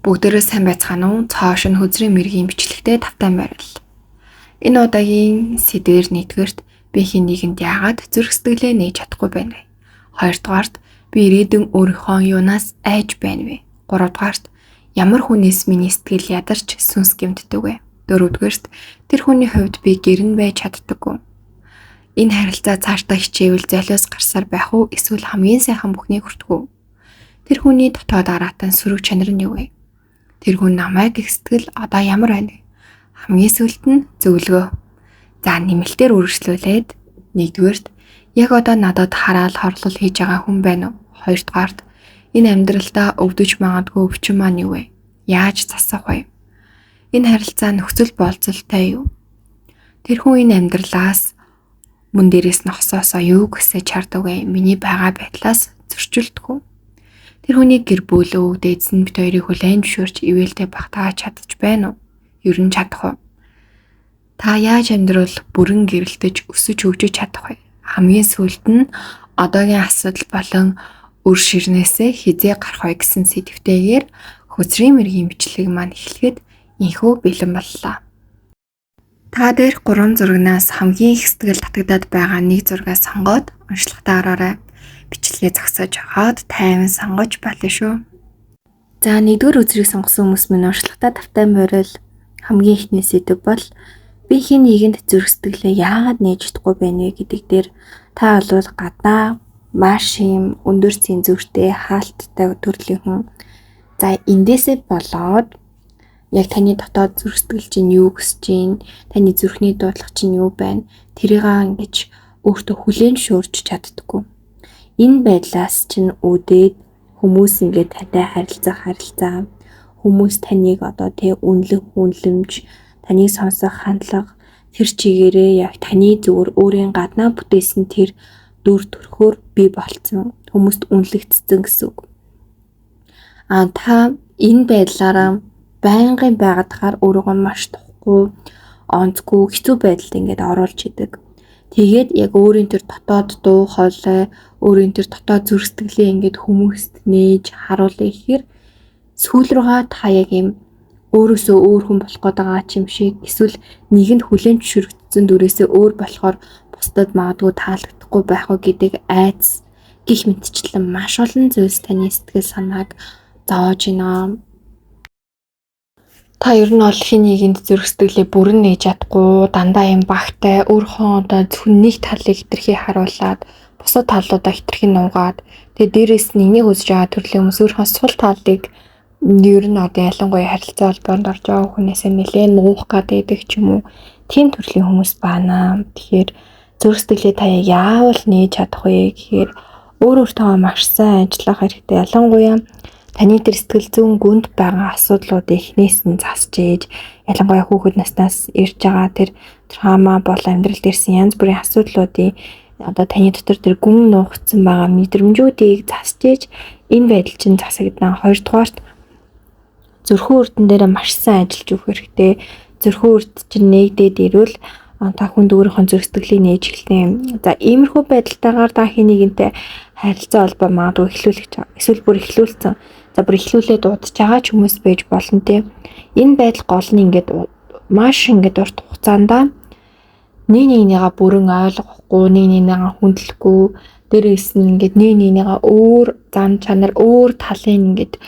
Бүгдээрээ сайн байцгаана уу? Цааш нь хөзрийн мэргийн бичлэгтэй тавтай байрал. Энэ удаагийн сэдвэр нэгдүгээрт би хин нэгэнд яагаад зүрх сэтгэлээ нээж чадахгүй байна вэ? Хоёрдугаарт би ирээдүйн өөрийнхөө юунаас айж байна вэ? Гуравдугаарт ямар хүнээс миний сэтгэл ядарч сүнс гэмтдэг вэ? Дөрөвдүгээрт тэр хүний хувьд би гэрн байж чаддаггүй. Энэ харилцаа цаашдаа хичээвэл золиос гарсаар байх уу? Эсвэл хамгийн сайхан бүхнийг хүртэх үү? Тэр хүний дотоод аратан сөрөг чанар нь юу вэ? Тэр хүн намайг гэх сэтгэл одоо ямар байна вэ? Хамгийн сүүлд нь зөвлөгөө. За нэмэлтээр үргэлжлүүлээд нэгдүгээрт яг одоо надад хараал хорлол хийж байгаа хүн байна уу? Хоёрдугаарт энэ амьдралдаа өвдөж магадгүй өвчин маань юу вэ? Яаж засах вэ? Энэ харилцаа нөхцөл болцолтой юу? Тэр хүн энэ амьдралаас мөн дээрээс нохсоосоо юу гэсэж чардаг вэ? Миний байгаа байдлаас зөрчилдөг үү? Тэр хүний гэр бүл өвдөдс нь бит хоёрыг хүлээн зөвшөөрч ивэлтэй багтааж чадчих байна уу? Ер нь чадах уу? Та яаж амьдрал бүрэн гэрэлтэж өсөж хөгжиж чадах вэ? Хамгийн сүүлд нь одоогийн асуудал болон үр ширнээсээ хизээ гарах вэ гэсэн сэдвтэйгээр хөзрийн мэргийн бичлэг маань эхлэхэд инхүү бэлэн боллоо. Та дээрх 3 зурагнаас хамгийн их сэтгэл татагдаад байгаа нэг зургаа сонгоод уншлагатаа ороорой. Бичлэгээ зогсоож аваад тайван сонгож болно шүү. За нэгдүгээр үзрийг сонгосон хүмүүс минь уншлагатаа тавтай морил хамгийн ихний сэдв бол би хин нэгэнд зүрх сэтгэлээ яагаад нээж чадахгүй байна вэ гэдэг дээр та бол гадаа маш юм өндөр зүйн зүрхтэй хаалттай төрлийн хүн. За эндээсээ болоод яг таны дотоод зүрх сэтгэл чинь юу гэсэж чинь таны зүрхний дуудлага чинь юу байна? Тэрийг ингэж өөртөө хүлээн зөвшөөрч чаддаггүй. Энэ байдлаас чинь үүдээд хүмүүс ингээд тантай харилцаа хүмүүс таныг одоо үнэлэмж таныг сонсох хандлага тэр чигээрээ яг таны зүгээр өөрийн гаднаа бүтээсэн тэр дүр төрхөөр бий болцсон хүмүүст үнэлэгдсэн гэсэн үг. Та энэ байдлаараа байнгын байгаадахаар өөрийгөө маш тухгүй онцгүй хэцүү байдалд ингээд оруулж идэг. Тэгээд яг өөрийн тэр дотоод дуу хоолой, өөрийн тэр дотоод зүрх сэтгэлээ ингээд хүмүүст нээж харуулъя гэхээр сүүл рүүгээ та яг юм өөрөөсөө өөр хүн болох гээд байгаа юм шиг эсвэл нэгэнд хүлээн зөвшөөрөгдсөн дүрээсээ өөр болохоор бусдад магадгүй таалагдахгүй байх уу гэдэг айц гих мэтчлэн маш олон зүйлс таны сэтгэл санааг зоож байна. Та ер нь ол хин нэгэнд зүрх сэтгэлээ бүрэн нээж чадахгүй дандаа юм багтай өөрхөн одоо зөвхөн нэг талыг хитрхи харуулад бусад талуудаа хитрхи нуугаад тэгээ дээрээс нь энийг үзэж байгаа төрлийн хүмүүс өөрхөн сул талыг ер нь одоо ялангуяа харилцаа холбоонд орж байгаа хүнээсээ нэлээд нуух гэдэг ч юм уу тийм төрлийн хүмүүс байна. Тэгэхээр зүрх сэтгэлээ та яавал нээж чадах вэ гэхээр өөртөө маш сайн ажиллах хэрэгтэй. Ялангуяа таны тэр сэтгэл зүйн гүнд байгаа асуудлууд эхнээс нь засч ээж ялангуяа хүүхэд наснаас ирж байгаа тэр траума бол амьдралд ирсэн янз бүрийн асуудлуудын одоо таны дотор тэр гүн нуугдсан байгаа мэдрэмжүүдийг засч ээж энэ байдал чинь засагдана. Хоёрдугаарт зүрхэн үрдэн дээр маш сайн ажиллаж өгөх хэрэгтэй. Зүрхэн үрд чинь нэгдээд ирвэл та хүнд өөрийнхөө зүрх сэтгэлийг нээж эхэлнэ. За иймэрхүү байдалтайгаар та хинэгэнтэй харилцаа холбоо магадгүй эхлүүлэх эсвэл бүр эхлүүлсэн. За бүр эхлүүлээд удаж байгаа ч хүмүүс байж болно те. Энэ байдал гол нь ингээд маш ингээд урт хугацаанд нэгнийгээ бүрэн ойлгохгүй, нэгнийгээ хүндлэхгүй, дээрээс нь ингээд нэгнийгээ өөр зам чанар, өөр талын ингээд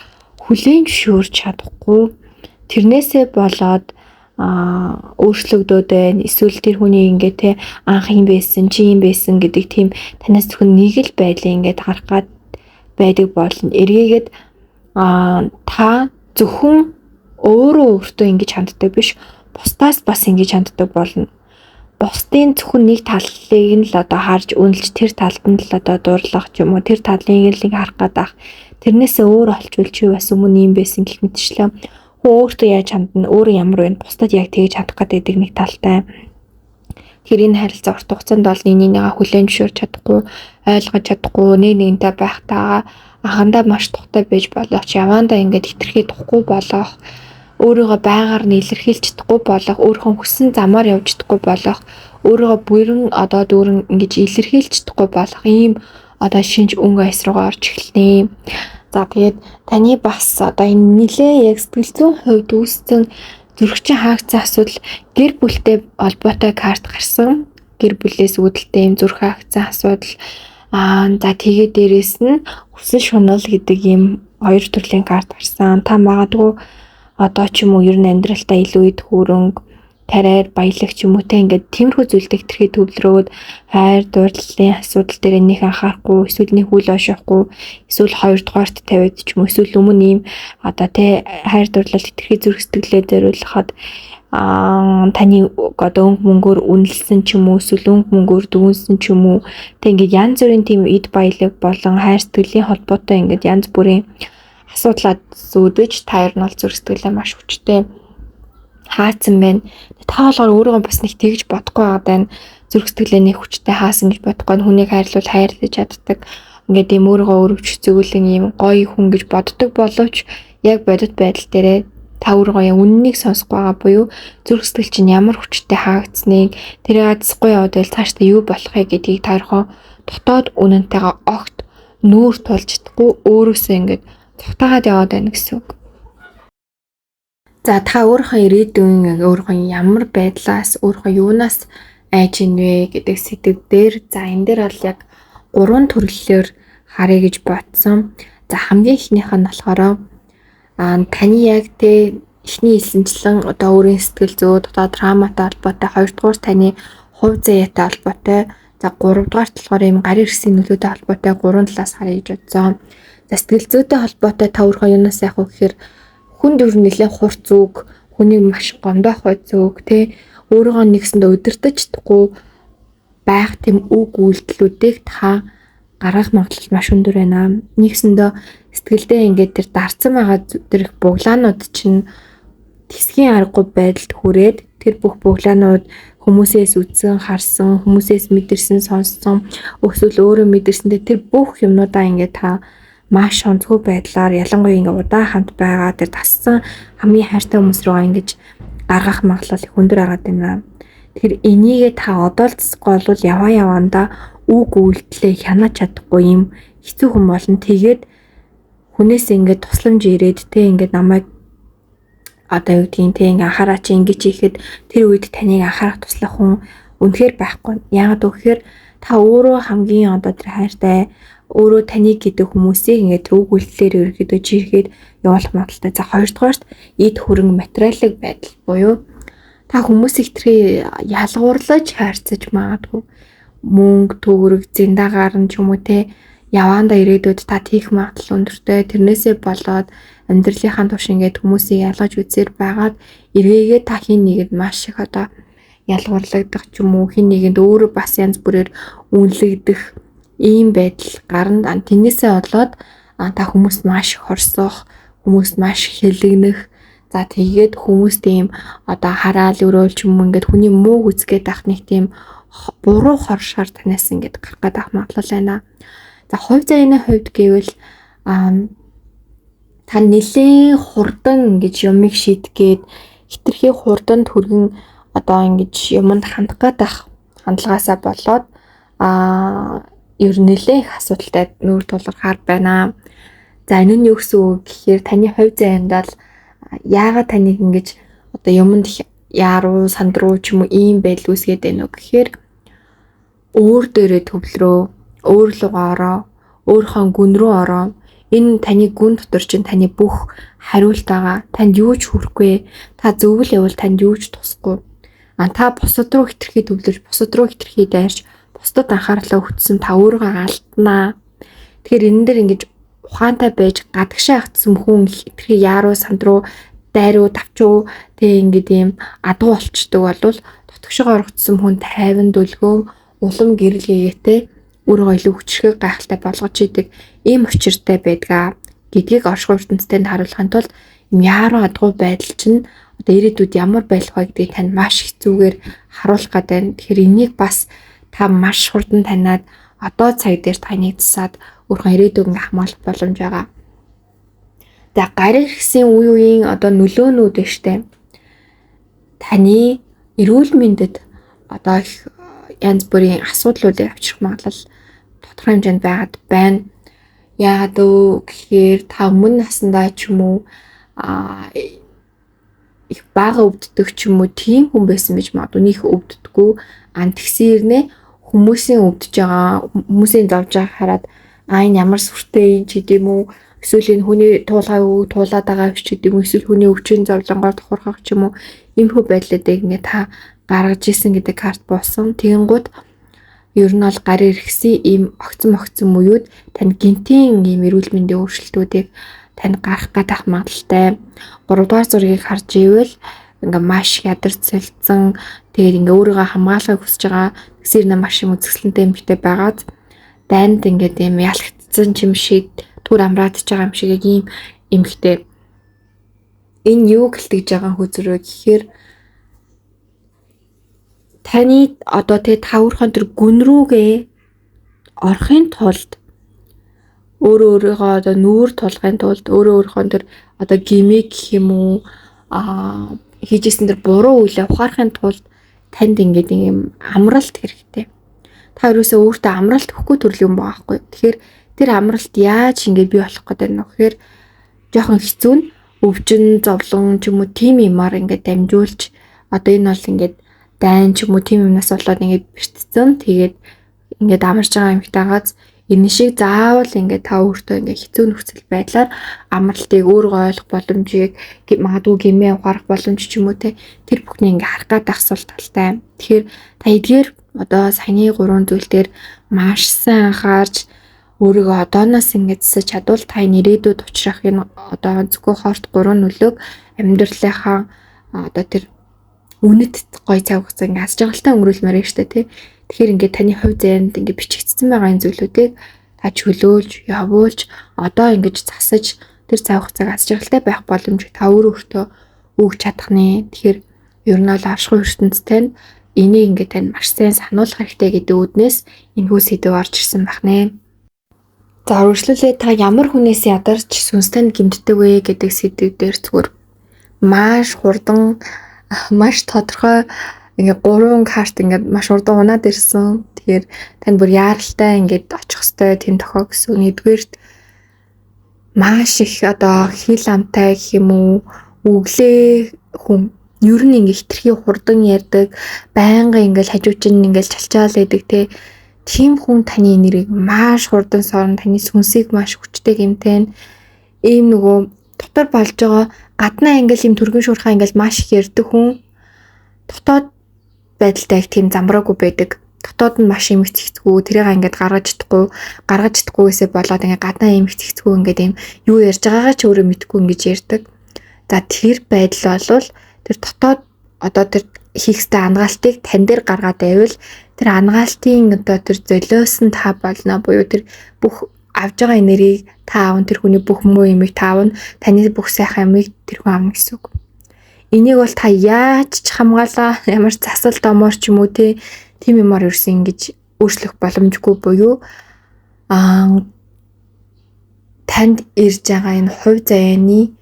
хүлээн зөвшөөрч чадахгүй. Тэрнээсээ болоод өөрчлөгдөөд байна. Эсвэл тэр хүний ингээд те анх юм байсан, чи юм байсан гэдэг тийм танаас зөвхөн нэг л байдлыг ингээд харах гад байдаг болно. Эргээгээд та зөвхөн өөртөө ингэж ханддаг биш, бусдаас бас ингэж ханддаг болно. Бусдын зөвхөн нэг талыг нь л одоо харж үнэлж тэр талд нь л одоо дуурлах ч юм уу тэр талыг л харах гадах. Тэрнээсээ өөр олчвол чи бас өмнө юм байсан гэх мэтчлээ. Өөртөө яаж хандна, өөрөө ямар вэ? Бусдад яг тэгж хандах гэдэг нэг талтай. Тэр энэ харилцаа урт хугацаанд бол нэгнийгээ хүлээн зөвшөөрч чадахгүй, ойлгож чадахгүй, нэгнийгэнтэй байхтайгаа анхандаа маш тухтай байж боловч явандаа ингээд хитрхи тухгүй болох, өөрийгөө байгаар нь илэрхийлж чадахгүй болох, өөрийнхөө хүссэн замаар явж чадахгүй болох, өөрийгөө бүрэн одоо дүүрэн ингэж илэрхийлж чадахгүй болох ийм одоо шинж өнгө айс руугаа орж эхэлнэ. За тэгээд таны бас одоо энэ нэлээ яг сэтгэл зүйн хувьд үүссэн зөрөгчийн хаагдсан асуудал гэр бүлтэй холбоотой карт гарсан. Гэр бүлээс үүдэлтэй юм зүрх хаагдсан асуудал. За тэгээд дээрэс нь хүсэл шунал гэдэг ийм хоёр төрлийн карт гарсан. Та магадгүй одоо ч юм уу ер нь амьдралдаа илүү их хөрөнгө, карьер, баялаг ч юм уу те ингээд тиймэрхүү зүйлд ихтгэхий төвлөрөөд хайр дурлалын асуудал дээр нэг анхаарахгүй, эсвэл нэг үл ошихгүй, эсвэл хоёрдугаарт тавиад ч юм уу эсвэл өмнө ийм одоо те хайр дурлал ихтгэхий зүрх сэтгэлээ зориулахад таны одоо өнгө мөнгөөр үнэлсэн ч юм уу эсвэл өнгө мөнгөөр дүгнсэн ч юм уу тэг ингээд янз бүрийн тийм эд баялаг болон хайр сэтгэлийн холбоотой ингээд янз бүрийн асуудлаад зүүдэж та ер нь бол зүрх сэтгэлээ маш хүчтэй хаацсан байна. Та болохоор өөрөө бас нэг тэгж бодохгүй байгаа даа. Зүрх сэтгэлээ нэг хүчтэй хаасан гэж бодохгүй. Хүнийг хайрлуул хайрлаж чаддаг. Ингээд ийм өөрийгөө өрөвч зөвлөн ийм гоё хүн гэж боддог боловч яг бодит байдал дээрээ та өөрийгөө яг үннийг сонсохгүй байгаа буюу зүрх сэтгэл чинь ямар хүчтэй хаагдсныг тэрийг адсахгүй яваад байл цаашдаа юу болохыг гэдгийг та өөрийнхөө дотоод үнэнтэйгээ огт нүүр тулж чадахгүй өөрөөсөө ингээд цутаагаад яваад байна гэсэн үг. За та өөрийнхөө ирээдүйн өөрийнхөө ямар байдлаас өөрийнхөө юунаас айж ийнвэ гэдэг сэдв дээр за энэ дээр бол яг 3 төрлөөр харъя гэж бодсон. За хамгийн ихнийх нь болохоор таны яг тэ эхний хэлсэнчлэн одоо өөрийн сэтгэл зүй дотоод травматай холбоотой, хоёрдугаар таны хувь заяатай холбоотой, за гуравдугаар болохоор ийм гарын ирсийн нөлөөтэй холбоотой 3 талаас харъя гэж бодсон. За сэтгэл зүйтэй холбоотой та өөрийнхөө юунаас яах вэ гэхээр хүнд ер нь нэлээд хурц үг, хүнийг маш гомдоох байц үг, тэ өөрийгөө нэгсэндээ удирдах чадахгүй байх тийм үг үйлдэлүүдийг та гаргах магадлал маш өндөр байна. Нэгсэндээ сэтгэлдээ ингээд тэр дарцсан байгаа тэр буглаанууд чинь тэсгийн аргагүй байдалд хүрээд тэр бүх буглаанууд хүмүүсээс үзсэн, харсан, хүмүүсээс мэдэрсэн, сонссон, өсвөл өөрөө мэдэрсэндээ тэр бүх юмнуудаа ингээд та маш онцгой байдлаар ялангуяа ингээд удаан хамт байгаа тэр тассан хамгийн хайртай хүмүүс рүү ингэж гаргах магадлал их өндөр агаад байна. Тэгэхээр энийгээ та одоо л засахгүй бол яваандаа үг үйлдэлээ хянаж чадахгүй юм хэцүү хүн болно. Тэгээд хүнээс ингээд тусламж ирээд тэ ингээд намайг одоо юу гэдгийг тэ ингээд анхаараа чи ингэж хийхэд тэр үед таныг анхаарах туслах хүн үнэхээр байхгүй. Яагаад гэвэл та өөрөө хамгийн одоо тэр хайртай өөрөө таныг гэдэг хүмүүсийг ингээд үг үйлдэлээр ерөөдөө жирэхэд явуулах магадaltaй. За хоёрдугаарт эд хөрөнгө материалын байдал буюу та хүмүүсийг тэрхий ялгуурлаж хайрцаж магадгүй мөнгө төгрөг зиндагаар нь ч юм уу те яваандаа ирээдүйд та тийх магадлал өндөртэй. Тэрнээсээ болоод амьдралынхаа турш ингээд хүмүүсийг ялгаж үзээр байгаад эргээгээ та хин нэгэд маш их одоо ялгуурлагдах ч юм уу хин нэгэнд өөрөө бас янз бүрээр үнэлэгдэх ийм байдал гарна. Тэрнээсээ болоод та хүмүүст маш их хорсох, хүмүүст маш их хэлэгнэх, за тэгээд хүмүүст ийм одоо хараал өрөөлч юм ингээд хүний муу үзгээд авах нэг тийм буруу хоршоор танаас ингээд гарах гэдэг магадлал байна. За хувь заяаны хувьд гэвэл та нэлээд хурдан ингэж юмыг шийдгээд хитрхи хурдан түргэн одоо ингэж юмд хандах гэдэг хандлагаасаа болоод ер нь нэлээд их асуудалтай нүүр тулгархаар байна. За энэ нь юу гэсэн үг гэхээр таны хувь заяанд бол яагаад таныг ингэж одоо юмд яруу сандруу ч юм уу ийм байдал үүсгээд байна уу гэхээр өөр дээрээ төвлөрөө, өөр лугаа ороо, өөрийнхөө гүн рүү ороо. Энэ таны гүн дотор чинь таны бүх хариулт байгаа. Танд юу ч хүрэхгүй. Та зөвл явал танд юу ч тусахгүй. Та бусад руу хитрхи төвлөрч, бусад руу хитрхи дайрч, бусдад анхаарлаа хөтсөн та өөрийгөө алднаа. Тэгэхээр энэ дээр ингэж ухаантай байж гадагшаа хатсан хүн хитрхи яруу сандруу дайруу тавчуу тэг ингээд ийм адуу болчдөг болвол дотгошоо орогдсон хүн тайван дүлгөө улам гэрэл гээтэй өөрийгөө илүү хүчрхэг гайхалтай болгож идэг ийм учиртай байдгаа гэдгийг оршихуй ертөнцийн харуулахын тулд яруу адуу байдал чинь одоо ирээдүйд ямар байх вэ гэдгийг тань маш хэцүүгээр харуулах гэдэг. Тэгэхээр энийг бас та маш хурдан таниад одоо цаг дээр таныг засаад өөрхөн ирээдүйг хамгаалах боломж байгаа. За гарын хэрэгсийн үе үеийн одоо нөлөөнүүд нь штэ. Таны эрүүл мэндэд одоо янз бүрийн асуудлуудыг авчрах магадлал тодорхой хэмжээнд байгаад байна. Яагаад вэ гэхээр та өмнө насандаа ч юм уу а их бага өвддөг ч юм уу тийм хүн байсан байж магадгүй нэг өвддөггүй тэгсэн хэрнээ хүмүүсийн өвдөж байгаа хүмүүсийн зовж байгааг хараад энэ ямар сүртэй ч гэдэм үү эсвэл энэ хүний туулгаагүй туулаад байгаа ч гэдэм үү эсвэл хүний өвчин зовлонгоор тохирох ч юм уу иймэрхүү байдлуудыг ингээ та гаргаж исэн гэдэг карт буусан. Тэгэнгუთ ер нь бол гар иргэсийн ийм огцом үеуд тань гинтийн ийм эрүүл мэндийн өөрчлөлтүүдийг тань гарах гадах магадaltaй. 3 дугаар зургийг харж ивэл ингээ маш ядарч солилцсон тэгээд ингээ өөрийгөө хамгаалахыг хүсэж байгаа тэгсэр нэ маш юм үзэсгэлэнтэй эмэгтэй байгаад дайнд ингээ тийм ялагдсан юм шиг түр амраадж байгаа юм шиг ийм эмэгтэй. Энэ юу гэлтэж байгаа хүзрөө гэхээр таны одоо тэгээ та өөрийнхөө тэр гүн рүүгээ орохын тулд өөрийгөө одоо нүүр тулахын тулд өөрийнхөө тэр одоо гимик гэх юм уу хийжсэн тэр буруу үйлээ ухаарахын тулд танд ингээд юм амралт хэрэгтэй. Та ерөөсөө өөртөө амралт өгөхгүй төрлийн юм байгаа байхгүй. Тэгэхээр тэр амралт яаж ингээд бий болох гэдэг нь вэхээр жоохон хэцүү нь өвчин зовлон ч юм уу тийм юмар ингээд дамжуулж одоо энэ бол ингээд дайн ч юм уу тийм юмнаас болоод ингээд бэртцэн тэгээд ингээд амарч байгаа юмтайгаас энэ шиг заавал ингээд та өөртөө ингээд хэцүү нөхцөл байдлаар амралтыг өөрөө ойлгох боломжийг магадгүй гэмээ ухаарах боломж ч юм уу те тэр бүхний ингээд харах гад асуулт талтай. Тэгэхээр та эдгээр одоо саяны 3 зүйл дээр маш сайн анхаарч өөрийгөө одооноос ингээд засаж чадвал та ирээдүйд учрах энэ одоо зөвхөн хорт 3 нөлөөг амьдралынхаа одоо тэр үнэт гой цаг хугацаа ингээд аз жаргалтай өнгөрүүлмээр байна шүү дээ тий. Тэгэхээр ингээд таны хувь заяанд ингээд бичигдсэн байгаа энэ зүйлүүдийг та чөлөөлж, явуулж, одоо ингээд засаж тэр цаг хугацааг аз жаргалтай байх боломжийг та өөртөө өгч чадах нэ. Тэгэхээр ер нь бол авшгүй ертөнцтэй нь энийг ингээд тань маш сайн сануулах хэрэгтэй гэдэг үднээс энэхүү сэдв орж ирсэн байх нэ. За үргэлжлүүлээ та ямар хүнээс ядарч сүнстэнд гэмтдэг вэ гэдэг сэдв дээр зүгээр маш хурдан маш тодорхой ингээд 3 карт ингээд маш урдан унаад ирсэн. Тэгэхээр тань бүр яаралтай ингээд очих хэвээр тийм тохиог гэсэн. Нэгдүгээрт маш их одоо хил амтай гэх юм уу өглөө хүн ер нь ингээд хитрхи хурдан ярьдаг, байнга ингээд хажуучин ингээд чалчаал байдаг тийм хүн таны нэрийг маш хурдан сорн таны сүнсийг маш хүчтэй гэмтэн ийм нөгөө дотор болж байгаа гаднаа ингээл юм түргэн шуурхаа ингээл маш их ярддаг хүн дотоод байдалтай их тийм замбраагүй байдаг. Дотоод нь маш юм хэцэгцгүй тэрийг ингээд гаргаж чадахгүйгээсээ болоод ингээд гаднаа юм хэцэгцгүй ингээд юм юу ярьж байгаагаа ч өөрөө мэдэхгүй ингэж ярьдаг. За тэр байдал бол тэр дотоод одоо тэр хийхстэй ангаалтыг тань дээр гаргаад байвал тэр ангаалтын одоо тэр золиос нь та болно буюу тэр бүх авж байгаа энергийг та аав тэр хүний бүх муу юмыг та аав таны бүх сайхан юмыг тэр хүн авна гэсэн үг. Энийг бол та яаж ч хамгаалаа ямар засал домоор ч юм уу тийм юмар ерсэн ингэж өөрчлөх боломжгүй буюу танд ирж байгаа энэ хувь заяаны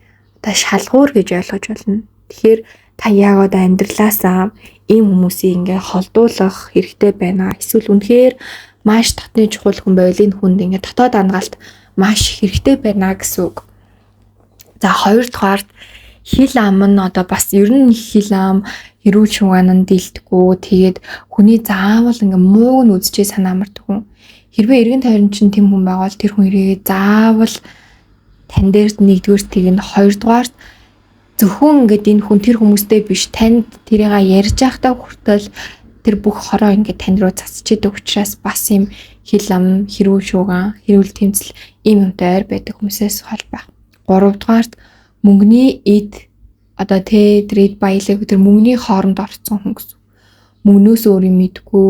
одоо шалгуур гэж ойлгож болно. Тэгэхээр та яг одоо амьдралаасаа ийм хүмүүсийг ингээ холдуулах хэрэгтэй байна. Эсвэл үнэхээр маш татны чухал хүн байвал энэ хүнд ингээ дотоод ангаалт маш хэрэгтэй байна гэсэн үг. За хоёрдугаарт хил ам нь одоо бас ер нь хил ам эрүүл шугаан нь дийлдэхгүй тэгээд хүний заавал ингээ мууг нь үзчихээ санаа амардаг хүн. Хэрвээ эргэн тойрон чинь тийм хүн байвал тэр хүн ирээ заавал тань дээр нэгдүгээр тэгнэ хоёрдугаарт зөвхөн ингээд энэ хүн тэр хүмүүстэй биш танд тэрийг ярьж байхдаа хүртэл тэр бүх хороо ингээд тань руу засч идэг учраас бас юм хил ам хэрүүл шууган хэрүүл тэмцэл ийм юмтай ойр байдаг хүмүүсээс хол байх. 3 дугаарт мөнгөний эд одоо тэр эд баялаг тэр мөнгөний хооронд орцсон хүн гэсэн. Мөнгнөөс өөрийн мэдгүй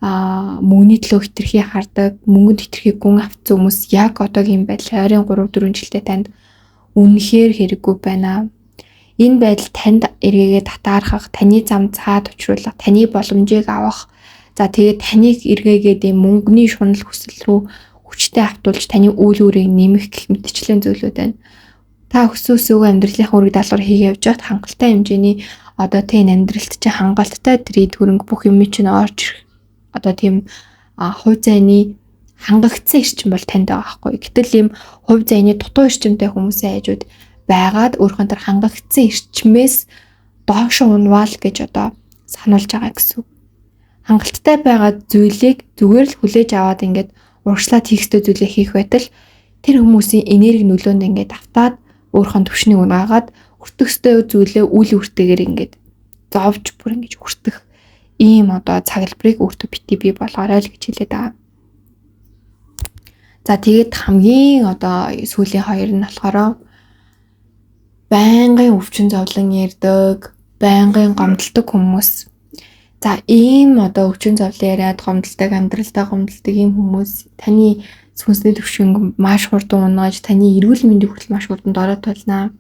мөнгөний төлөө хитрхи хардаг, мөнгөнд хитрхи гүн авцсан хүмүүс яг одоогийн байдал 23-4 жилдээ танд үнэхээр хэрэггүй байна. Энэ байдал танд эргээгээ татаархах, таны зам цаад учруулах, таны боломжийг авах. За тэгээд таныг эргээгээд мөнгөний шунал хүсэл рүү хүчтэй автуулж таны үйл үүрийг нэмэх гэх мэтчлэн зүйлүүд байна. Та өсөөсөө амьдралынхаа үүрэг даалгавар хийгээ явж байхад хангалттай хэмжээний одоо тийм амьдралт чинь хангалттай тэр эд хөрөнгө бүх юм чинь орж ирэх. Одоо тийм хувь зайны хангагдсан эрчим бол танд байгаа байхгүй. Гэтэл ийм хувь заяаны дутуу эрчимтэй хүмүүсийн хажууд байгаад өөрхөн төр хангагдсан эрчмээс доош унвал гэж одоо сануулж байгаа гэсэн. Хангалттай байгаа зүйлийг зүгээр л хүлээж аваад ингээд урагшлаад хийх ёстой зүйлээ хийх байтал тэр хүмүүсийн энерги нөлөөнд ингээд автаад өөрхөн төвшнийг унгаагаад хүртэх ёстой зүйлээ үл үртэйгээр ингээд зовж бүр ингэж хүртэх ийм одоо цаглбарыг өөртөө бити бий болгоорой л гэж хэлээд байгаа. За тэгээд хамгийн одоо сүүлийн хоёр нь болохоор байнгын өвчин зовлон ярьдаг, байнгын гомдолдог хүмүүс. За ийм одоо өвчин зовлон яриад гомдолдог, амьдралдаа гомдолдог ийм хүмүүс таны сүнсний төвшинг маш хурдан унгаж, таны эрүүл мэндийн хүртэл маш хурдан дороод толноо.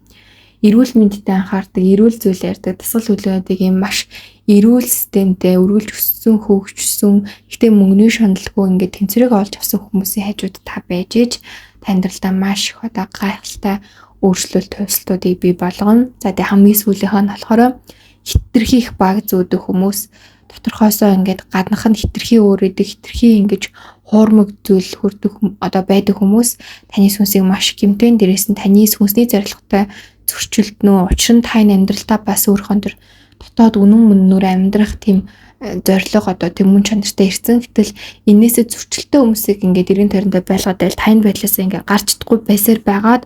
Эрүүл мэндэд анхаардаг, эрүүл зүйл ярьдаг, дасгал хүлээдэг ийм маш эрүүл системтэй, өргөлж өссөн, хөгжсөн, гэтээ мөнгөний шаналгүй ингээд тэнцвэрийг олж авсан хүмүүсийн хажууд та байж иж амьдралдаа маш их одоо гайхалтай өөрчлөлт төвслүүдийг бий болгоно. За тэг хамгийн сүүлийнх нь болохоор хитрхийх баг зөөдөг хүмүүс доторхоосоо ингээд гаднах нь хитрхий өөрөдөг, хитрхий ингэж хуурмаг зүйл хүрдэг одоо байдаг хүмүүс таны сүнсийг маш гэмтэн дээрээс нь таны сүнсний зорилготой зөрчилднө. Учир нь таны амьдралдаа бас өөрхөн төр дотоод үнэн мөннөр амьдрах тийм зорилго одоо тийм мөн чанартай ирсэн. Гэтэл энээсээ зөрчилтэй хүмүүсийг ингээд эргэн тойрондоо байлгаад байл тань байдлаасаа ингээд гарч чадахгүй байсаар байгаад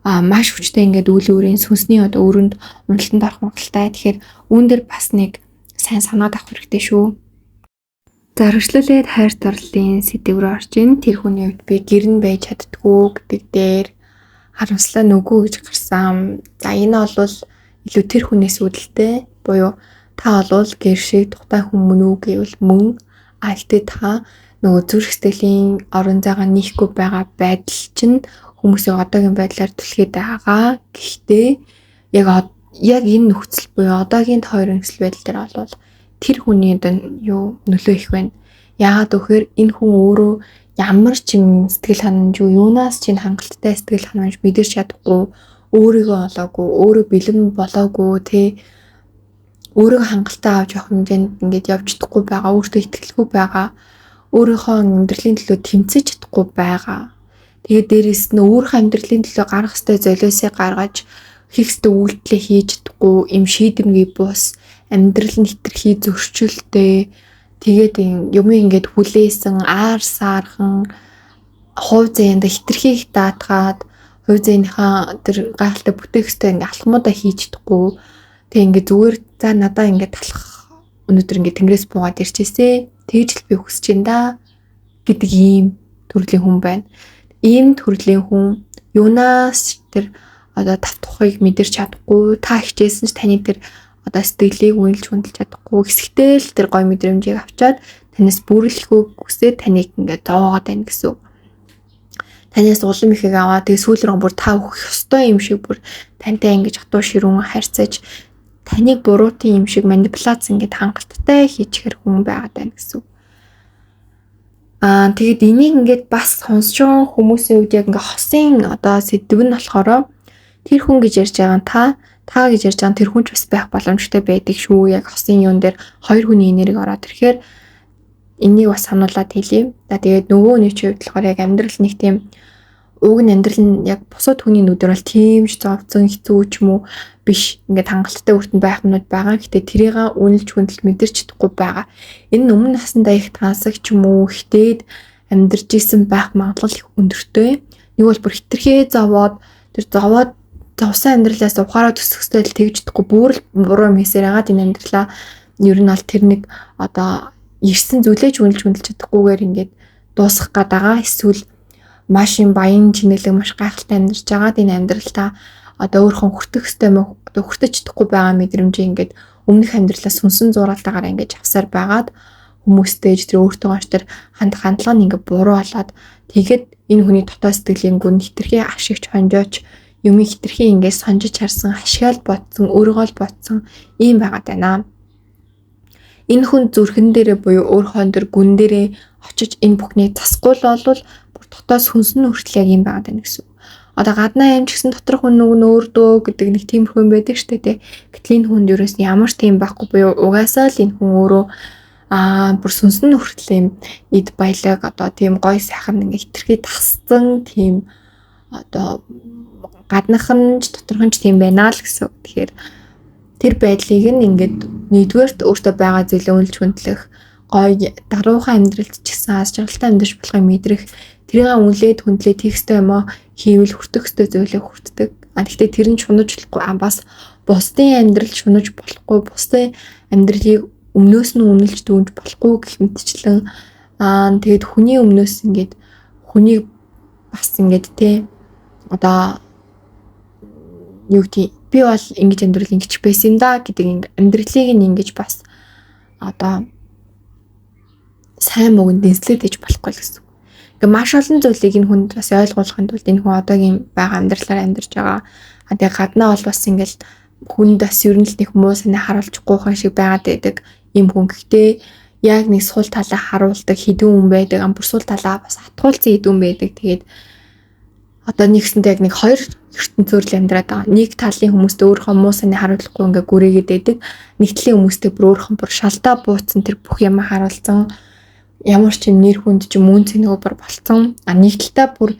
маш хүчтэй ингээд үйл өөрийн сүнсний одоо өрөнд уналтанд орох магадaltaй. Тэгэхээр үүн дээр бас нэг сайн санаад авах хэрэгтэй шүү. За өргөжлүүлээд хайр дурлалын сэдв рүү орж ийн. Тэр хүний хувьд би гэрн байж чаддгүй гэдэг дээр харамслаа нүгүү гэж гарсан. За энэ бол илүү тэр хүнээс үүдэлтэй. Буюу та бол гэр шиг тухтай хүн мөн үү гэвэл мөн. Гэхдээ та нөгөө зүрх сэтгэлийн орон зайгаа нийхгүй байгаа байдал чинь хүмүүсийн одоогийн байдлаар түлхээд байгаа. Гэхдээ яг энэ нөхцөл буюу одоогийн тойрон нөхцөл байдал дээр бол тэр хүний нөлөө их байна. Яагаад гэхээр энэ хүн өөрөө ямар ч юм сэтгэл ханамж юунаас ч хангалттай сэтгэл ханамж мэдэрч чадахгүй, өөрийгөө олоогүй, өөрөө бэлэн болоогүй, өөрийгөө хангалттай авч явах хэмжээнд ингээд явж чадахгүй байгаа, өөртөө итгэлгүй байгаа, өөрийнхөө амьдралын төлөө тэмцэж чадахгүй байгаа. Тэгээд дээрэс нь өөрийнхөө амьдралын төлөө гаргах ёстой золиосыг гаргаж хийх ёстой үйлдэлээ хийж чадахгүй, им шийдэмгий бус, амьдрал нь хитрхи зөрчилтэй. Тэгээд юм ингээд хүлээсэн, аар саархан, хувь заяанд хитрхи их даатгаад, хувь заяаныхаа тэр гайхалтай бүтээх ёстой ингээд алхмуудаа хийж чадахгүй. Тэг ингээд зүгээр за надаа ингээд талах өнөөдөр ингээд тэнгэрээс буугаад ирчээсэ. Тэгж л би хүсэж байна да гэдэг ийм төрлийн хүн байна. Ийм төрлийн хүн юунаас тэр одоо тав тухыг мэдэрч чадахгүй, та хичээсэн ч таны тэр одоо сэтгэлийг үнэлж хүндэлж чадахгүй, хэсэгтэй л тэр гой мэдрэмжийг авчаад танаас бүрлэхгүй хүсээд таныг ингээд зоогоод байна гэсэн. Танаас улам ихийг аваад тэгээ сүүл рүү бүр та өгөх ёстой юм шиг бүр тантай ингэж хатуу ширүүн харьцаж таныг буруутын юм шиг манипуляц ингээд хангалттай хийчихэр хүн байгаад байна гэсэн. Тэгээд энийг ингээд бас сонссон хүмүүсийн үед яг ингээд хосын одоо сэдв нь болохоор тэр хүн гэж ярьж байгаа та гэж ярьж байгаа тэр хүн ч бас байх боломжтой байдаг шүү. Яг хосын юун дээр хоёр хүний энерги ороод ирэхээр энийг бас сануулад хэлье. За тэгээд нөгөө нэг хувьд болохоор яг амьдрал нэг тийм уг нь амьдрал нь яг бусад хүний нүдээр бол тийм ч зовцон хэцүү ч юм уу биш. Ингээд хангалттай өртөнд байх юмуд байгаа. Гэтэ тэрийг үнэлж хүндэлж мэдэрч чадахгүй байгаа. Энэ нь өмнө насандаа их тансаг ч юм уу хтээд амьдарч исэн байх магадлал их өндөртэй. Нэг бол бүр хитрхээ зовоод зовсон амьдралаас ухаараа төсөхстэй л тэгж чадахгүй буруу мессээр ягаад энэ амьдралаа ер нь бол тэр нэг одоо ирсэн зүйлээж үнэлж чадахгүйгээр ингээд дуусгах гээд байгаа. Эсвэл маш юм баян чинэлэг маш гайхалтай амьдарч байгаад энэ амьдралдаа одоо өөрхөн хүртэж чадахгүй байгаа мэдрэмжээ ингээд өмнөх амьдралаа сүнсэн зураалтаагаар ингээд авсаар байгаад хүмүүстэй тэр өөртөө тэр хандлага нь ингээд буруу болоод тэгэхэд энэ хүний дотоод сэтгэлийн гүн хитрхи ашигч хонжооч юм хитрхи ингээд сонжиж харсан, ашигаал ботсон, өөрийгөө л ботсон ийм байгаад байна. Энэ хүн зүрхэн дээрээ буюу өөрхөн тэр гүн дээрээ очиж энэ бүхнийг засахгүй л бол бүр дотоод сүнсэн хүртэл яг юм байгаад байна гэсэн. Одоо гаднаа юм ч гэсэн доторх хүн өөрдөө гэдэг нэг тиймэрхүү юм байдаг шүү дээ. Гэтэл энэ хүнд ерөөс ямар ч тийм байхгүй буюу угаасаа л энэ хүн өөрөө бүр сүнсэн хүртэл юм эд баялаг одоо тийм гоё сайхан ингээ хитрхи тасцсан тийм одоо гаднах нь ч доторх нь ч тийм байна л гэсэн. Тэгэхээр тэр байдлыг нь ингээд нэгдүгээрт өөртөө байгаа зүйлээ үнэлж хүндлэх, гоё даруухан амьдралд ч гэсэн аз жаргалтай амьдарч болохыг мэдрэх, тэрийг үнэлээд хүндлээд хийх ёстой юм аа хийвэл хүртэх ёстой зүйлээ хүртдэг. Гэхдээ тэр нь шунаж болохгүй бас бусдын амьдрал шунаж болохгүй, бусдын амьдралыг өмнөөс нь үнэлж дүүнж болохгүй гэх мэтчлэн тэгээд хүний өмнөөс ингээд хүнийг бас ингээд те одоо юу гэдэг би бол ингэж амьдрал ингэж байсан юм да гэдэг амьдралыг нь ингэж бас одоо сайн мөгөнд дэнслээд иж болохгүй л гэсэн. Ингээ маш олон зүйлийг энэ хүнд бас ойлгуулахын тулд энэ хүн одоогийн байгаа амьдралаар амьдарч байгаа. Тэгээ гаднаа бол бас ингээл хүнд бас ер нь л нэг муу санаа харуулчихгүй хүн шиг байгаад байдаг юм хүн. Гэхдээ яг нэг сул талаа харуулдаг хідэн хүн байдаг. Бүр сул талаа бас хатгуулсан хідэн хүн байдаг. Тэгээд одоо нэгсэндээ яг нэг хоёр ертөнцөөр л амьдраад байгаа. Нэг талын хүмүүст өөрийнхөө муу санаа харуулахгүй ингээ гүрээгээд байдаг. Нэг талын хүмүүстээ бүр өөрийнхөө бүр шалдаа бууцсан тэр бүх юм харуулсан. Ямар ч юм нэр хүнд ч мөн цэнэгээр бүр болцсон. Нэг талдаа бүр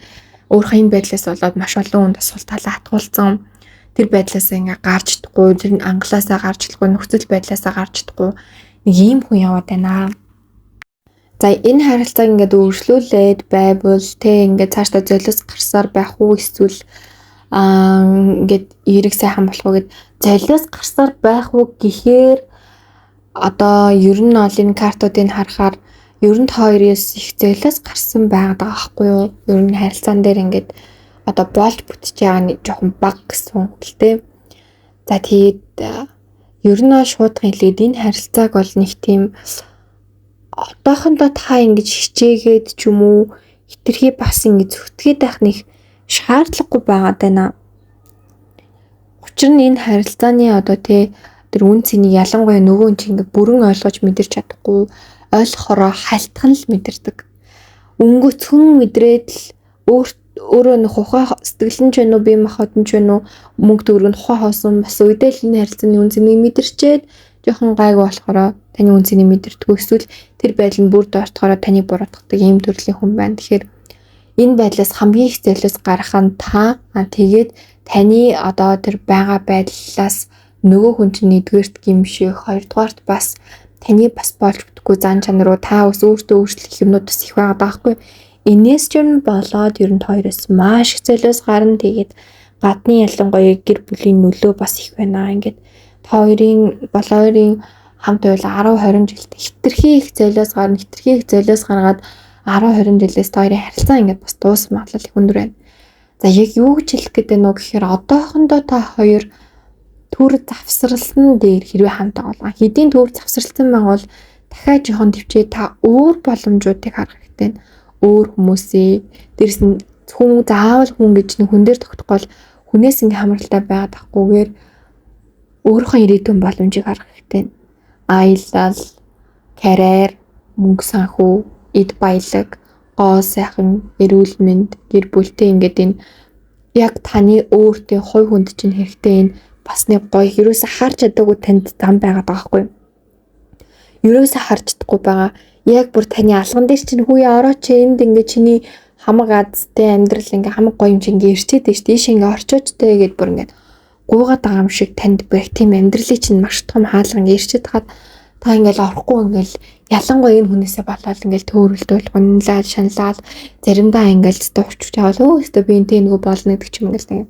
өөрийнхөө энэ байдлаас болоод маш олон хүнд сул талаа хатгуулсан. Тэр байдлаас ингээ гарч чадахгүй, тэр англаасаа гарч чадахгүй, нөхцөл байдлаасаа гарч чадахгүй нэг ийм хүн яваад байна. За энэ харилцааг ингээд өөрчлүүлээд байвал тэ ингээд цаашдаа золиос гарсаар байх уу эсвэл ингээд эрэг сайхан болох уу гэд золиос гарсаар байх уу гэхээр одоо ер нь ол энэ картуудыг харахаар ер нь хоёроос их золиос гарсан байгаад байгаа байхгүй юу? Ер нь харилцаан дээр ингээд одоо болж бүтэж байгаа нэг жоохон баг гэсэн хэлтэй. За тэгээд ер нь шууд хэлээд энэ харилцааг бол нэг тийм одоохондоо та ингэж хичээгээд ч юм уу хитрхи бас ингэж зүтгээд байх нэг шаардлагагүй байгаад байна. Учир нь энэ харилцааны одоо тэр үн цэнийг ялангуяа нөгөө нь ингэ бүрэн ойлгож мэдэрч чадахгүй, ойлгохороо халтхан л мэдэрдэг. Өнгөцхөн мэдрээд л өөрөө нөх ухаан сэтгэлэн ч вэ нү бие махбод ч вэ нү мөнгө төгрөг нь ухаан хоосон бас үедээ л энэ харилцааны үн цэнийг мэдэрчээд жоохон гайгүй болохоор таны үн цэнийг мэдэрдэггүй эсвэл тэр байдал нь бүр доортохоор таныг буруутгадаг ийм төрлийн хүн байна. Тэгэхээр энэ байдлаас хамгийн их золиос гарах нь та тэгээд таны одоо тэр байгаа байдлаас нөгөө хүн чинь нэгдүгээрт гимших, хоёрдугаарт бас таны бас болж бүтггүй зан чанар руу та ус өөртөө өөрчлөх юмнууд бас их байгаа даахгүй. Энээс ч юм болоод ер нь хоёроос маш их золиос гарна. Тэгээд гадны ялангуяа гэр бүлийн нөлөө бас их байна. Ингээд хоёрын хамт байвал 10-20 жилд хитрхи их золиос гарна. Хитрхи их золиос гаргаад 10-20 жилээс хоёрын харилцаа ингээд бас дуусах магадлал их өндөр байна. За яг юу гэж хэлэх гээд байна уу гэхээр одоохондоо та хоёр төр завсралсан дээр хэрвээ хамт байгаа бол хэдийн төр завсралсан байгаа бол дахиад жоохон төвчээ та өөр боломжуудыг харах хэрэгтэй. Өөр хүмүүсээ дэрс нь хүн заавал хүн гэж нэг хүн дээр тогтохгүй бол хүнээс ингээ хамралтай байгаад ахгүйгээр өөрийнхөө ирээдүйн боломжийг харах хэрэгтэй. Аялал, карьер, мөнгө санхүү, эд баялаг, гоо сайхан, эрүүл мэнд, гэр бүлтэй ингээд энэ яг таны өөртөө хувь хүнд чинь хэрэгтэй энэ бас нэг гоё ерөөсө харж чадаагүй танд зам байгаад байгаа хгүй. Ерөөсө харж чадахгүй байгаа. Яг бүр таны алган дээр чинь хүүе орооч энд ингээд чиний хамаг азтай амьдрал ингээ хамаг гоё юм чинь ингээ ирчээд штэ ийш ингээ орчоочтой гэд бүр ингээ гуугаад байгаа юм шиг танд байх тийм амьдралыг чинь маш том хаалга ингээ ирчээд хаад та ингээл орохгүй ингээл ялангуяа энэ хүнээсээ болоод ингээл төөрөлдөл гунлаад шаналаад заримдаа ингээл дуучч явал өөстөө би энэ нэг болно гэдэг ч юм ингээл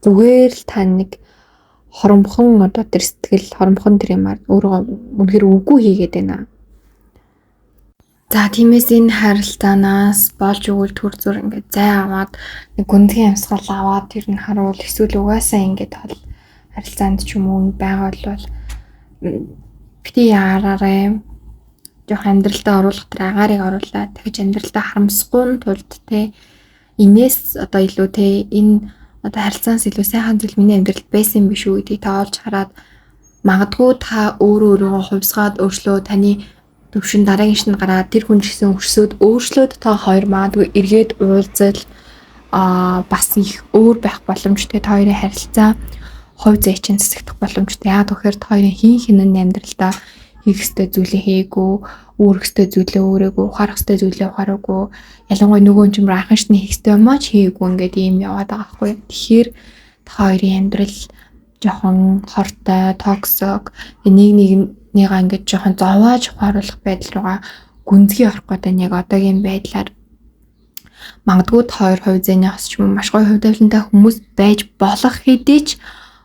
зүгээр л та нэг хоромхон одоо тэр сэтгэл хоромхон тэр юмар өөрөө үнэхээр үгүй хийгээд байна. За тиймээс энэ харилцаанаас болж өгвөл төр зур ингээд зай аваад нэг гүндгийн амьсгал аваад тэр нь харуул эсвэл угаасаа ингээд хол харилцаанд ч юм уу байгаа бол бити яараарай жоох амьдралтаа оруулах тэр агаарыг оруулаад тэгж амьдралтаа харамсахгүй тулд те энээс одоо илүү те энэ одоо харилцаанаас илүү сайхан зүйл миний амьдралд байсан биш үү гэдгийг та олж хараад магадгүй та өөрийгөө хувьсгаад өөрчлөө таны төвшин дараагийн шинэ гараад тэр хүн гэсэн өрсөд өөрчлөөд та хоёр магадгүй эргээд уулзал бас их өөр байх боломжтой та хоёрын харилцаа хувь зай чинь цэцэгдэх боломжтой. Яг тэгэхээр та хоёрын хин хинэн амьдралдаа хийх ёстой зүйлээ хийгээгүй, үүрэх ёстой зүйлээ үүрээгүй, ухаарах ёстой зүйлээ ухаараагүй. Ялангуяа нөгөө юм чинь анхан шатны хийх ёстой юмаа ч хийгээгүй ингээд ийм яваад байгаа байхгүй. Тэгэхээр та хоёрын амьдрал жоохон хортой, токсик, нэгнийгаа ингээд жоохон зовоож ухааруулах байдал руугаа гүнзгий орох гэдэг нь яг одоогийн байдлаар магадгүй та хоёр хувь зэний хос ч юм уу маш гоё хувь тавилантай хүмүүс байж болох хэдий ч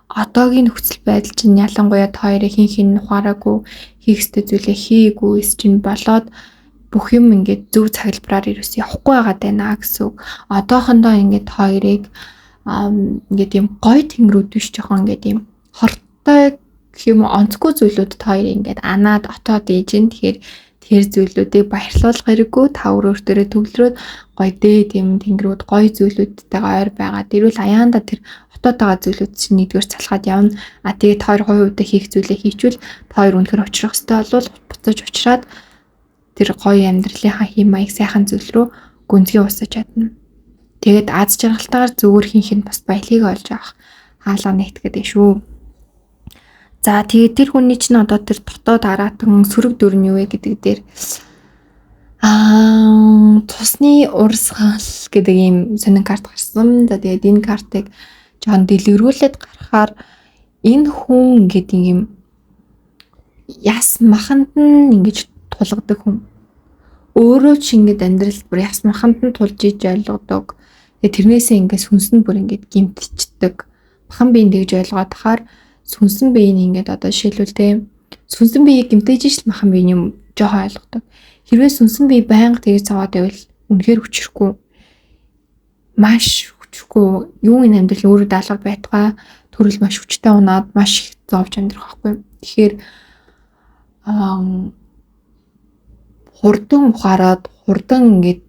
одоогийн нөхцөл байдал чинь ялангуяа та хоёрын хин ухаараагүй хийх ёстой зүйлээ хийгээгүй чинь болоод бүх юм ингээд зөв цаглбараар ерөөс явахгүй байгаад байна гэсэн үг. Одоохондоо ингээд та хоёрыг ингээд юм гоё тэнгэрүүд биш жоохон ингээд юм хортой гэх юм онцгүй зүйлүүд та хоёрыг ингээд анаад отоод ээж нь тэгэхээр тэр зүйлүүдийг баярлуулах хэрэггүй та өөрөөрөө төвлөрөөд гоё дээд юм тэнгэрүүд гоё зүйлүүдтэйгээ ойр байгаа. Тэрвэл аяанда тэр отоод байгаа зүйлүүд чинь нэгдүгээр залхаад явна. Тэгээд та хоёр хувьдаа хийх зүйлээ хийчихвэл та хоёр үнэхээр учрах ёстой бол буцаж учраад тэр гоё амьдралынхаа хэм маяг сайхан зүйл рүү гүнзгий усаж чадна. Тэгээд аз жаргалтайгаар зүгээр хинхэн бас баялыг олж авах хаалга нэгтгэдэг шүү. За тэгээд тэр хүний чинь одоо тэр дотоод араатан сөрөг дүр нь юу вэ гэдэг дээр тусны урсгал гэдэг ийм сонин карт гарсан. За тэгээд энэ картыг жоон дэлгэрүүлээд гаргахаар энэ хүн гэдэг ийм яс маханд нь ингэж тулгадаг хүн. Өөрөө ч ингэж амьдралд бүр яс маханд нь тулж иж ойлгодог. Тэгээд тэрнээсээ ингэж сүнс нь бүр ингэж гимтчдэг. Бахан биеийн тэгж ойлгоод тахаар сүнсэн биеийг ингээд одоо жишээлбэл сүнсэн биеийг гимтэж иш л махан биеийн юм жоохон ойлгодог. Хэрвээ сүнсэн бие байнга тэгж цаваад байвал үнэхээр хүчрэхгүй. Маш хүчрэхгүй. Юу энэ амьдрал өөрөө даалгавар байтугай төрөл маш хүчтэй унаад маш их зовж амьдрах байхгүй. Тэгэхээр хурдан ухаарад хурдан ингээд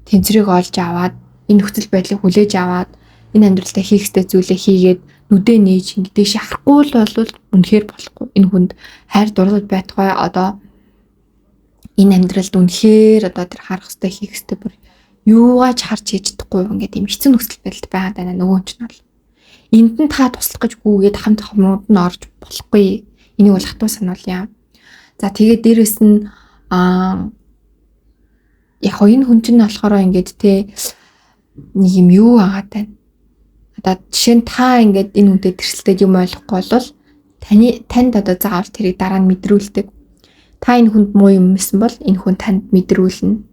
тэнцвэрийг олж аваад энэ нөхцөл байдлыг хүлээж аваад энэ амьдралдаа хийх ёстой зүйлээ хийгээд нүдээ нээж ингээд дэше харахгүй л бол үнэхээр болохгүй. Энэ хүнд хайр дурлал байтугай одоо энэ амьдралд үнэхээр одоо тэр харах ёстой хийх ёстой бүр юугаач харж хийж чадахгүй ингээд юм хэцүү нөхцөл байдалд байгаад байна нөгөө ч нь бол. Энд нь та туслах гэж гүгээд хамт хамрууд нь орж болохгүй. Энийг бол хатуу сануулъя. За тэгээд дээрэс нь яг энэ хүн чинь болохоор ингээд нэг юм юу агаад байна. Одоо жишээ нь та ингээд энэ үнтэй тэрсэлтэд юм ойлгохгүй бол танд одоо заавал тэрийг дараа нь мэдрүүлдэг. Та энэ хүнд муу юм юмсэн бол энэ хүн танд мэдрүүлнэ.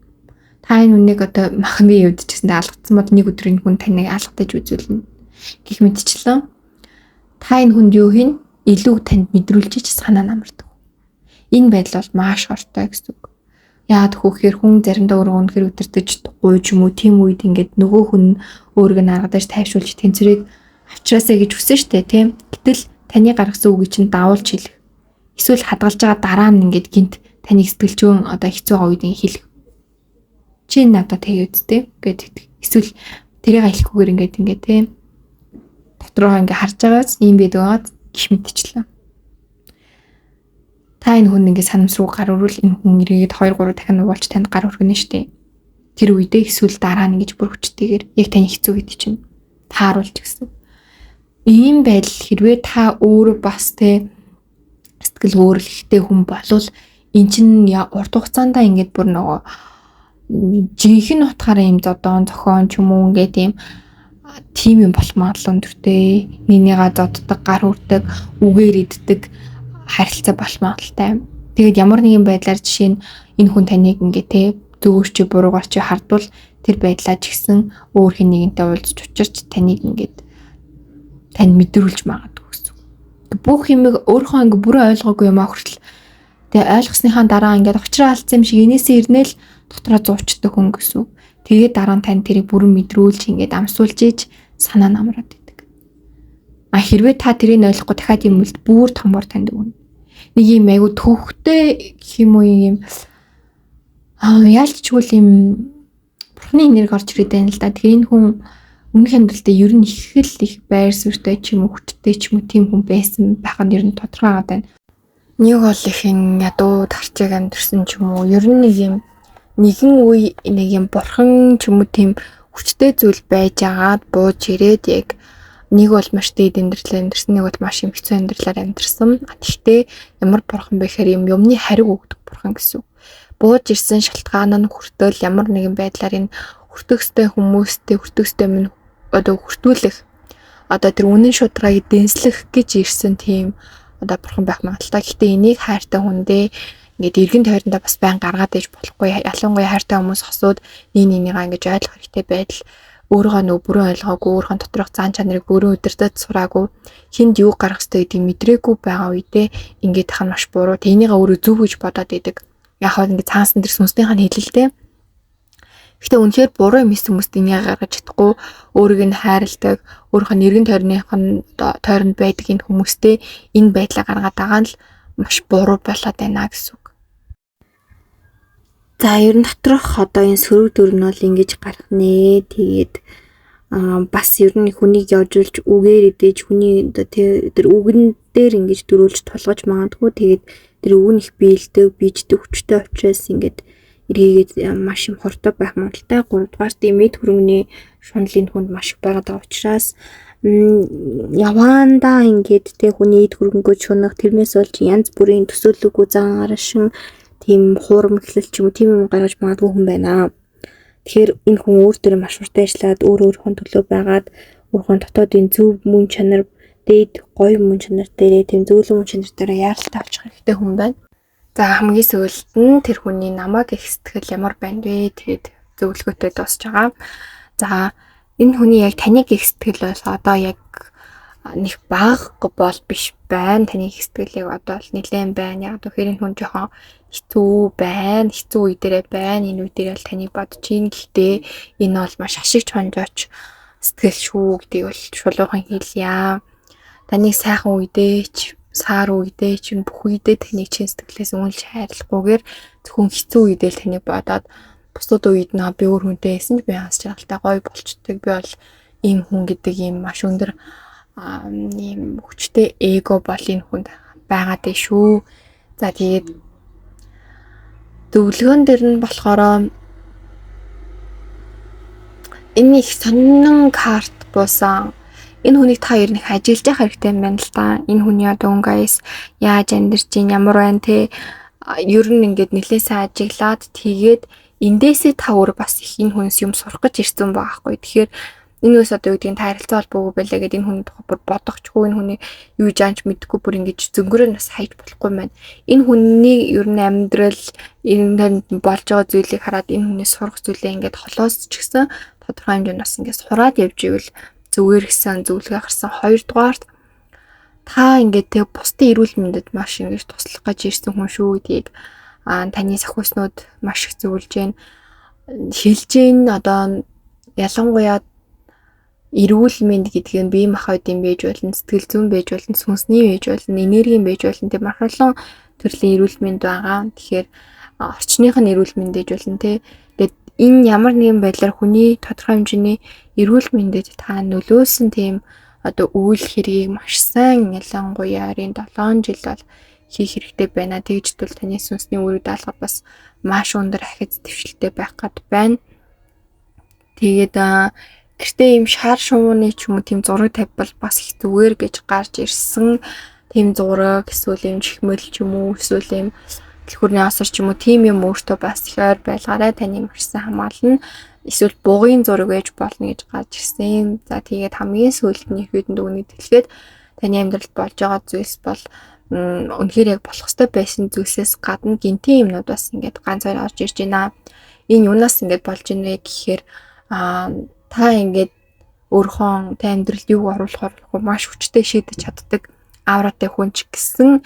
Та энэ хүнийг одоо махны үед ч гэсэн алгацсан бол нэг өдөр энэ хүн таныг алгатаж үзүүлнэ. Гэх мэтчлэн та энэ хүнд юу хийн илүү танд мэдрүүлж ч санаа намардаг. Энэ байдал бол маш хортой гэсэн үг. Яагаад гэхээр хүн заримдаа өөрөө үнэхээр өдөртөж гуйж юм уу тийм үед ингээд нөгөө хүн өөрийгөө наргадаж тайвшруулж тэнцвэрийг авчраасаа гэж хүсэн штэ тийм. Гэтэл таны гаргасан үгийг чинь давуулж хэлэх. Эсвэл хадгалж байгаа дараа нь ингээд гинт таныг сэтгэлжүүн одоо хэцүү байгаа үед хэлэх. Чи надад тэгээ үсттэй гэдэг. Эсвэл тэрийг хэлэхгүйгээр ингээд тийм. Дотроо ингээд харж байгаас ийм байдаг гэх мэтчлээ. Та энэ хүн ингээд санамсруу гар өрвөл энэ хүн ирээд 2 3 дахин угаалж танд гар өргөнө штэ. Тэр үедээ эсвэл дараа нь ингэж бүр хүчтэйгээр яг таны хэцүү үед чинь тааруулж гэсэн. Ийм байдал хэрвээ та өөрөө бас сэтгэл өөрлөлттэй хүн болвол эн чинь урт хугацаанд ингээд бүр нөгөө жинхэнэ утгаараа юм зодон зохион ч юм уу ингээд тийм юм болох магадлал өндөртэй. Минийга зоддог, гар хүрдэг, үгээр иддэг харилцаа болох магадлалтай. Тэгээд ямар нэгэн байдлаар жишээ нь энэ хүн таныг ингээд зөвөр чи буруугаар чи хардвал тэр байдлаа ч гэсэн өөр хэн нэгэнтэй уулзч учирч таныг ингээд тань мэдрүүлж магадгүй гэсэн. Бүх юмыг өөрийнхөө ингээд бүрэн ойлгоогүй юм а хүртэл тэгээ ойлгосныхаа дараа ингээд очроо алдсан юм шиг энээсээ ирнээл дотроо зуучдаг хүн гэсэн. Тэгээд дараа нь тань тэрийг бүрэн мэдрүүлж ингээд амсуулж ийж санаа намраад идэг. Хэрвээ та тэрийг ойлгохгүй дахиад юм бол бүр томор танд өгнө. Нэг юм айгу төвхтэй гэх юм уу юм яалтчгүй юм бурхны энерги орж ирээд байна л да. Тэгэхээр энэ хүн өмнөх амьдралдаа ер нь их байр суурьтай ч юм уу хүчтэй ч юм уу тийм хүн байсан байх нь ер нь тодорхой байгаа байна. Нэг бол их ядуу тарчиг амьдэрсэн ч юм уу ер нь нэгэн үе нэг юм бурхан ч юм уу тийм хүчтэй зүйл байж агаад бууж ирээд яг Нэг бол маш дээд амьдралаар амьдрсан, нэг бол маш юм хэцүү амьдралаар амьдрсан. Гэхдээ ямар бурхан бэ гэхээр юмны хариу өгдөг бурхан гэсэн. Бууж ирсэн шалтгаан нь хүртэл ямар нэгэн байдлаар энэ хүртөхстэй хүмүүстэй хүртөхстэй минь хүртүүлэх тэр үнэн шударгааг дэнслэх гэж ирсэн тийм бурхан байх магадaltaй. Гэхдээ энийг хайртай хүндээ ингээд эргэн тойрондоо бас байн гаргаад иж болохгүй. Ялангуяа хайртай хүмүүс хосууд нэгнийгаа ингэж ойлгох хэрэгтэй байдал өөрийгөө бүрэн ойлгоогүй, өөрийнхөө доторх зан чанарыг бүрэн удирдах сураагүй, хүнд юу гарах ёстой гэдгийг мэдрээгүй байгаа үедээ ингээд тах нь маш буруу. Тэрнийгээ өөрөө зөв гэж бодоод идэг. Яг хаа ингээд цаасан дээр сүнснийх нь хэлэлтэй. Гэхдээ үнэхээр буруу юм хийсэн хүмүүст энийг гаргаж чадахгүй, өөрийг нь хайрладаг, өөрийнхөө нэргэн тойронд байдаг энэ хүмүүстэй энэ байдлаа гаргаад байгаа нь л маш буруу болоод байна гэсэн үг. За ер нь доторх энэ сөрөг дүр нь бол ингэж гарах нэ. Тэгээд бас ер нь хүнийг явжуулж үгээр идэж хүний тэр үгэн дээр ингэж дөрүүлж тулгаж магадгүй. Тэгээд тэр үг нь их биелдэг, бичдэг хүчтэй учраас ингэж эргээгээд маш юм хордог байх магадaltaй. 3 дугаар мэд хөрөнгөний шунлын хүнд маш их байгаад байгаа учраас яваандаа ингэж хүний эд хөрөнгөө чунах, тэрнээс болж янз бүрийн төсөөлөггүй зан гарашин тийм хуурам эхлэл ч юм уу тийм юм гаргаж магадгүй хүн байна. Тэгэхээр энэ хүн өөр төрөө маш уртаа ажиллаад өөрийнхөө төлөө байгаад өөрийнхөө дотоодын зөв мөн чанар, дээд гоё мөн чанар дээрээ тийм зөвлөм мөн чанар дээрээ яаралтай авчих хэрэгтэй хүн байна. За хамгийн сүүлд нь тэр хүний намайг их сэтгэл ямар байна вэ? Тэгээд зөвлөгөөтэй дуусч байгаа. За энэ хүний яг таныг их сэтгэл бол одоо яг нэг бага бол биш байна. Таны их сэтгэлийг одоо л нэлээд байна. Яг тэгэхээр энэ хүн жоохон хэцүү байна. Хэцүү үе дээрээ байна. Энэ үе дээр л таныг бодож ийн. Гэхдээ энэ бол маш ашигч хонжооч сэтгэл шүү гэдгийг бол шулуухан хэлье. Таныг сайхан үедээ ч сар үедээ ч бүх үедээ таныг чин сэтгэлээс үнэлж хайрлахгүйгээр зөвхөн хэцүү үедээ л таныг бодоод бусдад үед наа би өөр хүнтэй байсан ч би хас чаргалтай гоё болчдөг. Би бол ийм хүн гэдэг ийм маш өндөр ийм хүчтэй эго бол энэ хүнд байгаад ээ шүү. За тэгээд зөвлөгөөн дээр нь болохоор энэ их сонин карт буусан. Энэ хүнийг та ер нь ажиллаж явах хэрэгтэй юм байна л да. Энэ хүний одоо өнгөс яаж амьдарч ийн, ямар байна те. Ер нь ингээд нэлээд сайн ажиглаад тэгээд эндээсээ та өөр бас их энэ хүнс юм сурах гэж ирсэн байгаа хгүй. Тэгэхээр энэ үс одоо үүдгийн та харилцаа холбоогүй байлаа гэдэг энэ хүний тухай бүр бодохчгүй, энэ хүний юу жаанч мэдхгүй бүр ингэж зөнгөрөө нас хайж болохгүй маань. Энэ хүний ер нь амьдрал энэ болж байгаа зүйлийг хараад энэ хүний сурах зүйлээ ингээд холоос ч гэсэн тодорхой хэмжээнд бас ингээд сураад явж ивэл зүгээр гэсэн зөвлөгөө гарсан. 2 дугаарт та ингээд тэг бусдын эрүүл мэндэд маш ингэж туслах гэж ирсэн хүн шүү гэдгийг таны сахиуснууд маш их зөвлөж гэн хэлж гэн. Одоо ялангуяа эрүүл мэнд гэдэг нь бие махбодын байж болно, сэтгэл зүйн байж болно, сүнсний байж болно, энергийн байж болно. Тэг маш олон төрлийн эрүүл мэнд байгаа. Тэгэхээр орчных нь эрүүл мэнд байж болно те. Тэгээд энэ ямар нэгэн байдлаар хүний тодорхой хэмжээний эрүүл мэндэд та нөлөөсөн тийм одоо үйл хэргийг маш сайн ялангуяа 7 жил бол хийх хэрэгтэй байна. Тэгж бол таны сүнсний үүрэг даалгавар бас маш өндөр ахиц дэвшилтэй байх гад байна. Тэгээд гэртээ ийм шар шувууны ч юм уу тийм зураг тавьбал бас их зүгээр гэж гарч ирсэн. Тийм зураг эсвэл ийм чихмэл ч юм уу эсвэл ийм дэлгүүрний асар ч юм уу тийм юм өөртөө бас их ойр байлгаарай. Таны марсан хамгаална. Эсвэл бугын зураг байж болно гэж гарч ирсэн. За тэгээд хамгийн сүүлдний хэдэн дүгнэг дэлгээд таны амьдралд болж байгаа зүйлс бол үнэхээр яг болох ёстой байсан зүйлсээс гадна гинтийн юмнууд бас ингээд ганц хоёр орж ирж байна. Энэ юунаас ингээд болж ийнэ гэхээр та ингээд өөрхөн та амьдралд юу оруулахаар маш хүчтэй шийдэж чаддаг авраатай хүн ч гэсэн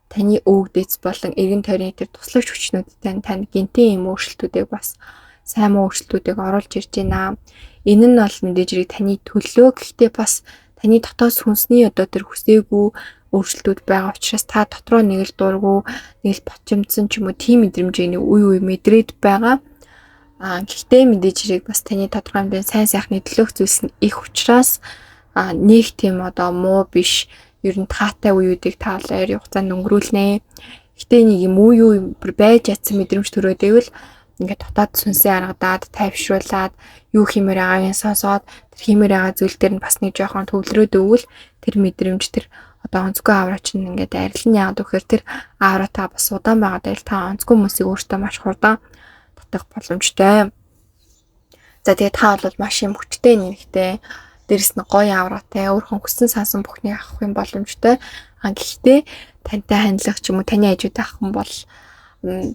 таны өвгдөц болон эргэн тойрны тэр туслагч хүчнүүдтэй танд гинтийн юм өөрчлөлтүүдийг бас сайн өөрчлөлтүүдийг оруулж ирж байна. Энэ нь бол мэдээж хэрэг таны төлөө гэхдээ бас таны дотоод сүнсний одоо тэр хүсээгүй өөрчлөлтүүд байгаа учраас та дотроо нэг л дургу, нэг л бочимдсан ч юм уу тийм мэдрэмжийн үе мэдрээд байгаа. Гэхдээ мэдээж хэрэг бас таны тодорхой хэмжээний сайн сайхны төлөөх зүйлс нь их учраас нэг тийм одоо муу биш ер нь таатай үеүүдийг та ойрын хугацаанд өнгөрүүлнэ. Гэтэ нэг юм үе байж ядсан мэдрэмж төрөөд ивэл ингээд дотоод сүнсээ харгадаад тайвшруулад юу хиймээр байгааг сонсоод тэр хиймээр байгаа зүйл дээр нь бас нэг жоохон төвлөрөөд өгвөл тэр мэдрэмж тэр одоо онцгой авраа чинь ингээд арилна яагаад гэхээр тэр авраатаа бас удаан байгаад байл та онцгой хүмүүсийг өөртөө маш хурдан татах боломжтой. За тэгээд та бол маш юм хүчтэй нэрхтэй дээрэс нь гоё авраатай өөрхөн хүссэн сансан бүхнийг авах юм боломжтой. Гэхдээ тантай хандлах ч юм уу таны хажууд ах хүн бол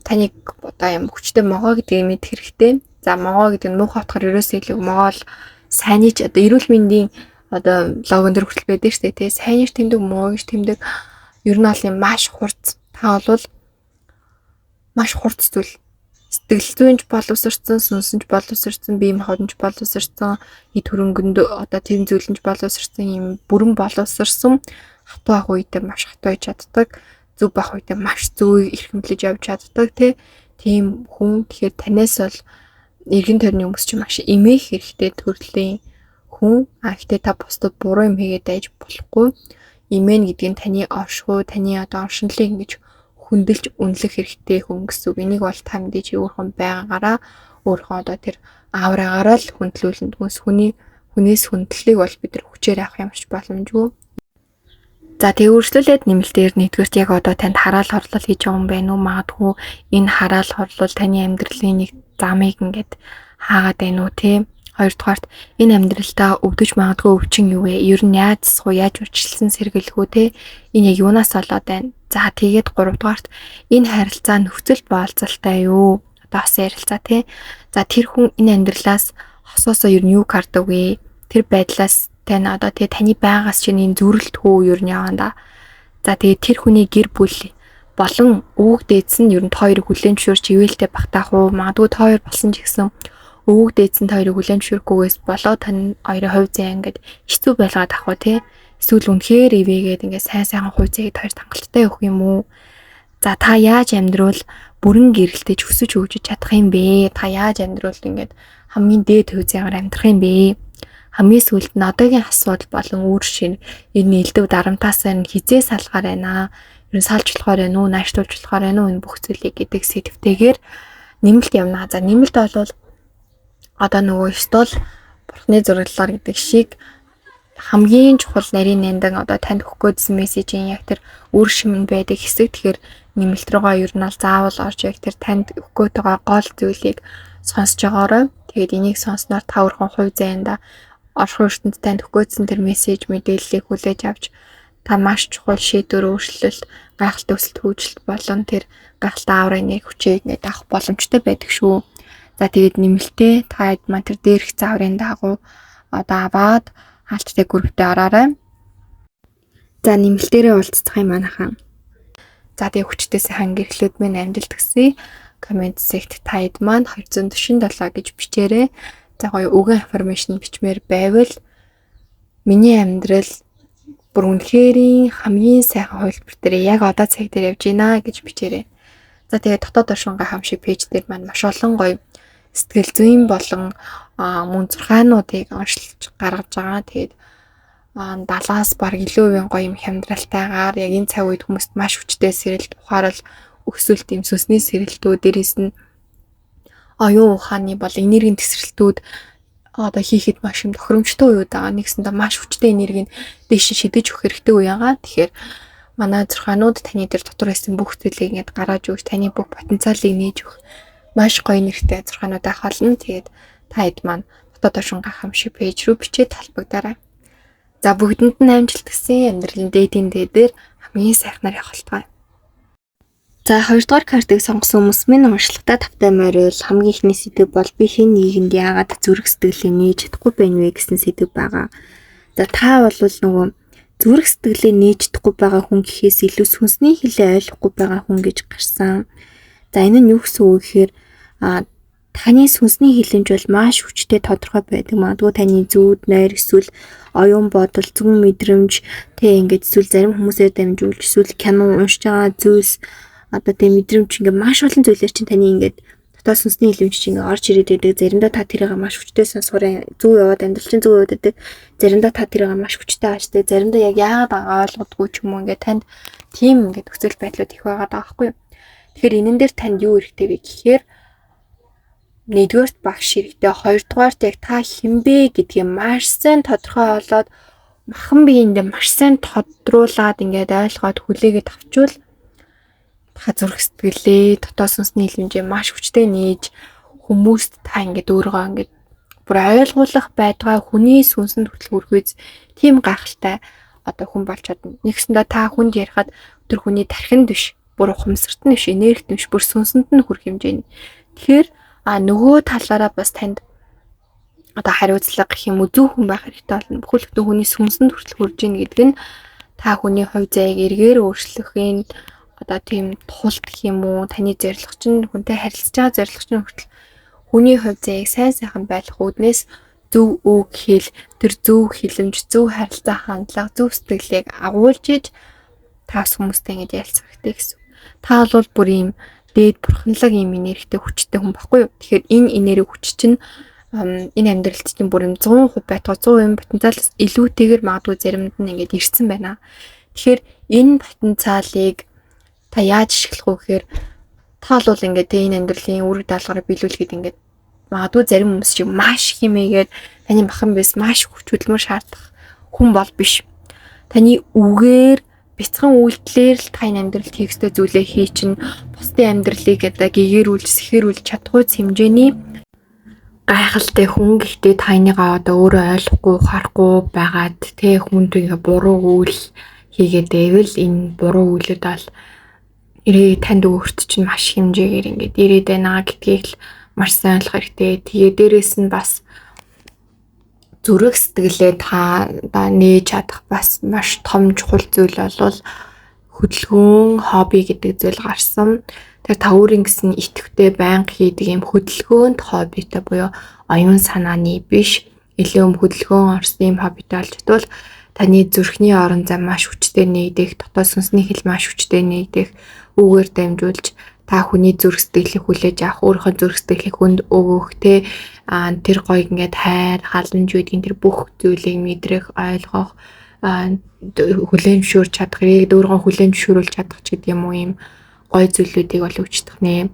таныг одоо юм хүчтэй могоо гэдгийг мэд хэрэгтэй. За могоо гэдэг нь муухай утгаар ерөөсөө илүү могоо л сайныг одоо эрүүл мэндийн одоо логон дээр хүртэл байдаг шүү дээ тий. Сайныг тэмдэг муугч тэмдэг ер нь бол юм маш хурц. Та бол маш хурц зүйл. Сэтгэл зүйнч боловсрцсан, сүнсэнч боловсрцсан, бие махбодч боловсрцсан, эд хөрөнгөнд одоо тэм зүйлэнч боловсрцсан юм бүрэн боловсрсан хатуу ах үедээ маш хатуу хийж чаддаг, зөв бах үедээ маш зөв эрхэмлэж явж чаддаг тийм хүн. Тэгэхээр танаас бол эргэн тойрны хүмүүс чинь маш эмээх хэрэгтэй төрлийн хүн. Гэхдээ та бусдад буруу юм хийгээд байж болохгүй. Имэн гэдэг нь таны оршихуй, таны одоо оршинлыг ингэж хүндэлж үнэлэх хэрэгтэй хүн гэсэн үг. Энийг бол та мэдээж өөрхөн байгаагаараа өөрхөн одоо тэр авраагаараа л хүндлүүлнэ. Хүнээс хүндлэлийг бол бид нар хүчээр авах юмч боломжгүй. За тэг өөрчлөлээд нэмэлтээр нэгдүгürt яг одоо танд хараал хорлол хийж байгаа юм байна уу? Магадгүй энэ хараал хорлол таны амьдралын нэг замыг ингээд хаагаад байна уу те? Хоёрдугаарт энэ амьдралдаа өвдөж магадгүй өвчин юу вэ? Ер нь яаж засах уу? Яаж урьдчилсан сэргэлгүй те? Энэ яг юунаас болоод байна? За тэгээд гуравдугаарт энэ харилцаа нөхцөл боолзолтой юу? Одоо бас ярилцаа тий. За тэр хүн энэ амьдралаас хосоосоо ер нь юу кардаг вэ? Тэр байдлаас тань одоо тий таны байгаас чинь энэ зүрэлт хөө ер нь яванда. За тэгээд тэр хүний гэр бүл болон өвөг дээдс нь ер нь хоёрыг хүлээн зөвшөөрч ивэлтэй багтаах уу? Магадгүй хоёр болсон ч гэсэн өвөг дээдс нь хоёрыг хүлээн зөвшөөрөхгүйгээс болоо тань хоёрын хувь заяа ингээд хэцүү байлгаад ах уу тий. Эсвэл үнэхээр ивэгээд ингээд сайн хувь заяаг хоёр хангалттай явах юм уу? За та яаж амьдрал бүрэн гэрэлтэй ч өсөж хөгжиж чадах юм бэ? Та яаж амьдрал ингээд хамгийн дээд хувь заяагаар амьдрах юм бэ? Хамгийн сүүлд нь одоогийн асуудал болон үр шин энэ элдв дарамтаасаа нь хизээ салгаар байна. Ер нь салж болохоор байна уу? Наашлуулж болохоор байна уу? Энэ бүх зүйлийг гэдэг сэдвтэйгээр нэмэлт явна. За нэмэлт бол одоо нөгөө стол бурхны зураглалаар гэдэг шиг хамгийн чухал нарийн нандин одоо танд өгөх гэсэн мессежийн яг тэр үр шимэн байдаг хэсэг. Тэгэхээр нэмэлт рүүгээ ер нь заавал орж яг тэр танд өгөх байгаа гол зүйлийг сонсож байгаарай. Тэгээд энийг сонсноор та өөрхөн хувь заяанда орхон ертөнд танд өгөхсөн тэр мессеж мэдээллийг хүлээж авч та маш чухал шийдвэр өөрчлөлт гайхалтай өсөлт хөгжилт болон тэр гайхалтай аврагны хүчийг ингээд авах боломжтой байдаг шүү. За тэгээд нэмэлтээ та хэд маань тэр дээрх зааврын дагуу одоо аваад хаалттай групптэй ороорой. За нэмэлтээрээ уулзах юм манайхан. За тэгээд хүчтэй сайхан гэрлүүд минь амжилт төсөй. Комент сект та хэд маань 247 гэж бичээрэй. За гоё өгөн информашн бичмээр байвал миний амьдрал бүр үнэхэрийн хамгийн сайхан хувилбар дээр яг одоо цаг дээр явж байна гэж бичээрэй. За тэгээд дотоод оршин гайхамшиг пэйж дээр маань маш олон гоё сэтгэл зүйн болон мөн зургаануудыг онцлж гаргаж байгаа. Тэгээд 70-аас баг илүү үеийн гоё юм хямдралтайгаар яг энэ цаг үед хүмүүст маш хүчтэй сэрэлт ухаарал өсөлт юм сүнсний сэрэлтүүд дээрээс нь оюун ухааны бол энергийн тесрэлтүүд одоо хийхэд маш юм тохиромжтой үед байгаа. Нэгсэндээ маш хүчтэй энергийг дээш шидэж өгөх хэрэгтэй үе байгаа. Тэгэхээр манай зурхаанууд таны дээр дотор байсан бүх зүйлийг ингээд гаргаж өгч таны бүх потенциалыг нээж өгөх маш гоё нэртэй зурхаанууд ахална. Тэгээд та хэд маань дотоод оршин гайхамшиг пэйж рүү бичээд талбагдаарай. За бүгдэнд нь амжилт хүсье. Амьдралын дээдийн дээр хамгийн сайхнаар явах болтугай. За хоёрдугаар картыг сонгосон хүмүүс минь уншлагатаа тавтай морил хамгийн ихний сэдв бол би хэн нийгэмд яагаад зүрх сэтгэлээ нээж чадахгүй байна вэ гэсэн сэдв байгаа. За та бол нөгөө зүрх сэтгэлээ нээж чадахгүй байгаа хүн гэхээс илүү сүнсний хилээ ойлгохгүй байгаа хүн гэж гарсан. За энэ нь юу гэсэн үг гэхээр таны сүнсний хилэнж бол маш хүчтэй тодорхой байдаг. Магадгүй таны зүуд, нойр эсвэл оюун бодол, зүүн мэдрэмж тэг ингээд эсвэл зарим хүмүүсээр дамжуулж эсвэл кино уншиж байгаа зүйлс одоо тэг мэдрэмж ингээд маш олон зүйлээр чинь таны ингээд дотоод сүнсний хилэмж чинь ингээд орж ирээд байдаг. Заримдаа та тэрийг маш хүчтэй сонсохоор зүг яваад амьдрал чинь зүг яваад байдаг. Заримдаа та тэрийг маш хүчтэй ааштай. Заримдаа яг яагаад байгаа ойлгодгүй ч юм уу ингээд танд тийм ингээд нөхцөл байдлууд их байгаа даа байхгүй юу. Тэгэхээр энэн дээр танд юу хэрэгтэй вэ гэхээр нэгдүгээрт багш хэрэгтэй, хоёрдугаарт яг та хинбэ гэдгийг маш сайн тодорхой болоод махан биеиндээ маш сайн тодруулаад ингээд ойлгоод хүлээгээд авчвал та зүрх сэтгэлээ, дотоод сүнсний хилэмжээ маш хүчтэй нээж хүмүүст та ингээд өөрийгөө ингээд бүр ойлгуулах байдгаа хүний сүнсэнд хүртэл хүрхвэз тийм гайхалтай хүн болж чадна. Нэгсэндээ та хүнд ярихад тэр хүний тархинд биш, бүр ухамсарт нь биш, энергт нь биш, бүр сүнсэнд нь хүрх хэмжээний. Тэгэхээр нөгөө талаараа бас танд хариуцлага гэх юм уу зөв хүн байх хэрэгтэй болно. Бүхэл бүтэн хүний сүнсэнд хүртэл хүрж ийн гэдэг нь та хүний хувь заяаг эргээр өөрчлөхийн тийм тулд гэх юм уу таны зорилго чинь хүнтэй харилцаж байгаа зорилго чинь хүртэл хүний хувь заяаг сайн сайхан байлгах үүднээс зөв үг хэл, тэр зөв хилэмж, зөв харилцаа хандлага, зөв сэтгэлийг агуулж иж таас хүмүүстэй ингэж ярилцах хэрэгтэй гэсэн. Та бол бүр ийм дээд бурханлаг ийм энергитэй хүчтэй хүн баггүй юу? Тэгэхээр энэ энерги хүч чинь энэ амьдралд чинь бүр 100% байтугай 100% потенциалаас илүүтэйгээр магадгүй заримд нь ингэж ирсэн байна. Тэгэхээр энэ потенциалыг та яаж ашиглах вэ гэхээр та бол ингээд энэ амьдралын үүрэг даалгаврыг биелүүлэхэд ингээд магадгүй зарим хүмүүс шиг маш хэмээгээд таны махан бис маш хүч хөдөлмөр шаардах хүн бол биш. Таны үгээр бяцхан үйлдэлээр л та энэ амьдралд хийх ёстой зүйлээ хий чинь бусдын амьдралыг гэгэрүүлж сэхэрүүлж чадахгүй хэмжээний гайхалтай хүн. Гэхдээ та энийгээ өөрөө ойлгохгүй харахгүй байгаад хүнтэйгээ буруу үйл хийгээд байвал энэ буруу үйлүүд бол танд өөрт чинь маш хэмжээгээр ингээд ирээд байна гэдгийг л маш сайн ойлгох хэрэгтэй. Тэгээ дээрэс нь бас зүрх сэтгэлээ та нээж чадах бас маш том чухал зүйл бол хөдөлгөөн, хобби гэдэг зүйл гарсан. Тэр та өөрийн гэсэн идэвхтэй байнга хийдэг юм хөдөлгөөнт хоббитой буюу оюун санааны биш илүү хөдөлгөөн орсон юм хоббитой болж чадвал таны зүрхний орон зай маш хүчтэй нэгдэх, дотоод сүнсний хил маш хүчтэй нэгдэх, үгээр дамжуулж та хүний зүрх сэтгэлийг хүлээж авах, өөрийнхөө зүрх сэтгэлийг хүнд өгөх тэр гоё ингээд хайр, халамж үүдгийн тэр бүх зүйлийг мэдрэх, ойлгох, хүлээмжшүүлж чадах, өөрийгөө хүлээмжшүүлж чадах ч гэдэг юм уу юм гоё зүйлүүдийг бол өгчдөх нэ.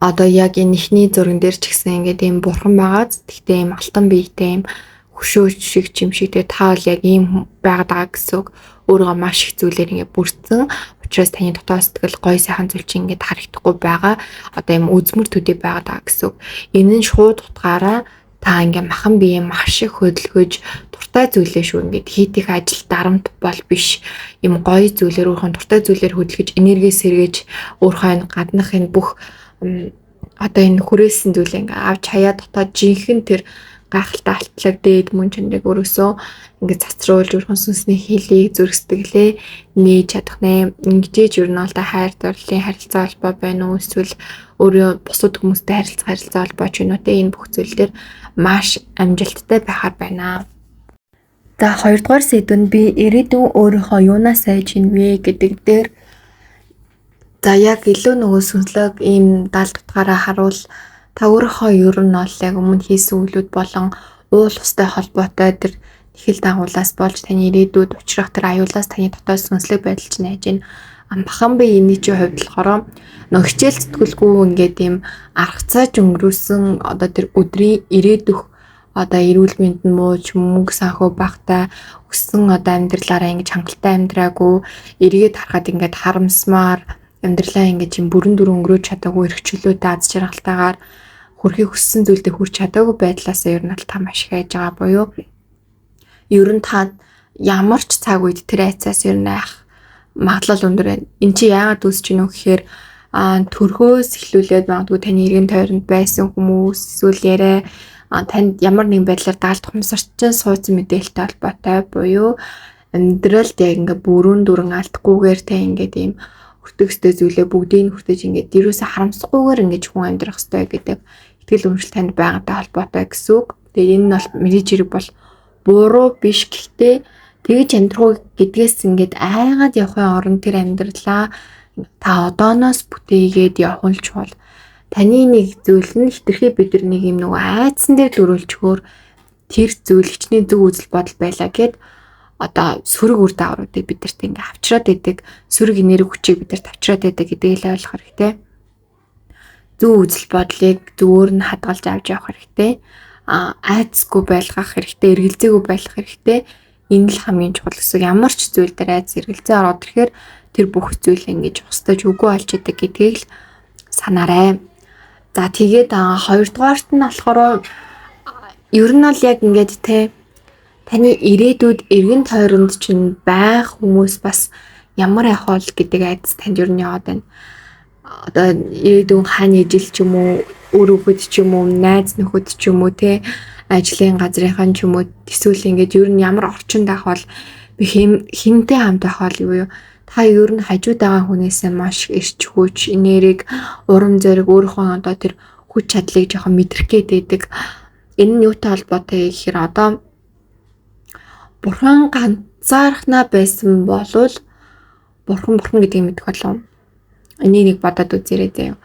Яг энэ ихний зурган дээр ч гэсэн ингээд ийм бурхан байгааз тэгтээ ийм алтан биетэй ийм хөшөөч шиг чимшигтэй та бол яг ийм байгаад гэсэн үг. Өөрийгөө маш их зүйлээр ингээд бүрдсэн. Учираас таны дотоод сэтгэл гоё сайхан зүйл чинь ингээд харагдахгүй байгаа. Ийм үзмэр төдий байгаад гэсэн үг. Энэ нь шууд утгаараа та ингээ махан бие маш их хөдөлгөж дуртай зүйлээ шүү ингээд хийх ажил дарамт бол биш. Ийм гоё зүйлээр өөрийнхөө дуртай зүйлээр хөдөлгөж энерги сэргээж өөрийнхөө гаднах энэ бүх энэ хүрээсэн зүйлээ ингээ авч хаяа дотоод жинхэнэ тэр гайхалтай алтлаг дээд мөн чанарыг өрөөсөө ингээд цацруулж өөрхөн сүнсний хилийг зүрх сэтгэлээ нээж чадах нэ. Ингэж ер нь бол та хайр дурлалын харилцаа холбоо байна уу эсвэл өөрөө бусад хүмүүстэй харилцаа холбоо ч юм уу энэ бүх зүйл дээр маш амжилттай байхаар байна. За хоёрдугаар сэдвэнд би ирээдүйн өөрийнхөө юунаас айж ийнвэ гэдэг дээр яг илүү нөгөө сүнслэг ийм даал тутгаараа харуул та өөрийнхөө ер нь бол яг өмнө хийсэн үйлүүд болон уул устай холбоотой тэр ихэл дагуулаас болж таны ирээдүйд учрах тэр аюулаас таны дотоод сүнслэг байдал чинь айж ийн. Махан бие энэ чинь хувьд болохоор нөгөө хичээл зүтгэлгүй ингээд ийм аргацаач өнгөрүүлсэн тэр өдрийн ирээдүх эрүүл мэнд нь муу ч мөнгө санхүү багтай өссөн амьдралаараа ингэж хангалттай амьдраагүй эргээд харахад ингээд харамсмаар амьдралаа ингэж юм бүрэн дүр өнгөрөөж чадаагүй эрхчлөөтэй аз жаргалтайгаар хүрхийг хүссэн зүйлдээ хүрч чадаагүй байдлаас ер нь та маш их айж байгаа буюу ер нь та ямар ч цаг үед тэр айцаас ер нь айх магадлал өндөр байна. Энд чи яагаад үүсэж гинөө гэхээр төрхөөс эхлүүлээд магадгүй таны иргэн тойронд байсан хүмүүс эсвэл яриа танд ямар нэгэн байдлаар даалт ухамсарчин суудсан мэдээлэлтэй холбоотой буюу амьдралд яг ингээ бүрэн дүрэн алдахгүйгээр та ингээд ийм хүртэгстэй зүйлээ бүгдийг хүртэж ингээд дэрүүсээ харамсахгүйгээр ингэж хүн амьдрах хэрэгтэй гэдэг итгэл үнэмшил танд байгаатай холбоотой гэсэн үг. Тэгээ энэ нь бол мэдээж хэрэг бол буруу биш гэхдээ тэгж амьдрах гэдгээс ингээд айгаад явахын оронд тэр амьдралаа та одооноос бүтээгээд явах нь чухал. Таны нэг зүйл нь хитрхи бид нэг юм нөгөө айдсан дээр дөрүүлчихөөр тэр зүйл хичнээн зөв үзэл бодол байлаа гэд сөрөг үр дагавруудыг бидэрт ингээ авчраад байдаг, сөрөг энерги хүчийг бидэрт авчраад байдаг гэдгийг л ойлгох хэрэгтэй. зүүн үзэл бодлыг зүгээр нь хадгалж авч явах хэрэгтэй. Айцгүй байлгах хэрэгтэй, эргэлзээгүй байх хэрэгтэй. Энэ л хамгийн чухал гэсэн. Ямар ч зүйл дээр айц эргэлзээ ороод ирэхээр тэр бүх зүйл ингэж устдаж үгүй болж идэг гэдгийг л санаарай. За тэгээд хоёрдугаарт нь болохоор ер нь бол яг ингэж те таны ирээдүйд эргэн тойронд чинь байх хүмүүс бас ямар явах бол гэдэг айдас танд ер нь яваад байна. Одоо ирээдүйн хааны ижил ч юм уу, өөр хүүхэд ч юм уу, найз нөхөд ч юм уу те ажлын газрынхан ч юм уу эсвэл ингэж ер нь ямар орчинд авах бол би хинтэй хамт авах бол юу юу та ер нь хажууд байгаа хүнээсээ маш эрч хүч, энерги, урам зориг өөрийнхөө одоо тэр хүч чадлыг жоохон мэдрэх гээд байдаг. Энэ нь юутай холбоотой гэхээр одоо бурхан ганцаархнаа байсан болвол бурхан гэдгийг мэдэх болов. Энийг нэг бодоод үзээрэй заяа.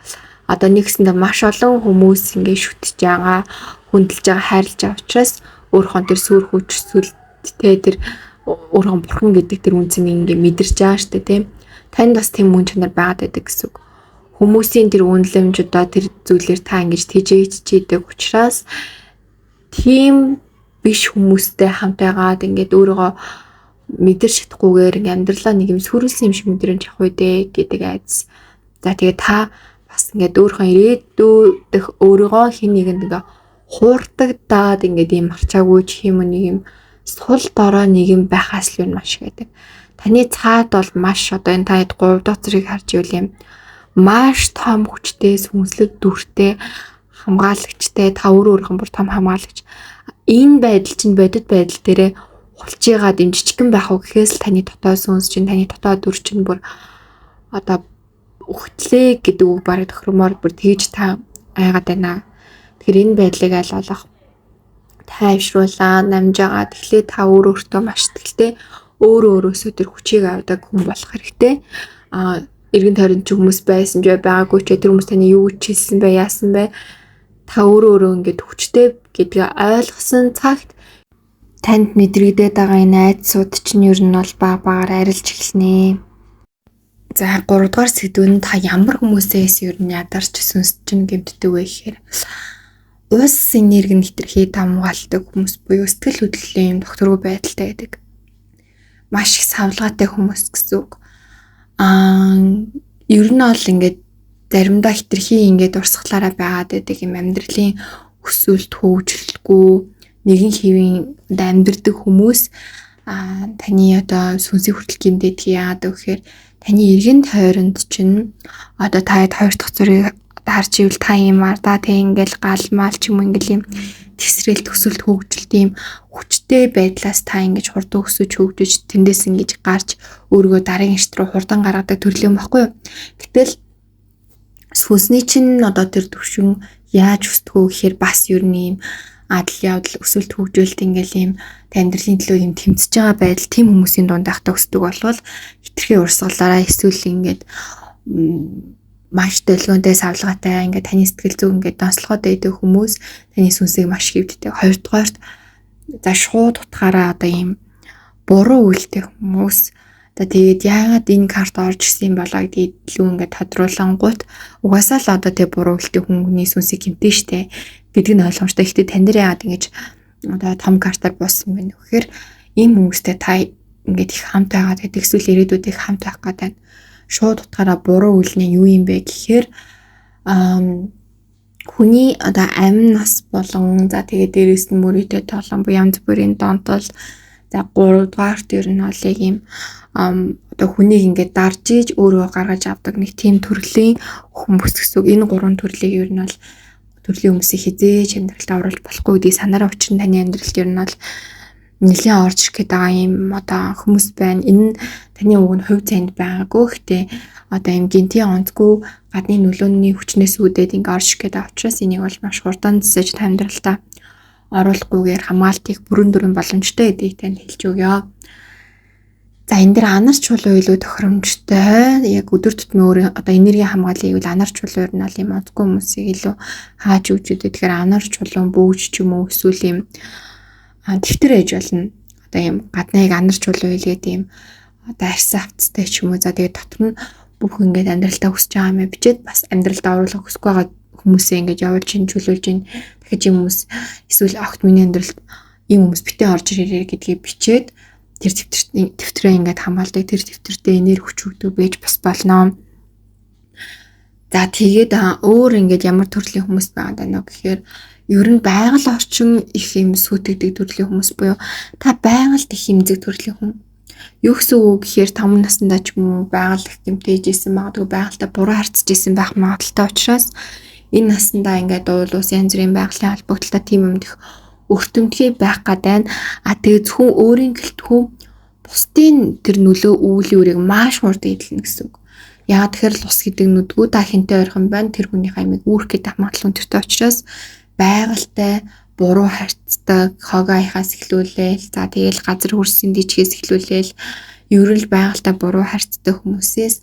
Одоо нэгсэндээ маш олон хүмүүс ингэ шүтж байгаа, хүндэлж байгаа, хайрлаж байгаа учраас өөрийнхөө тэр сүр хүч сүлдтэй тэр өөрхөн бурхан гэдэг тэр үнцнийг ингээ мэдэрч байгаа штэ тийм. Танд бас тийм мөн чанар байгаад байдаг гэсэн үг. Хүмүүсийн тэр үнэлэмж одоо тэр зүйлээр та ингэж тэжээччидэг учраас тийм биш хүмүүстэй хамт байгаад ингээд өөрийгөө мэдэрч чадахгүйгээр ингээ амьдралаа нэг юм сүрүүлсэн юм шиг мэдрэмж авах үедээ гэдэг айдас. За тэгээд та бас ингээд өөрийнхөө ирээдүйдх өөрийгөө хин нэгэнд ингээ хуурдагдаад ингээд ийм арчаагүй ч юм нэг юм сул дорой нэг юм байхаас л маш гэдэг. Таны цаад бол маш одоо энэ таад 3 дахь зэрэг харж ивэл юм маш том хүчтэй, сүнслэг дүртэй, хамгаалагчтай, та өөрийнхөө бүр том хамгаалагч. Энэ байдал чинь бодит байдал дээрээ хулчигаа дэмжчихгэн байх уу гэхээс л таны дотоод сүнс чинь, таны дотоод дүр чинь бүр одоо өгтлээ гэдэг үг бараг тохиромоор бүр тэгж та айгаад байна. Тэгэхээр энэ байдлыг аль болох тайвшруулаа, намж байгаа. Тэгэхээр та өөртөө маш ихтэй өөрөөсөө тэр хүчийг авдаг хүн болох хэрэгтэй. Эргэн тойронд ч хүмүүс байсан ч байгаагүй ч тэр хүмүүс таны юу гэж хэлсэн бэ, яасан бэ? Та өөрөө ингээд хүчтэй гэдгийг ойлгосон цагт танд мэдрэгдээд байгаа энэ айдсууд чинь ер нь бол багаар арилж эхэлнэ. За 3 дугаар сэдв нь та ямар хүмүүсээс ер нь ядарч сүнсч чинь гэмтдэг вэ гэхээр ус энерги нэвтрхий хамгаалдаг хүмүүс буюу сэтгэл хөдлөлийн докторгүй байдалтай байдаг. Маш их савлгаатай хүмүүс гэсэн үг. Ер нь бол ингээд заримдаа хитрхи ингээд урсгалаараа байгаад байдаг юм амьдралын өсвөлт хөгжилтгүй нэгэн хэвийн амьдрдаг хүмүүс таны одоо сүнсийг хүртэл гэмдээд яагаад гэхээр таны эргэн тойронд чинь одоо та 2 дахь зүрийг харж ивэл та юмар да тэг ингээл галмаал ч юм уу ингээл юм тесрэлт өсөлт хөгжилт юм хүчтэй байдлаас та ингэж хурдан өсөж хөгжиж тэндээс ингэж гарч өөрийгөө дараагийн шат руу хурдан гаргадаг төрөл юм баггүй юу. Гэтэл сүнсний чинь одоо тэр төвшин яаж өсдгөө гэхээр бас ер нь юм адал явдал өсөлт хөгжүүлэлт ингээл юм амьдралын төлөө юм тэмцэж байгаа байдал тийм хүмүүсийн дунд байхдаа өсдөг болвол хитрхи урсгалаараа эсвэл ингээд маш дэлгөөнтэй савлгаатай ингээд таны сэтгэл зүйн ингээд донслогоод байдаг хүмүүс таны сүнсийг маш хөвддөг. Хоёрдугаарт за шууд утгаараа одоо ийм буруу үйлдэх хүмүүс одоо тэгээд яагаад энэ карт орж ирсэн болоо гэдгийг илүү ингээд тодруулангуут угаасаа л одоо тэг буруу үйлдэх хүний сүнсийг хэмтэн штэ гэдэг нь ойлгомжтой. Гэхдээ тань дээр яагаад ингэж одоо том картаар буусан юм бэ гэхээр ийм хүмүүстэй та ингээд их хамт байгаад гэдэг эсвэл ирээдүйд их хамт байх гэдэг. Шууд утгаараа буруу үйлнэ юу юм бэ гэхээр хүний одоо амин нас болон за тэгээд дээрээс нь мөрөдөө толон буюу янз бүрийн донтол за 3 дугаарт ер нь бол яг юм одоо хүнийг ингээд дарж иж өөрөө гаргаж авдаг нэг тийм төрлийн хүмүүс гэсэн. Энэ 3 төрлийг ер нь бол төрлийн хүмүүсийг хизээж амьдралд оруулж болохгүй гэдгийг санаараа учир нь таны амьдралд ер нь бол нэлийн орж ирэх гэдэг юм одоо хүмүүс байна. Энэ таны уг нь хувь зайд байгаагүй. Гэхдээ одоо юм гинти онцгүй гадны нөлөөний хүчнээс үүдээд ингэ орж ирэх гэдэг учраас энийг бол маш хурдан зэсэж амьдралдаа оруулахгүйгээр хамгаалтыг бүрэн дүрэн боломжтой гэдгийг танд хэлж өгье. За энэ дэр анар чулуу илүү тохиромжтой. Яг өдөр тутмын одоо энерги хамгааллыг бол анар чулуу ер нь бол юм онцгүй хүмүүсийг илүү хааж өгчүдээ. Тэгэхээр анар чулуу бүүж ч юм уу эсвэл юм дэвтэр ээж болно. Одоо юм гадныг анар чулуу хэлгээд юм одоо арьсан хавцтай ч юм уу. За тэгээд дотор нь бүх ингээд амьдралтаа хүсэж байгаа юм бичээд бас амьдралдаа оруулах хүсэж байгаа хүмүүсээ ингэж явуулж ин чөлөөлж ин дахиж юм хүмүүс эсвэл огт миний амьдралд ийм хүмүүс битээ орж ирээрэй гэдгийг бичээд тэр тэмдэгтрээ ингээд хамгаалдаг, тэр тэмдэгтэртээ энерги хүч өгдөг байж бас болно. За тэгээд өөр ингээд ямар төрлийн хүмүүс байгаад байна вэ гэхээр ер нь байгаль орчин их юм сүйтгэдэг төрлийн хүмүүс буюу та байгальд их хэмзэг төрлийн хүн. Юу гэсэн үг гэхээр 5 наснда ч юм уу байгаль их гэмтээжсэн магадгүй байгальтай буруу харьцаж исэн байх магадaltaй учраас энэ наснда ингээд уул ус янз бүрийн байгалийн холбогдлолтой тийм юмд их өртөмтгий байх гадайн тэгээ зөвхөн өөрийн гэлтгүү бусдын тэр нөлөө үүлийн үрийг маш хурд эдэлнэ гэсэн үг. Яагаад тэгэхээр л ус гэдэг нүдгүү та хинтээ ойрхон байна тэр хүний хаймыг үүрх гэдэг магадлал өндөртэй учраас байгальтай буруу харьцдаг хогоохоос эхлүүлээл за тэгэл газар хүрсэн дижгээс эхлүүлээл ерөөл байгальтай буруу харьцдаг хүмүүсээс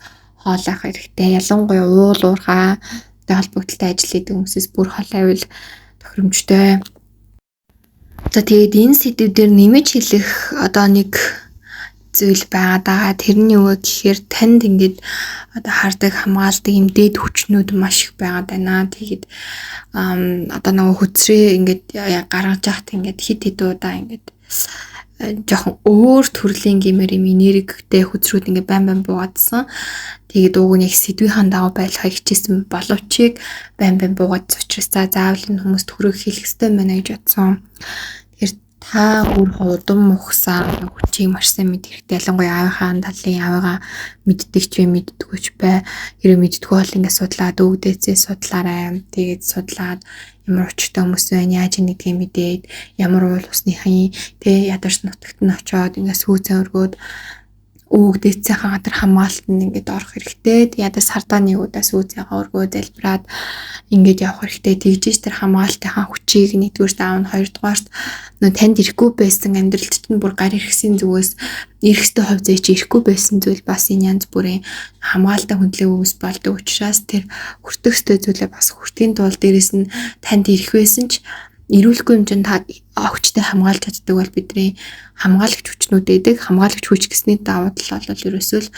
хоолойх хэрэгтэй. Ялангуяа уул уурхай холбогдлолтой ажил хийдэг хүмүүсээс бүр холойвол тохиромжтой. За тэгээд энэ сэдвээр нэмэж хэлэх одоо нэг зүйл байгаа. Тэрний юу гэхээр танд ингээд одоо хардаг хамгаалдаг юм дээд хүчнүүд маш их байгаад байна. Тэгээд одоо нөгөө хүчрээ ингээд гаргаж яхад ингээд хит удаа ингээд жоохон өөр төрлийн гэмээр юм энергитэй хүчрүүд ингээд байн буугаадсан. Тэгээд ууг нь яг сэдвийн дагуу байлгахыг хичээсэн боловч байн буугаадсан учраас заавал энэ хүмүүст төрөг хэлэх хэрэгтэй байна гэж бодсон. Та өөр удам ухсаа хүчийг маш сайн мэдэх хэрэгтэй. Ялангуяа аавынхаа талын аавыгаа мэддэг ч вэ мэддэггүй ч бай. Хэрэв мэддэггүй бол ингээд судлаад өвдөөцөө судлаарай. Тэгээд судлаад ямар учиртай хүмүүс байна, яаж нэгдгийг мэдээд ямар уул усныхын ядарч нутагт нь очиод ингээд сүүцэн өргөөд өвгдөөцийнхаа гадар хамгаалтанд ингээд орох хэрэгтэй. Ядаж сардааны удаас сүүцээгаа өргөө залбираад ингээд явах хэрэгтэй. Тэгжээж тэр хамгаалтынхаа хүчийг нэгдүгээрт аав нь хоёрдугаарт танд ирэхгүй байсан амьдралд нь бүр гар иргэсийн зүгээс эрэхтэй хувь зэйч ирэхгүй байсан зүйл бас энэ янз бүрийн хамгаалалтаа хүндлэх үүс болдог учраас тэр хүртэх ёстой зүйлээ бас хүртийн тулд дээрэс нь танд ирэх байсан ч эрүүлэхгүй хэмжээнд та огчтой хамгаалж чаддаг бол бидний хамгаалагч хүчнүүд эдэг хамгаалагч хүч гэсний давуу тал бол ерөөсөө л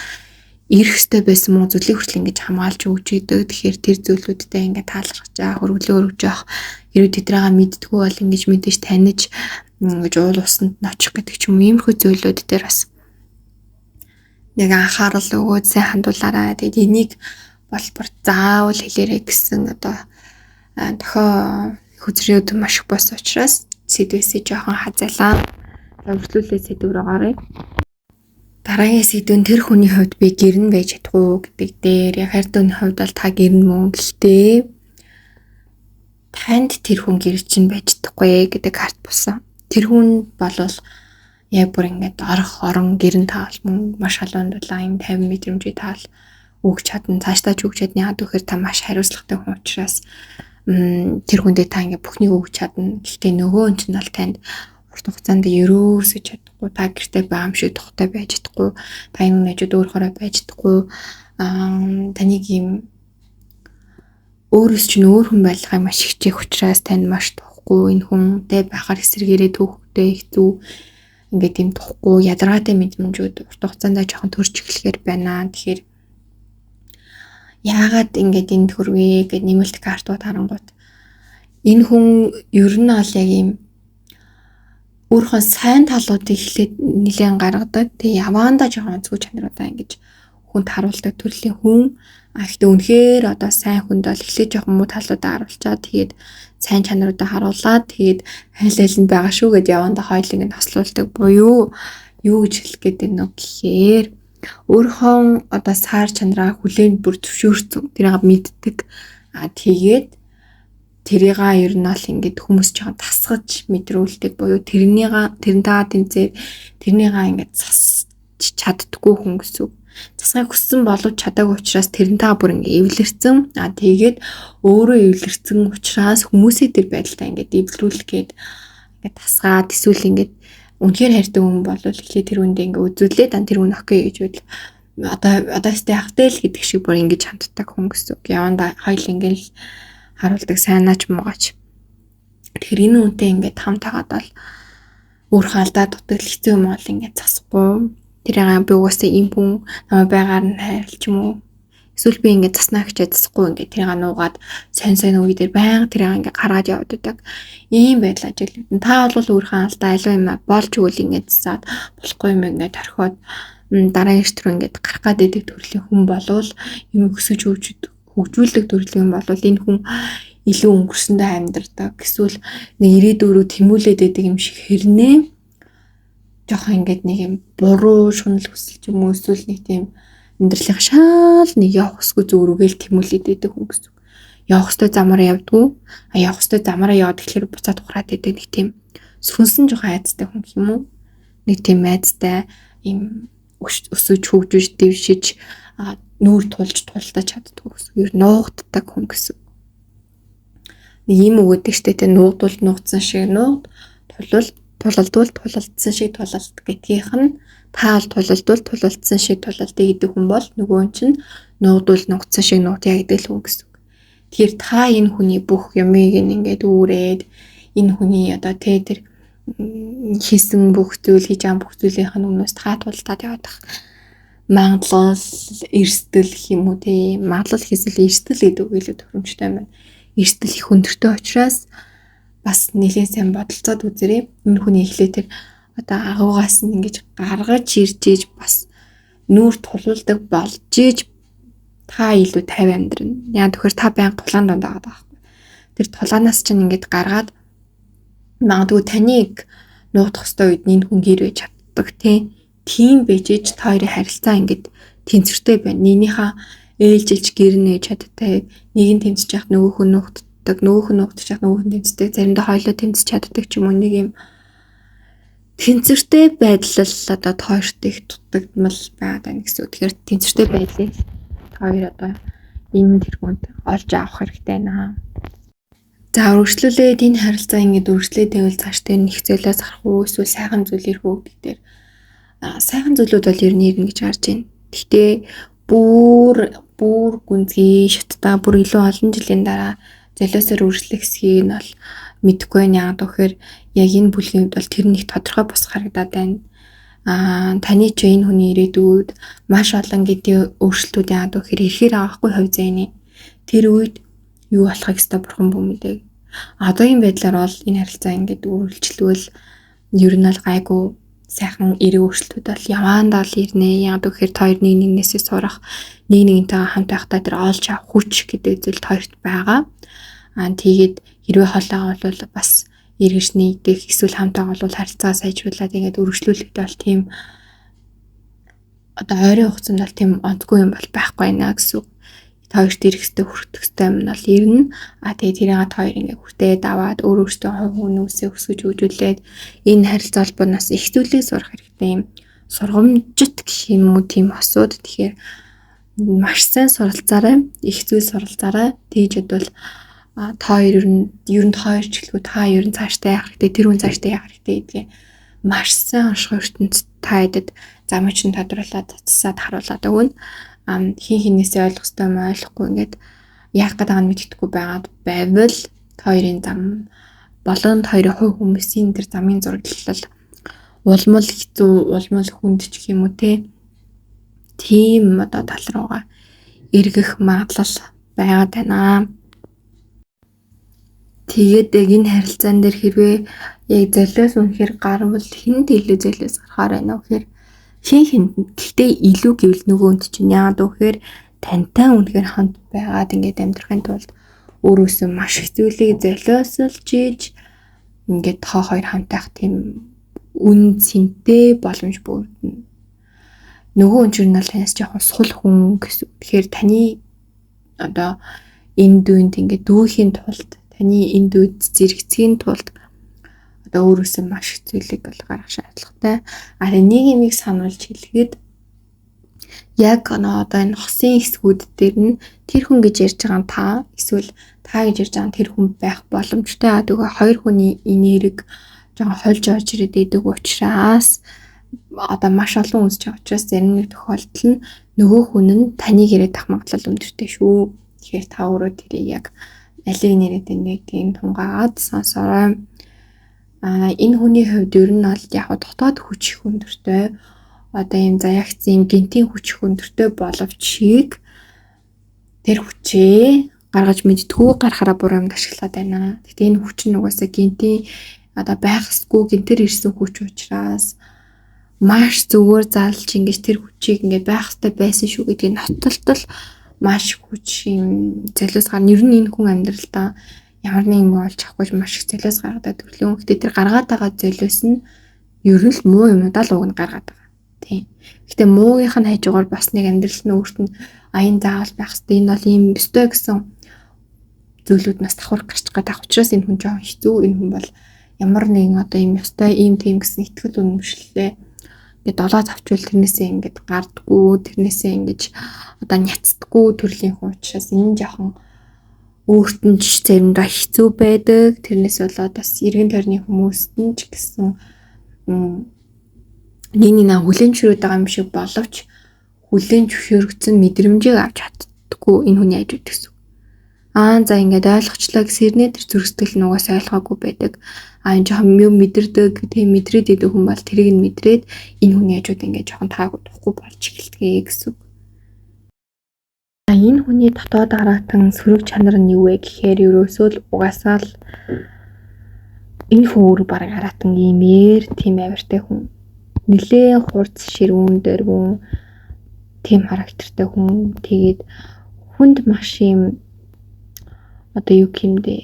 ирэх ёстой байсан муу зүйлийг хүртэл ингэж хамгаалж өгч идэг. Тэгэхээр тэр зүйлүүдтэй ингээд таалархаж байгаа, хөрвөлөө өргөж явах, хэрвээ тэдрээгээ мэддэггүй бол ингэж мэдээж таньж ингэж уул усанд нь очих гэдэг ч юм уу иймэрхүү зүйлүүд дээр бас нэг анхаарал өгөөд сайн хандуулаарай. Тэгээд энийг болбор заавал хэлээрэй гэсэн одоо дохоо хүчрээд маш их бос учраас сэдвээсээ жоохон хазаалаа. Өргөжлүүлээ сэдв рүү оръё. Дараагийн сэдвэн тэр хүний хувьд би гэрн байж чадахгүй гэдэг дээр яг хайртны хувьд бол та гэрн мөн гэхдээ танд тэр хүн гэр чинь байж чадахгүй гэдэг карт болсон. Тэр хүн болвол яг бүр ингээд орох орон гэрн таавал мөн маш халуун дулаан 50 мэдрэмжийн таал өгч чадна. Цаашдаа ч өгч чадна. Яг үхээр та маш хариуцлагатай хүн учраас тэр хүндээ та ингээд бүхнийг өгч чадна. Гэхдээ нөгөө хүн чинь бол танд урт хугацаанд ерөөсөж чадахгүй. Та гэртээ байгаа юм шиг тухтай байж чадахгүй. Та энэ найзууд өөрөөрөө байж чадахгүй. Таныг юм өөрөөс чинь өөр хүн байлгахыг маш хичээх учраас танд маш тухгүй. Энэ хүнтэй байхаар эсрэгээрээ түүхтэй хэцүү ингээд юм тухгүй ядаргаатай мэдрэмжүүд урт хугацаанд жоохон төрж эхлэхээр байна. Тэгэхээр яагаад ингээд энэ төрвээ гэд нэмэлт картууд харангуут энэ хүн ер нь бол яг юм өөрийнхөө сайн талуудыг эхлээд нэлээд гаргадаг. Тэгээ яваандаа жоохон зөв чанаруудаа ингэж хүнд харуулдаг төрлийн хүн. Гэхдээ үнэхээр одоо сайн хүнд бол эхлээд жоохон муу талуудаа харуулчаад тэгээд сайн чанаруудаа харуулаад тэгээд аль аль нь байгаа шүү гэд яваандаа хоёулыг нь хослуулдаг буюу юу гэж хэлэх гээд байна вэ гэхээр өөрийнхөө одоо саар чанараа хүлээн бүр зөвшөөрсөн тэрийг мэддэг. Тэгээд тэрийг ер нь бол ингээд хүмүүс жоохон тасгаж мэдрүүлдэг буюу тэрнтэйгээ тэнцээ тэрнийгаа ингээд засч чаддггүй хүн гэсэн. Засахыг хүссэн боловч чадаагүй учраас тэрнтэйгээ бүр ингээд эвлэрсэн. Тэгээд өөрөө эвлэрсэн учраас хүмүүсийн тэр байдалтай ингээд эвлэрүүлэх гээд ингээд тасгаад эсвэл ингээд үнэхээр хайртай хүн бол эхлээд тэр хүндээ ингээд үзүүлээ тэр хүн окей гэж үл одоо сте хахтай л гэдэг шиг бүр ингэж ханддаг хүн гэсэн. Яванда хоёул ингээд харуулдаг сайнаач муугач. Тэгэхээр энэ үнтэй ингээд хамтаагаад бол өөрхөн алдаа дутагдал хэцүү юм бол ингээд засахгүй. Тэрийг би угаасаа ийм хүн намайг байгаар нь хайрлж юм уу? Эсвэл би ингээд заснаа хичээд засахгүй ингээд тэрийг нуугаад сайн үе дээр байнга тэрийг ингээд гаргаад явдаг. Ийм байдал ажиглагдана. Та бол өөрийнхөө алдаа аливаа юм болж өгөл ингээд засаад болохгүй юм ингээд орхиод дараагийн эрт рүү ингээд гарах гэдэг төрлийн хүн болвол юм өсөж хөгжүүлдэг төрлийн хүн болвол энэ хүн илүү өнгөрсөндөө амьдардаг. Эсвэл нэг ирээдүйрөө тэмүүлээд байдаг юм шиг хэрнээ жоохон ингээд нэг юм буруу шунал хүсэлж юм уу эсвэл нэг тийм амьдралын шаал нэг явах хүсгүй зөөрөөгөл тэмүүлээд байдаг хүн гэсэн. Явах хөстөө замаараа явдггүй. Явах хөстөө замаараа яваад тэгэхээр буцаад ухраад байдаг нэг тийм сүнсэн жоохон айцтай хүн юм уу? Нэг тийм айцтай юм өсөж хөгжиж дэвшиж нүүр тулж тулдаж чаддаг гэсэн. Ер нь нуугддаг хүн гэсэн. Нэг юм өгödг штэ тэ нуугдвал нуугдсан шиг нуугд тулалдвал тулалдсан шиг тулалд гэдгийнх нь таал тулалдвал тулалдсан шиг тулалдъя гэдэг хүн бол нөгөө чинь нуугдвал нуугдсан шиг нуугдъя гэдэг л хүн гэсэн. Тэгэхээр та энэ хүний бүх юмыг ингээд үүрээд энэ хүний одоо тэр хийсэн бүх зүйл хийж байгаа бүх зүйлийнх нь өмнөөс та тулдаад яваад байх. Магадлал эрсдэл юм уу те магадлал хийсэл эрсдэл гэдэг үг илүү тохиромжтой юм байна. Эрсдэл их өндөртэй учраас бас нэлээд сайн бодолцоод үзээрэй. Энэ хүний эхлээ тэр одоо агуугаас нь ингэж гаргаж ирж ийж бас нүүр тулуулдаг болж ийж та илүү 50 амьдрна. Яа тэгэхээр та баян тулаан донд байгаа байхгүй. Тэр тулаанаас чинь ингэж гаргаад магадгүй таныг нуугдах ёстой үед энэ хүн гэр байж чаддаг тийм бэжэж та хоёрын харилцаа ингэж тэнцвэртэй байна. Нэгнийхээ ээлжилж гэр нээж чаддаг. Нэг нь тэмцэж яхад нөгөөх нь нуугддаг. Нөгөөх нь нуугдчих яхад нөгөөх нь тэмцдэг. Заримдаа хоёулаа тэмцэж чаддаг ч юм уу нэг юм тэнцвэртэй байдал одоо тойрт их дутагдмал байгаа гэсэн. Тэгэхээр тэнцвэртэй байдлыг хоёр одоо энэ тэргүүнд олж авах хэрэгтэй наа. За үргэлжлүүлээд энэ харилцаа ингэж үргэлжлээд байвал цаашдаа нэг зөөлөөс гарах уу эсвэл сайхан зүйл ирэх үү гэдэг дээр сайхан зүйлүүд бол ер нь ирнэ гэж харж байна. Гэхдээ бүр гүнзгий шаттай бүр илүү олон жилийн дараа золиосоор үргэлжлэх хэсгийг нь бол мэдэхгүй байна. Яг тэгэхээр яг энэ бүлгийн хувьд бол тэр нэг тодорхой бос харагдаад байна. Таны ч энэ хүний ирээдүйд маш олон гэдээ өөрчлөлтүүд яагаад гэхээр ирэхээр авахгүй хувь зайны тэр үед юу болохыг өстой бурхан бүмэдэг. Одоогийн байдлаар бол энэ харилцаа ингээд үргэлжлүүлвэл ер нь бол гайгүй сайхан эрэг өөрчлөлтүүд бол яваандаа л ирнэ. Яг тэгэхээр хоёр нэгнээсээ сурах, нэгнийгээ хамт байхдаа тэр олж авах хүч гэдэг зүйл хоёрт байгаа. Тэгээд хэрвээ хоолойгоо бол бас эргэж нэгдэх эсвэл хамтаа бол харилцаа сайжруулад ингээд үргэлжлүүлэхэд бол тийм одоо ойрын хугацаанд бол тийм онцгүй юм бол байхгүй наа гэсэн. Хоёрт ирэхтэй хүртэхтэй юм бол ирнэ. Тэгээд тэрийг хоёр ингээ хүртээд аваад өөрөөсөө хүмүүсээ өсгөж хөгжүүлээд энэ харилцаа холбооноос их зүйлийг сурах хэрэгтэй юм. Сургамжит гэх юм уу тийм осууд. Тэгэхээр маш сайн суралцаарай, их зүйл суралцаарай. Тэгж бодвол та хоёр ер нь хоёр ч гэлгүй та ер нь цаашдаа явах хэрэгтэй, тэр хүн цаашдаа явах хэрэгтэй гэдгээ маш сайн онших ертөнцид та хэдэд замыг чинь тодруулаад цацсаад харуулад өгнө. Хин хинээсээ ойлгох ёстой юм ойлгохгүй ингээд яах гэдэг нь мэддэхгүй байгаад байвал хоёрын зам болон хоёрын хувь хүмүүсийн тэр замын зураглал улмал хэцүү улмал хүнд ч юм уу тийм одоо тал руугаа эргэх магадлал байгаад байна. Тэгээд энэ харилцаан дээр хэрвээ яг золиос үнэхээр гарвал хэн илүү золиос гарахаар байна вэ гэхээр хин гэхдээ илүү гэвэл нөгөөнд чинь яагаад вэ гэхээр тантай үнэхээр хамт байгаад ингээд амьдрахын тулд өөрөөсөө маш их зүйлийг золиослж ийж ингээд та хоёр хамт байх тийм үн цэнтэй боломж бүрдэнэ. Нөгөө хүн чинь бол танаас жоохон сул хүн гэсэн. Тэгэхээр таны одоо энэ дүйнд ингээд дүүхийн тулд таны энэ дүйд зэрэгцгийн тулд одоо өөрөөсөө маш их зүйлийг бол гаргах шаардлагатай. Нэг юмыг сануулж хэлэхэд яг одоо энэ хосын хэсгүүд дээр нь тэр хүн гэж ярьж байгаа та эсвэл та гэж ярьж байгаа тэр хүн байх боломжтой. Тэгээ хоёр хүний энерги жоохон хольж орж ирээд идэг учраас одоо маш олон үзэж байгаа учраас зарим нэг тохиолдол нь нөгөө хүн нь таныг яриад ах магадлал өндөртэй шүү. Тэгэхээр та өөрөө тэрийг яг алиг нэрэд нэг тийм тунгаад сонсорой. Энэ хүний хувьд ер нь бол яг дотоод хүч их өндөртэй одоо ийм заяагц ийм гинтийн хүч их өндөртэй боловч тэр хүчээ гаргаж мэдтгүү гарахаараа буруу юмд ашиглаад байна. Гэтэ энэ хүч нь угаасаа гинтийн одоо байхсгүй гинтэр ирсэн хүч учраас маш зүгээр залж ингэж тэр хүчийг ингээд байх хэрэгтэй байсан шүү гэдгийг нотолтол маш хүч юм золиос гар ер нь энэ хүн амьдралдаа ямар нэг юм олж авахгүй маш их золиос гаргадаг төрлөө. Гэтэ тэр гаргаад байгаа золиос нь ер нь л муу юмудаа л уг нь гаргаад байгаа. Тийм. Гэтэ муугийнх нь хажуугаар бас нэг амьдрал нь өөрт нь аян заавал байх хэрэгтэй. Энэ бол ийм өстой гэсэн зүйлүүд нас давхар гарч байгаа учраас энэ хүн жоохон хэцүү. Энэ хүн бол ямар нэгэн одоо ийм өстой ийм тийм гэсэн итгэл үнэмшлээ ингээд долоо завчвал тэрнээсээ ингээд гардггүй, тэрнээсээ ингэж одоо няцдаггүй төрлийн хүн учраас энэ жоохон өөрт нь ч заримдаа хэцүү байдаг. Тэрнээс болоод бас эргэн тойрны хүмүүст нь ч гэсэн нэг хүлэн зөвшөөрөд байгаа юм шиг боловч хүлэн зөвшөөрөгдсөн мэдрэмжийг авч чаддаггүй энэ хүний ажууд гэсэн. За ингээд ойлгочлаа гэсэрнээ тэр зүрхсэтгэл нь угаасаа ойлгоогүй байдаг. Энэ жоохон юм мэдэрдэг, тийм мэдрээд идэх хүн бол тэрийг нь мэдрээд энэ хүний ажууд ингээд жоохон таагүй тухгүй болж эхэлдэг гэсэн. Энэ хүний дотоод хараатан сөрөг чанар нь юу вэ гэхээр ерөөсөө л угаасаа л энэ хүн өөрөө баг хараатан иймэр тийм авиртай хүн. Нилээн хурц ширүүн дөрвөн тийм характертай хүн. Тэгээд хүнд маш юм одоо юу гэмдэ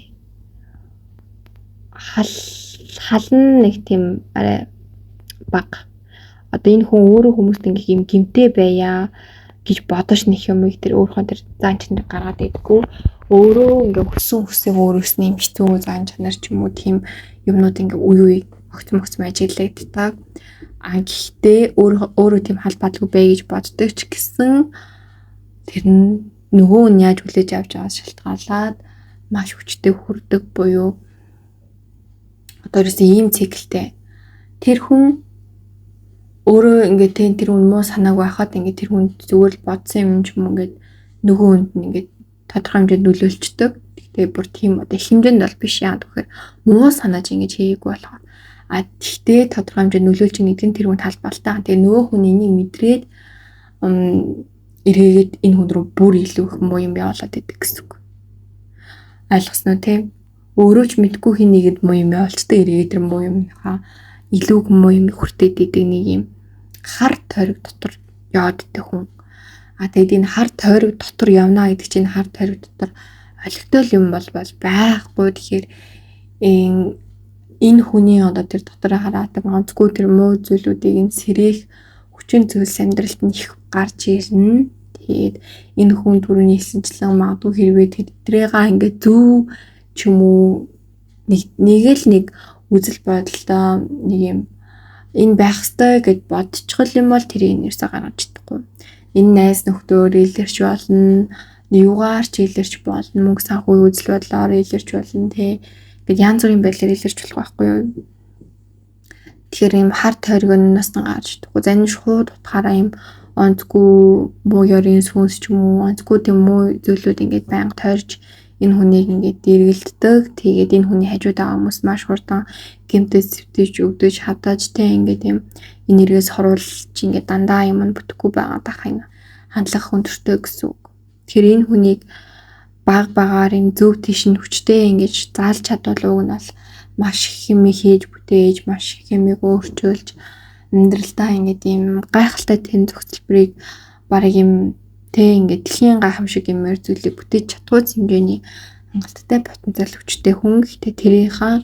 халн нэг тийм арай баг. Одоо энэ хүн өөрөө хүмүүст ингээ юм гэмтэй байя гэж бодож нэг юм их тэр өөрийнхөө тэр зан чанарыг гаргаад идэггүй. Өөрөө ингээ хүсээ өөрөөс нэмчихсэн зан чанар ч юм уу тийм юмнууд ингээ үе огцом ажиглагддаг. Гэхдээ өөрөө тийм халбаалгүй бай гэж боддог ч гэсэн тэр нь нөгөө нь яаж хүлээж авч байгаас шалтгаалаад маш хүчтэй хүрдэг буюу одоо ерөөсөө ийм циклтэй. Тэр хүн өөрөө ингээд тэр хүн муу санааг байхад ингээд тэр хүн зүгээр л бодсон юм ч юм ингээд нөгөө хүнд нь ингээд тодорхой хэмжээнд нөлөөлчдөг. Тэгтээ бүр тийм одоо их хэмжээнд бол биш яа гэхээр муу санааж ингэж хийгээгүй болохоор тэгтээ тодорхой хэмжээнд нөлөөлж нэгэн тэр хүн талбартай. Тэгээ нөгөө хүн энийг мэдрээд эргээгээд энэ хүн рүү бүр илүү их муу юм явуулаад идэг гэсэн үг. Ойлгосноо тийм. Өөрөө ч мэдгүй хин нэгэд муу юм явуулцдаг эргээд тэр муу юмхаа илүү муу юм хүртээд идэг нэг юм хар тойрог дотор яваад идэх хүн. Тэгээд энэ хар тойрог дотор явна гэдэг чинь хар тойрог дотор олигтол юм бол байхгүй. Тэгэхээр энэ хүний одоо тэр дотор хараадаг онцгүй тэр муу зүйлүүдийг нь сэрээх хүчин зүйлс амьдралд нь их гарч ирнэ. Тэгээд энэ хүн түрүүний хэлсэнчлэн магадгүй хэрвээ тэдрээгаа ингээд зөв ч юм уу нэг үзэл бодолтой нэг юм энэ байх ёстой гэж бодчихвол юм бол тэрийг нэрсээ гаргаж чадахгүй. Энэ найз нөхдөө илэрч болно, юугаар ч илэрч болно, мөнгө санхүү үзэл бодлоор илэрч болно тий. Гэт янз бүрийн байдлаар илэрч болох байхгүй юу? Тэгэхээр юм хар тойргоноос нь гарч чадахгүй. За энэ шууд утгаараа юм онцгүй муу ёрын сүнс ч юм уу, онцгүй тийм муу зүйлүүд ингээд байнга тойрж энэ хүнийг ингээд дэргэлддэг. Тэгээд энэ хүний хажууд байгаа хүмүүс маш хурдан гэмтэж зэвтэж өгдөж хадаж тэ ингээд юм энергиэс хоруулж ингээд дандаа юм нь бүтэхгүй байгаа дахин хандлага өндөртэй гэсэн үг. Тэгэхээр энэ хүнийг баг багаар юм зөв тийш нь хүчтэй ингэж заалж чадвал уг нь бол маш их юм хийж бүтээж маш их юмыг өөрчилж амьдралдаа ингээд юм гайхалтай тэн зөвхөлбөрийг бараг юм тэ ингээд дэлхийн гайхамшиг юмэр зүйлийг бүтээж чадгүй хэмжээний хангалттай потенциал хүчтэй хүн. Гэхдээ тэрийнхаа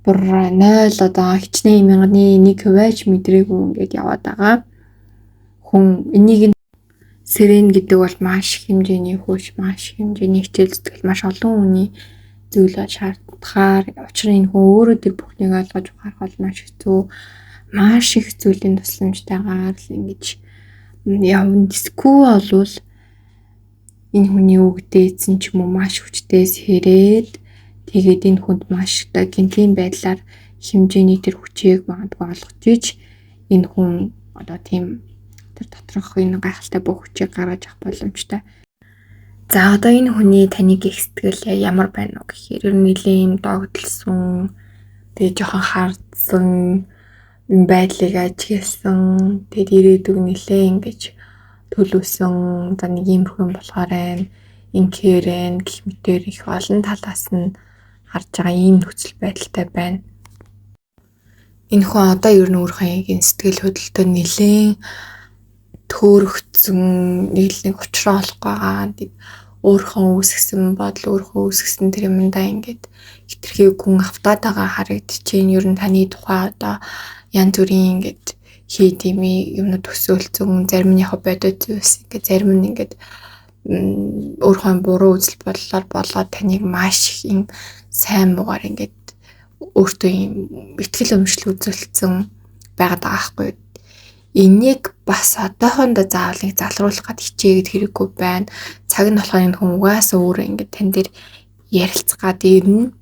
бүр 0 одоо хичнээн 1% мэдрээгүй ингээд яваад байгаа хүн. Энийг сэрэн гэдэг бол маш их хэмжээний хөөш, маш их хэмжээний хичээл зүтгэл маш олон хүний зүйл бол шаардлагаар учир нь хүн өөрөө тэр бүхнийг ойлгож ухаарах бол маш хэцүү. Маш их зүйлийн тусламжтайгаар л ингэж явна. Дискгүй болвол энэ хүний үгдээсэн ч юм уу маш хүчтэй сэрээд тэгээд энэ хүнд маш одоо гинтийн байдлаар хэмжээний тэр хүчийг магадгүй олгож иж энэ хүн одоо тийм тэр доторх энэ гайхалтай бүх хүчийг гаргаж авах боломжтой. За одоо энэ хүний таныг их сэтгэл ямар байна уу гэхээр ер нь нэлийн догтлсон тэгээд жоохон хардсан байдлыг ажигласан тэгээд ирээдүг нэлээ ингэж төлөвсөн за нэг иймэрхүү юм болохоор инкерэн гэх мэтэр их олон талаас нь харж байгаа ийм нөхцөл байдалтай байна. Энэ хүн одоо ер нь өөрийнхөө сэтгэл хөдлөлтөд нэлээд төөрөгдсөн нэг учраа олох байгаа. Өөрийнхөө үүсгэсэн бодол, өөрийнхөө үүсгэсэн тэр юмдаа ингээд хитрхи гүн автаад байгаа харагдчихээн. Ер нь таны тухай одоо янз бүрийн ингээд хийд юмнууд төсөөлцөн, зарим нь яг бодит зүйлс ингээд зарим нь ингээд өөрийнхөө буруу үзэл бодлоор болоод таныг маш их юм сайн муугаар ингээд өөртөө юм ихтгэл өмчлөл үзүүлсэн байгаад байгаа байхгүй. Энийг бас одоохондоо заавал нэг залруулах гад хичээгээд хэрэггүй байна. Цаг нь болохоор энэ хүн угаасаа өөрөө ингээд тань дээр ярилцах гад ирнэ.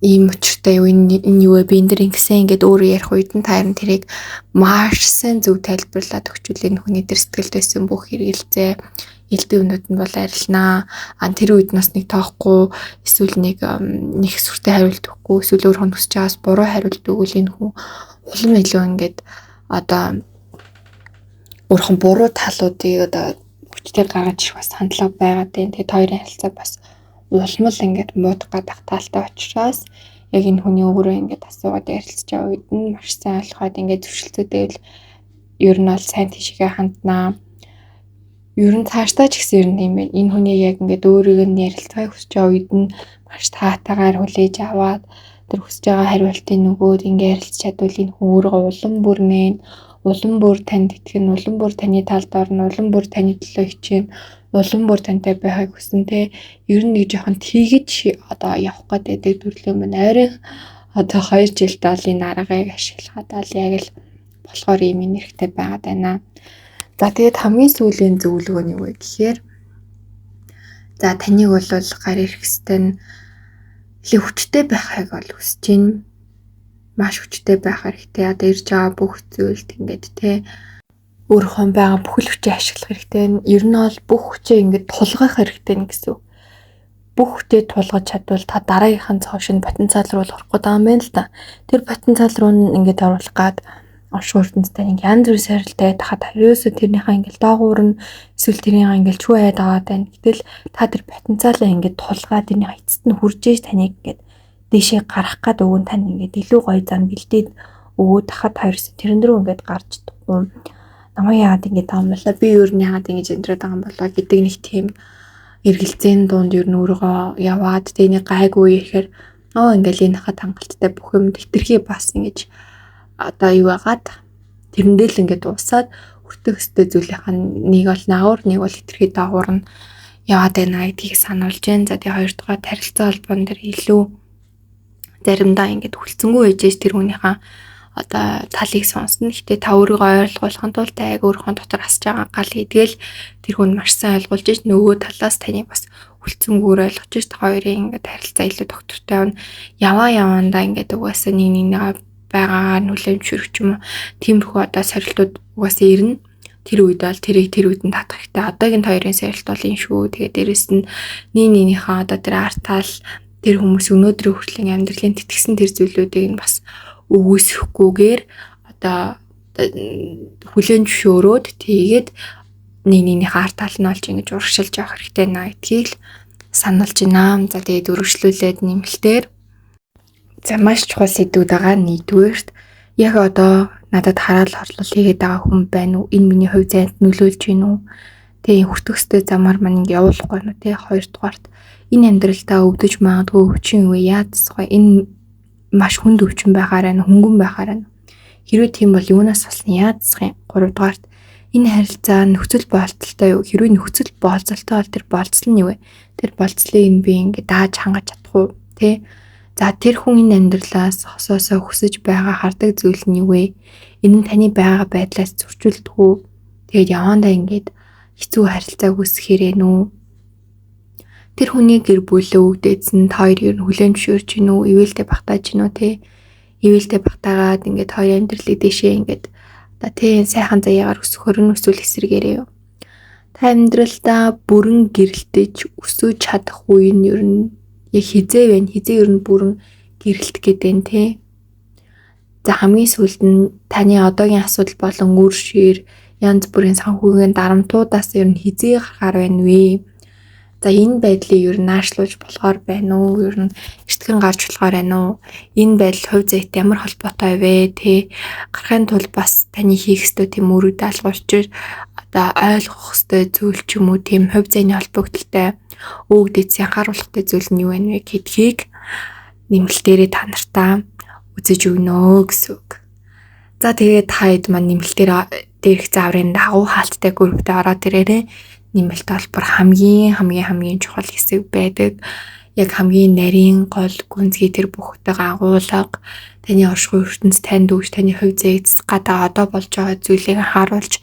Ийм учиртай юу энэ юу вэ? Би энэ дэр ингэсэн ингээд өөрөө ярих үед нь та харин тэрийг маш сайн зөв тайлбарлаад өгчүүл энэ хүний дээр сэтгэлд байсан бүх хэрэгэлзээ элдв юмнууд нь бол арилнаа. Тэр үед нас нэг тоохгүй эсвэл нэг сүртэй хариулт өгөхгүй эсвэл өөр хүн хүсэж байгаас буруу хариулт өгвөл энэ хүн улам илүү ингээд одоо өөрхөн буруу талуудыг одоо хүчтэй гаргаж ирэх бас хандлага байгаад байна. Тэгээд хоёрын харилцаа бас улмал ингээд муудах гадах талтай учраас яг энэ хүний өөрөө ингээд асуугаад ярилцж байгаа үед нь маш сайн ойлгоход ингээд зөрчилдөөдөл ер нь бол сайн тийшээ ханднаа. Ер нь цаашдаа ч гэсэн ер нь юм байна. Энэ хүний яг ингээд өөрийгөө ярилцахыг хүсэж байгаа үед нь маш таатайгаар хүлээж аваад тэр хүсэж байгаа хариултын нөгөөд ингээд ярилцж чадвал энэ хүн өөрөө улам бүр нэн, улам бүр танд итгэн, улам бүр таны талд орно, улам бүр таны төлөө хичээн, улам бүр тантай байхыг хүсэн те. Ер нь нэг жоохон тэгэж одоо явах гэдэг төрлөө мань ойрын одоо 2 жилд бол энэ аргыг ашиглахад бол яг л болохоор юм нэрхтэй байгаад байна. За тэгээд хамгийн сүүлийн зөвлөгөө нь юу вэ гэхээр за таныг бол гар ирэх хэстэн их хүчтэй байхыг бол хүсэж байна. Маш хүчтэй байх хэрэгтэй. Одоо ирж байгаа бүх зүйлд ингээд те өөрийнхөө байгаа бүхэл хүчээ ашиглах хэрэгтэй. Ер нь бол бүх хүчээ ингээд тулгах хэрэгтэй гэсэн. Бүх хүчээ тулгаж чадвал та дараагийнхын цоошин потенциал руу орох гээд байгаа юм байна л да. Тэр потенциал руу ингээд оруулах гад оршин ертөнцтэй нэг янз бүр сорилттай тахад хариусаа тэрнийхээ ингээд доогуур нь эсвэл тэрнийхээ ингээд чүү хайд байгаа тань. Гэтэл та тэр потенциалаа ингээд тулгаад тэрний эцэст нь хүрж иж таныг ингээд дэшээ гарах гад өгөн тань ингээд илүү гоё зам бэлдээд өгөөд тахад хоёрсоо тэрэн дөрөв ингээд гарч чадахгүй. Намайг яагаад ингэж байгаа юм болоо? Би ер нь яагаад ингэж өндрөөд байгаа юм болоо гэдэг нэг тийм эргэлзээний дунд ер нь өөрийгөө яваад тэний гайгүй ихээр ингээл энэ хахад хангалттай бүх юм хитрхи бас ингэж одоо юу яагаад тэрэндээ л ингээд уусаад хүртэх өстэй зүйлийнх нь нэг бол наагур нэг бол хитрхи даагуур нь яваад байна гэдгийг сануулж байна. За тэгээ хоёрдугаар харилцаа холбоон дээр илүү заримдаа ингээд хүлцэнгүй ээжээс тэр хүнийхээ одоо талыг сонсно. Гэхдээ та өөрийгөө ойлгуулахын тулд яг өөрийнхөө дотор асж байгаа гал хийдгээл тэр хүн маш сайн ойлгуулж иж нөгөө талаас таныг бас хүлцэнгүүр ойлгож иж хоёрын ингээд харилцаа илүү доктортой явна. Яваандаа ингээд угаасаа нэг байгаа нүлэмжшүрч юм уу. Тиймэрхүү одоо сорилтууд угаасаа ирнэ. Тэр үед бол тэрийг тэр үед нь татах хэрэгтэй. Одоогийн хоёрын сорилт бол энэ шүү. Тэгээд дээрэс нь нэгнийхээ одоо тэр артаал тэр хүмүүс өнөөдрийн хүртлийн амьдралын тэтгсэн тэр зүйлүүдийг нь бас өгөөсөхгүйгээр одоо хүлэн зөвшөөрөөд тэгээд нэгнийхээ артаал нь олж ингэж урагшилж явах хэрэгтэй наа гэдгийг л сануулж байна. За тэгээд өргөжлүүлээд нэмэлтээр за маш чухал сэдвүүд байгаа. Нэгдүгээрт яг одоо надад хараал хорлол хийгээд байгаа хүн байна уу? Энэ миний хувь зайд нөлөөлж байна уу? Тэгээ хүртөхстэй замаар маань ингэ явуулахгүй нь тий. Хоёрдугаарт энэ амьдралдаа өвдөж магадгүй өвчин үе яадсгүй энэ маш хүнд өвчин байхаар байна, хөнгөн байхаар байна. Хэрвээ тийм бол юунаас болсон яадсах юм? Гуравдугаарт энэ харилцаа нөхцөл болцолтой юу? Хэрвээ нөхцөл болцолтой бол тэр болцол нь юу вэ? Тэр болцлыг нь би ингэ дааж хангаж чадах уу? Тий. За тэр хүн энэ амьдралаас хосоосоо хүсэж байгаа хардаг зүйл нь юу вэ? Энэ нь таны байгаа байдлаас зөрчилдөг үү? Тэгээд явандаа ингэж хэцүү харилцааг үүсгэхээр нүү? Тэр хүний гэр бүлээ өвдөөдсөн хоёр ер нь хүлээн зөвшөөрч гинүү? Ивэлдээ багтааж гинүү те? Ивэлдээ багтаагаад ингэж хоёр амьдралыг дэшээ ингэж одоо тий сайхан заяагаар өсөхөр нь эсвэл эсрэгээрээ юу? Та амьдралдаа бүрэн гэрэлтэж өсөж чадах үе нь ер нь яг хизээ байна. Хизээ ер нь бүрэн гэрэлтэх гэдэг нь тий. За хамгийн сүүлд нь таны одоогийн асуудал болон үр шир янз бүрийн санхүүгийн дарамтуудаас ер нь хизээ гарахаар байна вэ? За энэ байдлыг ер нь наашлуулж болохоор байна уу? Ер нь эртхэн гарч болохоор байна уу? Энэ байдал хувь зээтэй ямар холбоотой вэ? Гарахын тулд бас таны хийх ёстой тийм үүрэг даалгаварч одоо ойлгох ёстой зүйл ч юм уу тийм хувь зээний холбогдлолтой өгдөөцийн анхааруулгатай зүйл нь юу вэ гэдгийг нэмэлтээрээ та нартаа үзэж өгнө гэсэн үг. За тэгээд та хэд маань нэмэлтээр дээрх зааврын дагуу хаалттай групптэй ороод ирээрээ. Нэмэлт олбор хамгийн чухал хэсэг байдаг. Яг хамгийн нарийн гол гүнзгий тэр бүхтэйг агуулга, таны оршихуй ертөнц танд өгч таны хувь зээг цэцэх гадаа одоо болж байгаа зүйлийг анхааруулж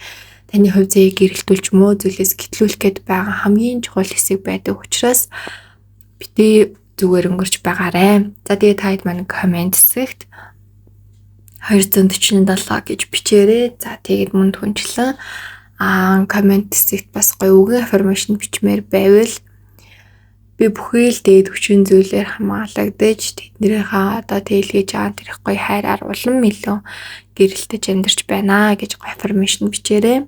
таны хувь зээг гэрэлтүүлж муу зүйлээс гэтлүүлэх гээд байгаа хамгийн чухал хэсэг байдаг учраас битээ зүгээр өнгөрч байгаарэ. За тэгээд та хэд маань комент хэсэгт 247 гэж бичээрэй. За тэгээд мөн түнчлэн комент хэсэгт бас гоё үгийн информашн бичмээр байвал би бүхий л дээд хүчин зүйлээр хамгаалагдаж тэднэрийнхээ одоо тэлгэж байгаа тэрх гоё хайраар улам илүү гэрэлтэж амьдарч байна гэж гоё информашн бичээрэй.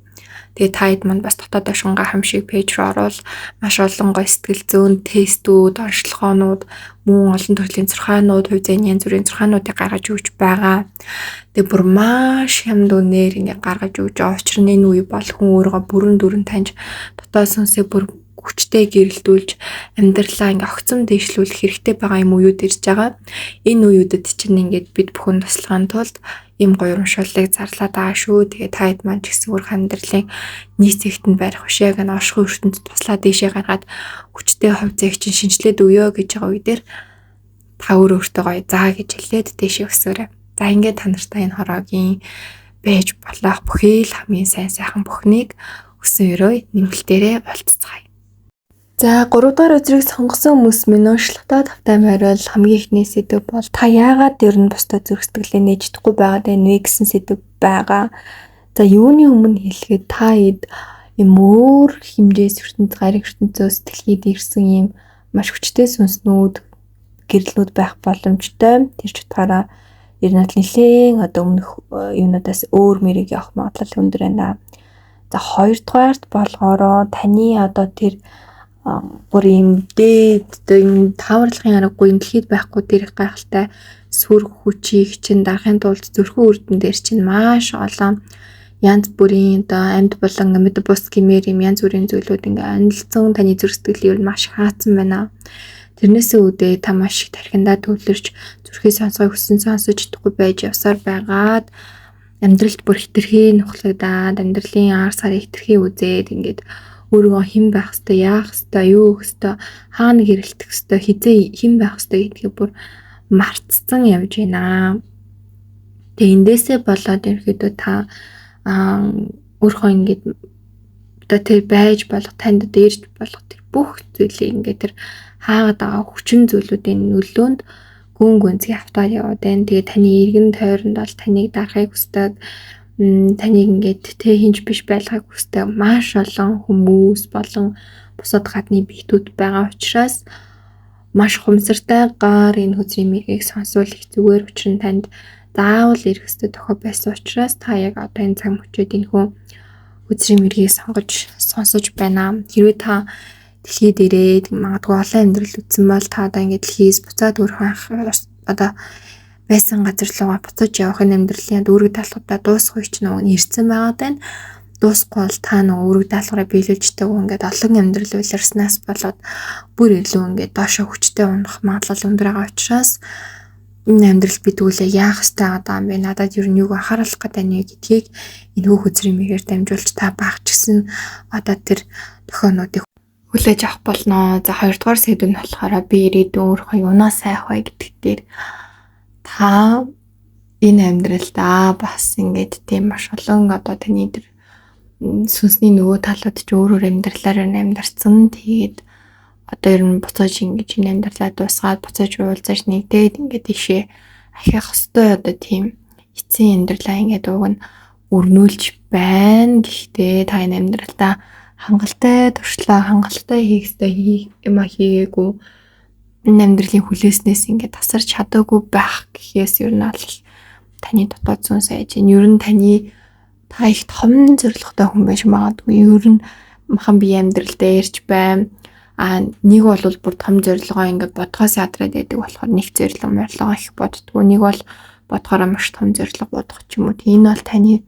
Тэгээ та хэд манд бас дотоод ошингаа хамшиг пэйж руу орвол маш олон гоё сэтгэл зүйн тестүүд, онцлогоонууд, мөн олон төрлийн зурхаанууд, хувь зээний янз бүрийн зурхаануудыг гаргаж өгч байгаа. Тэгээ бүр маш хямд үнээр ингээ гаргаж өгч байгаа. Учир нь энэ үе бол хүн өөрийгөө бүрэн дүрэн таньж дотоод сүнсээ бүр хүчтэй гэрэлтүүлж амьдралаа ингээ огцом дэвшлүүлэх хэрэгтэй байгаа юм уууд ирж байгаа. Энэ үеүүдэд чинь ингээд бид бүхэн туслахын тулд ийм гоё урамшууллыг зарлаад байгаа шүү. Тэгээ та хэд маань ч гэсэн өөр амьдралын нийт зэгтэнд барих бишээ гэн оршихуй ертөнд туслаад дэшээ гаргаад хүчтэй хувь зээг чинь шинжилээд өгөө гэж байгаа үе дээр та өөртөө гоё заа гэж хэлээд дэшээ өсөөрэй. За ингээд та нартай энэ хороогийн байж болох бүхий л хамгийн сайхан бүхнийг өсөн өрөө нэмэлтээрээ болцгаая. За 3 дугаар үзрийг сонгосон хүмүүс минь уншлагатаа тавтай байрал хамгийн ихний сэдв бол та яагаад ер нь бусдад зүрх сэтгэлээ нээж чадахгүй байгаад байна вэ гэсэн сэдв байгаа. За юуны өмнө хэлэхэд та хэд юм өөр хэмжээс ертөнц гариг ертөнцөөс дэлхийд ирсэн юм маш хүчтэй сүнснүүд гэрлүүд байх боломжтой. Тэр ч утгаараа ер нь нэлээд одоо өмнөх юунуудаас өөр мэрийг явах магадлал өндөр байна. За 2 дугаарт болгоороо таны одоо тэр бүр юм дээд энэ тааварлахын аргагүй дэлхийд байхгүй дээрх гайхалтай сүр хүчийг чинь дарахын тулд зүрхэн үрдэн дээр чинь маш олон янз бүрийн одоо амьд болон амьд бус гэмээр юм янз бүрийн зүйлүүд ингээ анилсан таны зүрх сэтгэлийг маш хаацсан байна. Тэрнээсээ үүдээ та маш их тархиндаа төвлөрч зүрхээ сонсгохыг хүссэн сонсож чадахгүй байж явсаар байгаад амьдралд бүр хитрхи нухлагдаад амьдралын ар сарын хитрхи үзээд ингээд өөрийгөө хэн байх хэвээр яах хэвээр юу хэвээр хаана гэрэлтэх хэвээр хизээ хэн байх хэвээр гэдгийг бүр мартцсан явж байна. Тэгээ эндээсээ болоод ерөөдөө та өөрийнхөө ингээд одоо тэр байж болох танд дээрж болох тэр бүх зүйлийг ингээд тэр хаагаад байгаа хүчин зүйлүүдийн нөлөөнд гүн гүнзгий автаад яваад байна. Тэгээ таны эргэн тойронд бол таныг дарахыг хүсдэг таныг ингээд хинж биш байлгахыг хүсдэг маш олон хүмүүс болон бусад гадны биетүүд байгаа учраас маш хумсартайгаар энэ хөзрийн мэргийг сонсвол их зүгээр. Учир нь танд заавал ирэх ёстой тохиол байсан учраас та яг одоо энэ цаг мөчид энэ хүн хөзрийн мэргийг сонсож байна. Хэрвээ та дэлхийд ирээд магадгүй олон амьдрал үзсэн бол та одоо ингээд дэлхийс буцаад өөрийнхөө одоо байсан газар руугаа буцаж явах амьдралын үүрэг даалгавраа дуусгах ч нөгөө ирсэн байгаа даа. Дуусахгүй бол та нөгөө үүрэг даалгавраа биелүүлжтэй ингээд олон амьдрал уйларснаас болоод бүр илүү ингээд доошо хүчтэй унах магадлал өндөр байгаа учраас энэ амьдрал бидгүүлээ яах ёстой байгаа юм бэ? Надад ер нь юуг анхааруулах гэдэг нь гэдгийг энэ хөзрийн мэгээр дамжуулж та багч гисэн одоо тэр тохионуудыг хүлээж авах болно. За 2 дугаар сэдв нь болохоор би ирээдүйн өөрөө юунаас сайх вэ гэдэг дээр та энэ амьдралдаа бас ингээд тийм маш олон одоо таны тэр сүнсний нөгөө талууд ч өөрөөр амьдралаар амьдарсан. Тэгээд одоо ер нь буцааж ингэж энэ амьдралаа дуусгаад буцааж уулзаж нэгдээд ингээд ишээ ахиах хөстэй одоо тийм эцсийн амьдралаа ингээд уг нь өрнүүлж байна. Гэхдээ та энэ амьдралдаа хангалттай туршлага хангалттай хийх юм хийгээгүй энэ амьдралын хүлээснээс ингээд тасарч чадаагүй байх гэхээс ер нь бол таны дотоод сүнс айж энэ ер нь таны та их том зорилготой хүн байж магадгүй. Ер нь махан бие амьдрал дээр ирж байна. Нэг бол бүр том зорилгоо ингээд бодгоос ядраад байдаг болохоор нэг зорилго морлогоо их боддгоо. Нэг бол бодгороо маш том зорилго бодох ч юм уу. Энэ бол таны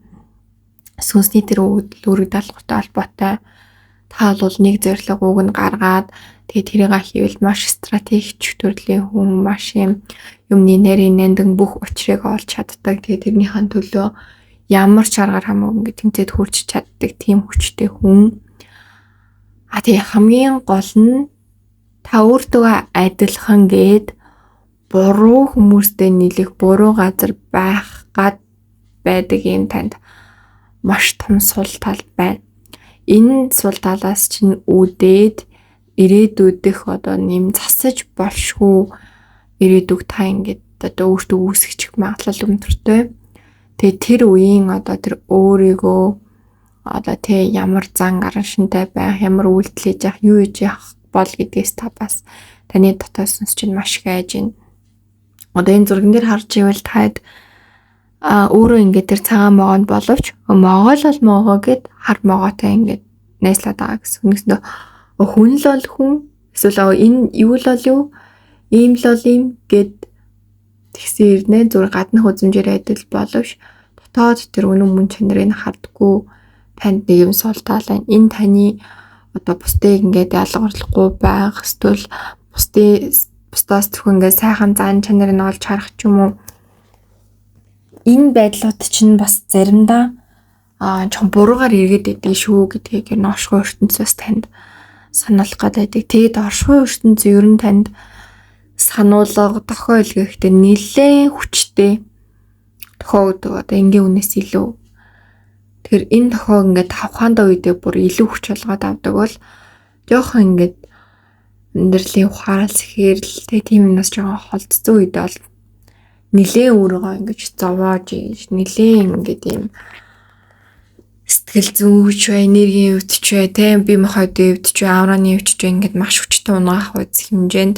сүнсний тэр үүрэг даалгавартай холбоотой. Та бол нэг зорилго уг нь гаргаад тэгээ тэрийг хийвэл маш стратегич төрлийн хүн, маш юмны нарийн нандин бүх учрыг олж чаддаг. Тэгээ тэрнийхэн төлөө ямар ч аргаар хамаагүй ингээд тэмцээд хүрч чаддаг тийм хүчтэй хүн. Тэгээ хамгийн гол нь та өөртөө адилхан гээд буруу хүмүүстэй нийлэх, буруу газар байх гад байдаг юм танд маш том сул тал байна. Энэ сул талаас чинь үүдээд ирээдүйдэх одоо нэм засаж болшгүй ирээдүг та ингээд одоо өөртөө үүсгэж магадлал өндөртэй. Тэгээ тэр үеийн одоо тэр өөрийгөө одоо тэ ямар зан гараншинтай байх, ямар үйлдэл хийж явах, юу хийж явах бол гэдгээс та бас таны дотоод сүнс чинь маш их айж байна. Одоо энэ зурган дээр харж ивэл таад өөрөө ингээд тэр цагаан могонд боловч могоол могоо гэд хар могоотой ингээд найзлаад байгаа гэсэн. Нэгсэндээ хүн л бол хүн, эсвэл энэ юу л бол юу, ийм л бол ийм гэд тэгсэн ирнэ зур гаднах үзмжээр адил боловч дотоод тэр үнэн мөн чанарыг хардггүй танд нэг юм сул тал байна. Энэ таны одоо бусдыг ингээд ялгарлахгүй байх, эсвэл бусдаас зөвхөн ингээд сайхан зан чанарыг олж харах ч юм уу. Энэ байдлууд чинь бас заримдаа чон буруугаар эргээд идэв шүү гэдгийг энэ оршихуй ертөнцөөс танд сануулах гэдэг. Тэгээд оршихуй ертөнц ер нь танд сануулга тохиол гэхдээ нэлээд хүчтэй тохио өгдөг. Одоо энгийн үнээс илүү. Тэгэхээр энэ тохиог ингээд тавхаандаа үедээ бүр илүү хүч олгоод авдаг бол жоохон ингээд амьдралын ухаал сэхэрл тийм юмнаас жоохон холдсон үед бол нэлээд өөрийгөө ингэж зовоож ийж нэлээд ингээд юм сэтгэл зүйч бай, энергийн өвдөж бай, тийм бие махбодын өвдөж бай, авраны өвдөж бай ингээд маш хүчтэй унаах үз хэмжээнд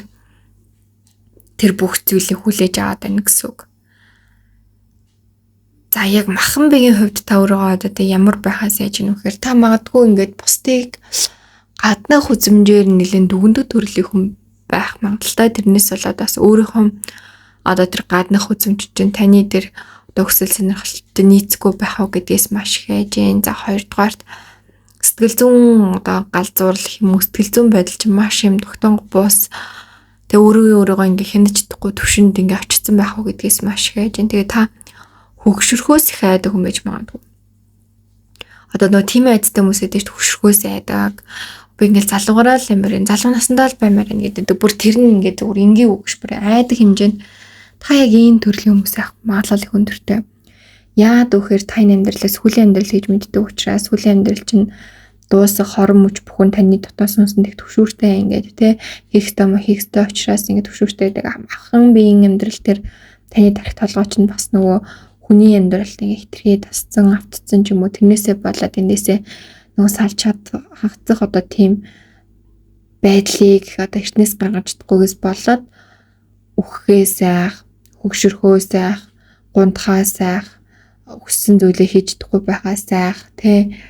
тэр бүх зүйлийг хүлээж аваад байна гэсэн үг. За яг махан биеийн хувьд та өөрийгөө одоо ямар байхаас яаж юм вэхээр та магадгүй ингээд бусдыг гаднах үзмжээр нэлээд дүгндэг төрлийн хүн байх магадaltaй. Тэрнээс болоод бас өөрийнхөө одоо тэр гаднах үзмж чинь таны тэр одоо хүсэл сонирхолтой нийцгүй байх уу гэдгээс маш их айж гэн. За хоёрдугаарт сэтгэл зүйн одоо галзуурлах юм уу, сэтгэл зүйн байдал чинь маш юм тогтоонго буус. Тэгээ өөрийгөө ингээ хянаж чадахгүй төвшөнд ингээ очсон байх уу гэдгээс маш их айж гэн. Тэгээ та хөгшөрхөөс их айдаг хүн байж магадгүй. Одоо нөгөө тийм айдтай хүмүүсээ дэвш хөгшөрхөөс айдаг. Би ингээл залуугараа л юмэр энэ залуу насндаа л баймаар гэдэг. Бүр тэр нь ингээ зүгээр энгийн үгш бүр айдаг хэмжээнд та яг энэ төрлийн хүмүүс ах магадлал их өндөртэй. Яад вэхээр таны амьдралаас сүлийн амьдрал гэж мэддэг учраас сүлийн амьдрал чинь дуусах хорон мөч бүхэн таны дотоод сүнсэнд их төвшүүртэй ингээд тий хийх ёстой учраас ингээд төвшүүртэй байдаг. Махан биеийн амьдрал төр таны тарих толгой чинь бас нөгөө хүний амьдралд ингээд хитрхээ тасцсан автцсан ч юм уу тэрнээсээ болоод эндээсээ нөгөө салж хагцах одоо тийм байдлыг одоо эртнээс гаргаж чадахгүйгээс болоод үххээс айх, хөгшөрхөөс айх, гундхаас айх, өссөн зүйлээ хийж чадахгүй байхаас айх тий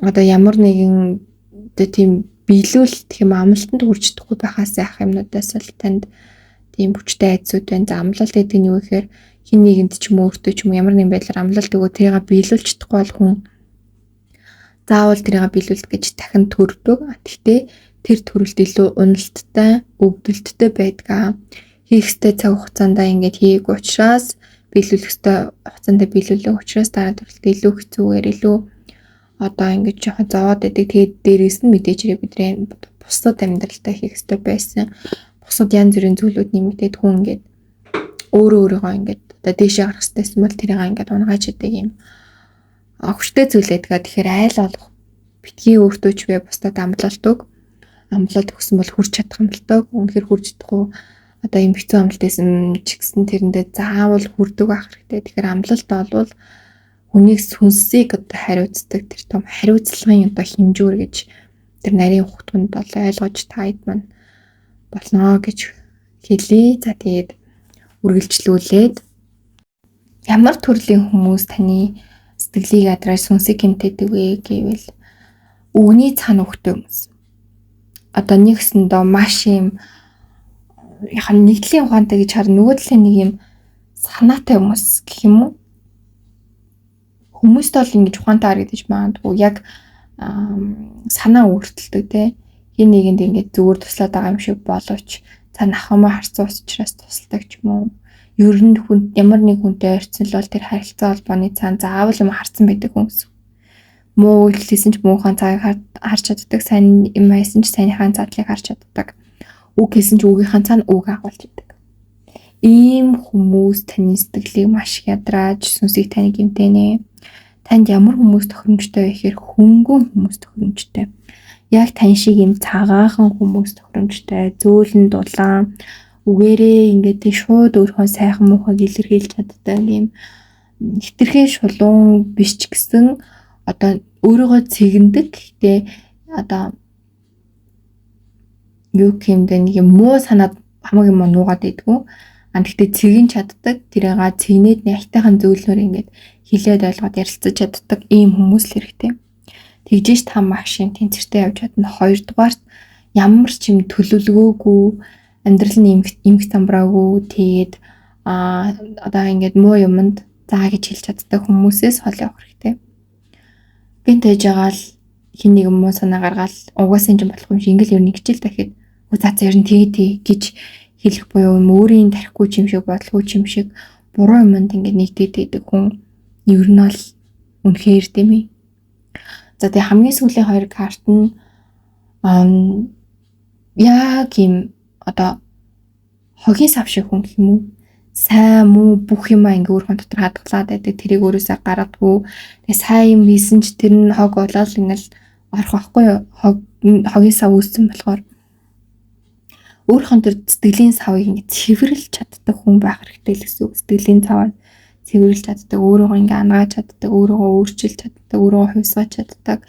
одоо ямар нэгэн одоо тийм биелүүлэлт гэх юм амлалтанд хүрч чадахгүй байхаас айх юмнуудаас бол танд тийм хүчтэй айдсууд байна. За амлалт гэдэг нь юу гэхээр хин нэгэнд ч юм уу өөртөө ч юм уу ямар нэгэн байдлаар амлалт өгөө тэрийг биелүүлж чадахгүй бол хүн заавал тэрийг биелүүлэх гэж дахин төрдөг. Гэхдээ тэр төрөлд илүү уналттай, өвдөлттэй байдаг. Хийх ёстой цаг хугацаанд ингэж хийгээгүй учраас биелүүлэх ёстой хугацаанд биелүүлэх учраас дараа төрөлд илүү хэцүүгээр илүү одоо ингэж жоохон зовоод байдаг. Тэгээд дээрээс нь мэдээж хэрэг бидний бусдад амьдралдаа хийх ёстой байсан. Бусад янз бүрийн зүйлүүд нэмэгдээд хүн ингэж өөрийгөө ингэж одоо дээшээ гарах ёстойсэн бол тэрийг ингэж унгааж идэг юм. Хүчтэй зүйл байдаг. Тэгэхээр айл болох битгий өөртөө ч бай бусдад амлалдаг. Амлалт өгсөн бол хүрч чадах амлалтаа. Үнэхээр хүрч чадахгүй одоо юм хэцүү амлалтайсэн ч гэсэн тэрэндээ заавал хүрдэг байх хэрэгтэй. Тэгэхээр амлалт олвол хүнийг сүнсийг одоо хариуцдаг тэр том хариуцлагын одоо хинжүүр гэж тэр нарийн ухтганд бол ойлгож таад маань болно гэж хэлье. За тэгээд үргэлжлүүлээд ямар төрлийн хүмүүс таны сэтгэлийг ядраж сүнсийг хэмтээдэг вэ гэвэл үгний цаана өгтэй хүмүүс. Одоо нэгсэндээ маш юм яг нэгдлийн ухаантай гэж харна, нөгөө талын нэг юм санаатай хүмүүс гэх юм уу? Хүмүүст бол ингэж ухаантай харагдаж магадгүй яг санаа өөртөлдөг те. Хин нэгэнд ингэж зүгээр туслаад байгаа юм шиг боловч цаана ахмаа харцсан учраас тусалдаг ч юм уу. Ер нь хүн ямар нэг хүнтэй ойрцсон л бол тэр харилцаа холбооны цаана заавал юм харцсан байдаг хүмүүс. Муу үйлдэлсэн ч муухай цагийг харж чаддаг, сайн юм байсан ч сайнхаа задлыг харж чаддаг. Үг хэлсэн ч үгийнхаа цаана үг агуулж идэг. Ийм хүмүүс таны сэтгэлийг маш их ядрааж сүнсийг таны гэмтэнэ. Танд ямар хүмүүс тохиромжтой вэ гэхээр хөнгөн хүмүүс тохиромжтой. Яг тань шиг юм цагаахан хүмүүс тохиромжтой, зөөлөн дулаан, үгээрээ ингээд шууд өөрийнхөө сайхан муухайг илэрхийлж чаддаг юм хитрхээ шулуун биш ч гэсэн одоо өөрийгөө цэгэндэг. Гэтэ одоо юу гэмдэ нэг юм муу санаад хамаг юм нуугаад идэггүй. Гэхдээ цэгэн чаддаг, тэрээга цэгнээд нягтайхан зөөлнөр ингээд хилээд ойлгоод ярилцаж чаддаг ийм хүмүүс л хэрэгтэй. Тэгжээч та маш юм тэнцвэртэй явж чадна. Хоёрдугаарт ямар ч юм төлөвлөгөөгүй, амьдрал нь эмх замбраагүй тэгээд одоо ингээд муу юмд заа гэж хэлж чаддаг хүмүүсээс хол явах хэрэгтэй. Гэнт байж байгаа л хин нэг муу санаа гаргаад угаасаа юм болохгүй юм шиг ингээл ер нь гिचэл дахиад за ер нь тий гэж хэлэх буюу өөрийн тарихгүй юм шиг бодлого юм шиг буруу юмд ингээд нэгдээд байдаг хүн ер нь бол үнэхээр дэмий. За тэгээ хамгийн сүүлийн хоёр карт нь яг юм одоо хогийн сав шиг хүн юм уу? Сайн муу бүх юм ингээ өөрхөн дотор хадгалаад байдаг. Тэрийг өөрөөсөө гаргадгүй. Тэгээ сайн юм хийсэн ч тэр нь хог болоод ингээл орох байхгүй хогийн сав үүссэн болохоор өөрхөн төр сэтгэлийн савыг ингээ цэвэрлж чаддаг хүн байх хэрэгтэй л гэсэн үг. Сэтгэлийн саваа цэвэрлж чаддаг, өөрийгөө ингээ ангааж чаддаг, өөрийгөө өөрчилж чаддаг, өөрийгөө хувьсгаж чаддаг.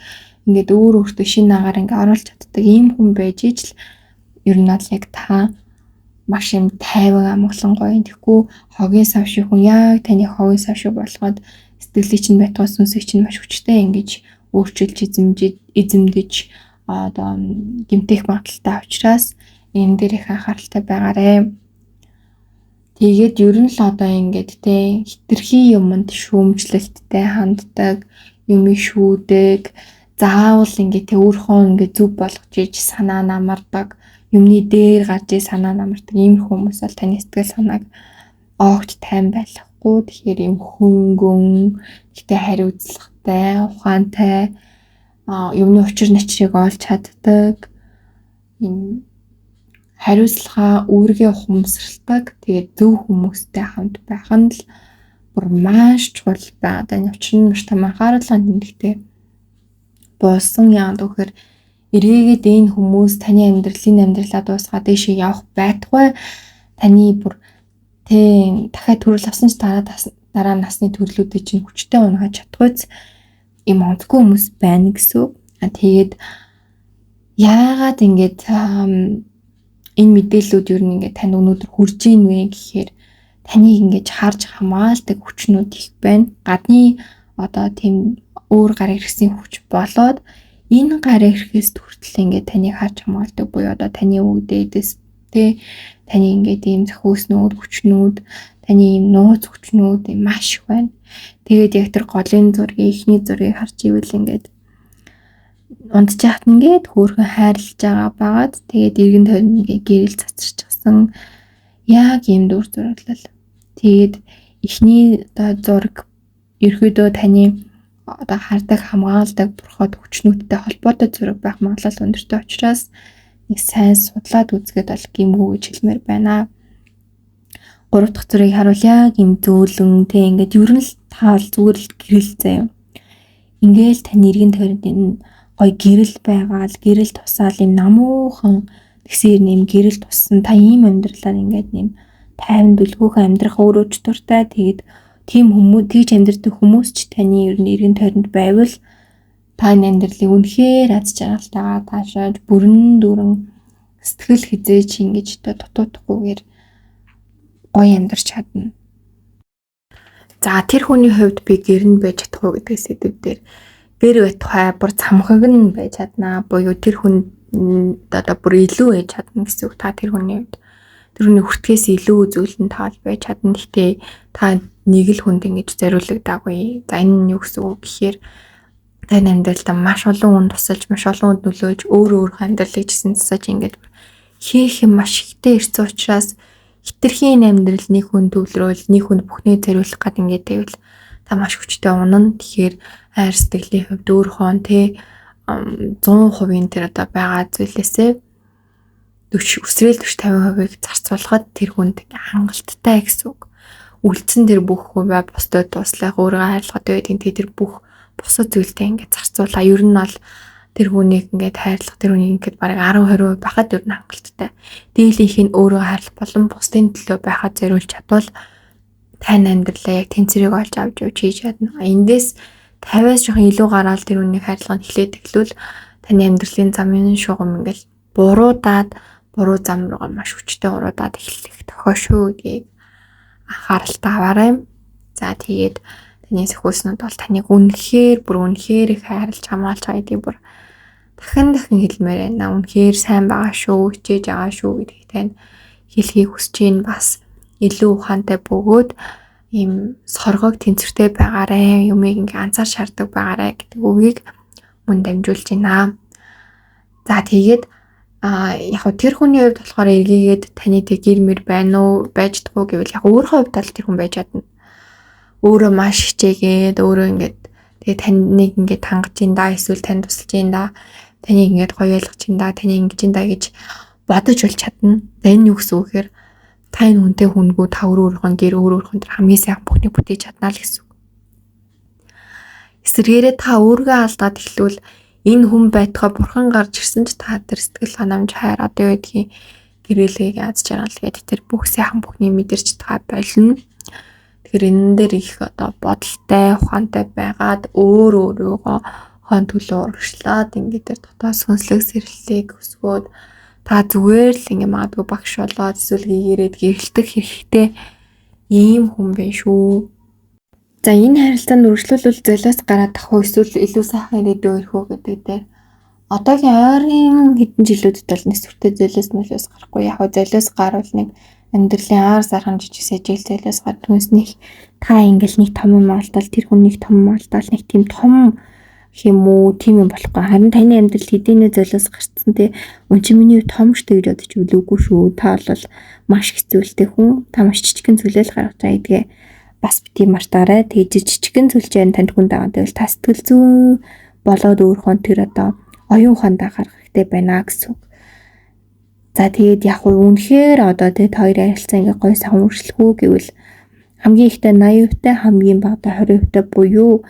Ингээд өөртөө шинэ агаар ингээ оруулж чаддаг ийм хүн байж ижил ер нь л яг та маш юм тайван амгалан гоё. Тэгэхгүй хогийн сав шиг хүн яг таны хогийн сав шиг болгоод сэтгэлийг чинь байтугай сүнсийг чинь маш хүчтэй ингэж өөрчилж эзэмдэж одоо гэмтэх магадaltaй учраас энэ дээр их анхааралтай байгаарэ. Тэгээд ер нь л одоо ингээд те хитрхи юмд шүүмжлэлттэй ханддаг, юм шүүдэг, заавал ингээд те өөрхөн ингээд зүв болгож иж санаа намардаг, юмны дээр гарч санаа намардаг ийм хүмүүс бол таны сэтгэл санааг огт тайван байлгахгүй. Тэгэхээр юм хөнгөн, гэхдээ хариуцлагатай, ухаантай, юмны учир начрыг олж чаддаг, юм хариуцлага үүргээ ухамсарладаг. Тэгээд зөв хүмүүстэй хамт байх нь л бүр маш чухал байна. Энэ учир нь маш том анхаарлаа тэмдэгтэй буусан яагаад гэхээр эргээгээд энэ хүмүүс таны амьдралаа дуусгаад дэшээ явах байтугай таны бүр дахиад төрөл авсан ч дараа насны төрлүүдийг чинь хүчтэй унгаж чадхгүйц юм онцгүй хүмүүс байна гэсэн үг. Тэгээд яагаад ингэж энэ мэдээллүүд ер нь ингээд тань өнөөдөр хүрж ийн вэ гэхээр таныг ингэж харж хамгаалдаг хүчнүүд их байна. Гадны одоо тийм өөр гар иргэсийн хүч болоод энэ гар ирэхээс хүртэл ингээд таныг харж хамгаалдаг буюу одоо таны өвдөдөөс таны ингээд ийм зохиоснууд хүчнүүд, таны ийм нууц хүчнүүд маш их байна. Тэгээд яг тэр голын зургийг, ихний зургийг харж ивэл ингээд унтчихт ингээд хөөрхөн хайрлаж байгаа байгаад тэгээд эргэн тойрон ингээд гэрэл цацарч гасан яг ийм дүр зураглал. Тэгээд ихний одоо зураг ерөөдөө таны одоо хардаг хамгаалдаг бурхад хүчнүүдтэй холбоотой зураг байх магадлал өндөртэй учраас нэг сайн судлаад үзгээд бол гэмгүй гэж хэлмээр байна. 3 дахь зургийг харуул яг юм зөөлөн ингээд ер нь л таал зүгээр л гэрэл заяа. Ингээл таны эргэн тойронд гой гэрэл байгаа л гэрэл тусаал юм намуухан тэгсээр нэм гэрэл туссан та ийм амьдралаар ингээд нэм тайван дүлгүйхэн амьдрах өөрөө ч дуртай. Тэгээд тийм хүмүүс тэгж амьдрэх хүмүүс ч таны ер нь эргэн тойронд байвал таны амьдралыг үнэхээр аз жаргалтайгаар таашааж бүрэн дүүрэн сэтгэл хизээч ингэж дутуудахгүйгээр гоё амьдарч чадна. За тэр хүний хувьд би гэр нь байж чадах уу гэдэг сэдв дээр гэр бай тухай бүр цамхаг нь байж чаднаа буюу тэр хүн одоо бүр илүү байж чадна гэсэн үг. Та тэр хүний хувьд тэр хүний хүртгээс илүү зүйлэн таал байж чадна. Гэхдээ та нэг л хүнд ингэж зориулагдаагүй. За энэ нь юу гэсэн үг гэхээр таны амьдралдаа маш олон хүн тусалж, маш олон хүнд нөлөөж, өөр амьдралыг жисэн тусаж ингэж хийх юм маш ихтэй ирсэн учраас хитрхийн амьдрал нэг хүн төвлөрөөл, нэг хүн бүхнээ зориулах гэдэг ингэж байвал та маш хүчтэй унана. Тэгэхээр хайр сэтгэлийн хувьд өөрхөн тэ 100% тэр одоо байгаа зүйлээсээ 40-50%-ийг зарцуулахад тэр хүнд хангалттай гэсэн үг. Үлдсэн тэр бүх хувиа бусдад туслах, өөрийгөө хайрлахад байдаг. Тэр бүх бусад зүйлтэй ингэж зарцуулаа. Ер нь бол тэр хүнийг ингээд хайрлах, тэр хүнийг ингээд бараг 10-20% байхад ер нь хангалттай. Дийлийнх нь өөрөө хайрлах болон бусдын төлөө байхад зориулж чадвал тань амьдралаа яг тэнцвэрийг олж авч хийж чадна. Эндээс 50-аас жоохон илүү гараад тэр хүнийг хайрлах нь эхлээд эхлүүл таны амьдралын замын шугам ингээд буруу зам руугаа маш хүчтэй уруудаад эхлэх тохиошгүй гэдгийг анхааралтай аваарай. За тэгээд таны сөхөөснүүд бол таныг үнэхээр их хайрлаж хамгаалж байгаа гэдгийг бүр дахин хэлмээр байна. Үнэхээр сайн байгаа шүү, хичээж байгаа шүү гэдгийг тань хэлхийг хүсэж байна. Бас илүү ухаантай бөгөөд ийм соргог тэнцвэртэй байгаарэ, юмыг ингээ анзаар шаарддаг байгаарэ гэдэг үгийг мөн дамжуулж байна. За тэгээд яг тэр хүний хувьд болохоор эргээгээд таны тэг гэр мэр байна уу, байж дгүй гэвэл яг өөрийнхөө хувьд л тэр хүн байж чадна. Өөрөө маш хичээгээд өөрөө ингээд тэгээ таныг ингээд хангаж ин да, эсвэл танд тусалж ин да, таныг ингээд гоё ойлгож ин да, таныг ингэж ин да гэж бодож болж чадна. За энэ юу гэсэн үг гэхээр та энэ хүнтэй хүнгүү та өөрийнхөө гэр өөрийнхөө тэр хамгийн сайхан бүхнийг бүтээж чадна л гэсэн үг. Эсвэргээрээ та өөргөө алдаад эхлүүл энэ хүн байтугай бурхан гарч ирсэн ч та тэр сэтгэл ханамж хайр одоо юу гэдгийг гэрэлгийг аз жаргал гэдэг тэр бүх сайхан бүхнийг мэдэрч та болно. Тэгэхээр энэ дээр их одоо бодолтой, ухаантай байгаад өөрийгөө хон төлөө урагшлаад ингээд тэр дотоод сүнслэг сэрэлтийг өсгөөд та зүгээр л ингээ магадгүй багш болоод эсвэл гээрээд гэрэлтэх хэрэгтэй ийм хүн байх шүү. За энэ харилцаанд үргэлжлүүлвэл золиос гараад ах уу эсвэл илүү сайхан ирээдүй өрөх үү гэдэг дээр одоогийн ойрын хэдэн жилүүдэд бол нэсвэртэй золиос гарахгүй. Яг нь золиос гарвал нэг амьдралын ар сархан жижиг сэжил золиос гар түнснэх та ингээл нэг том юм алдал тэр хүн нэг том алдал нэг тийм том хэмүү тийм юм болохгүй. Харин таны амьдрал хэдийнэ золиос гарцсан те өнч миний том штэ гэж бодож үлээгүй шүү. Та бол маш хэцүүлтэй хүн. Та маш жижигхэн зүйлэл гаргаж байгаа гэдгээ бас бити мартаарай. Тэгээд жижигхэн зүйлчээр танд хүн дагаад байвал та сэтгэл зүйн болоод өөрхөн тэр одоо оюун ухаандаа гаргах хэрэгтэй байна гэсэн үг. За тэгээд яг үнэхээр одоо тэ хоёрын харилцаа ингээ гой сайхан үргэлжлэх үү гэвэл хамгийн ихтэй 80%-тай хамгийн багадаа 20%-тай буюу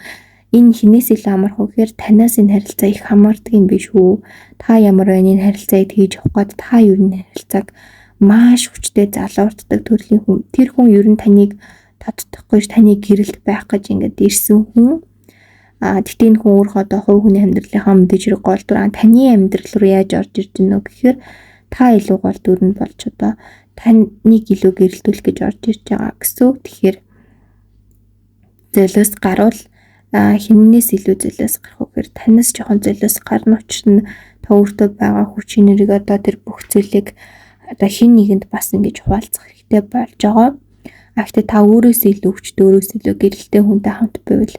энэ хинээс илүү амарх уу гэхээр танаас энэ харилцаа их хамаардаг юм биш үү? Та ямар байна энэ харилцааг хийж явах гээд та ер нь харилцааг маш хүчтэй залуурддаг төрлийн хүн. Тэр хүн ер нь таныг тодтохгүй таныг гэрэлт байх гэж ингээд ирсэн хүн. Тэгтээ энэ хүн өөрөө одоо хувь хүний амьдралынхаа мэдээж хэрэг гол дүр таны амьдрал руу яаж орж ирж гэнэ гэхээр та илүү гол дүр нь болж одоо таныг илүү гэрэлтүүлэх гэж орж ирж байгаа гэсэн. Тэгэхээр золиос гарвал хиннээс илүү золиос гарах уу гэхээр танаас жоохон золиос гарна учир нь та өөртөө байгаа хүч энерги одоо тэр бүх зүйлийг одоо хин нэгэнд бас ингэж хуваалцах хэрэгтэй болж байгаа. Гэхдээ та өөрөөсөө илүү хүчтэй өөрөөсөө илүү гэрэлтэй хүнтэй хамт байвал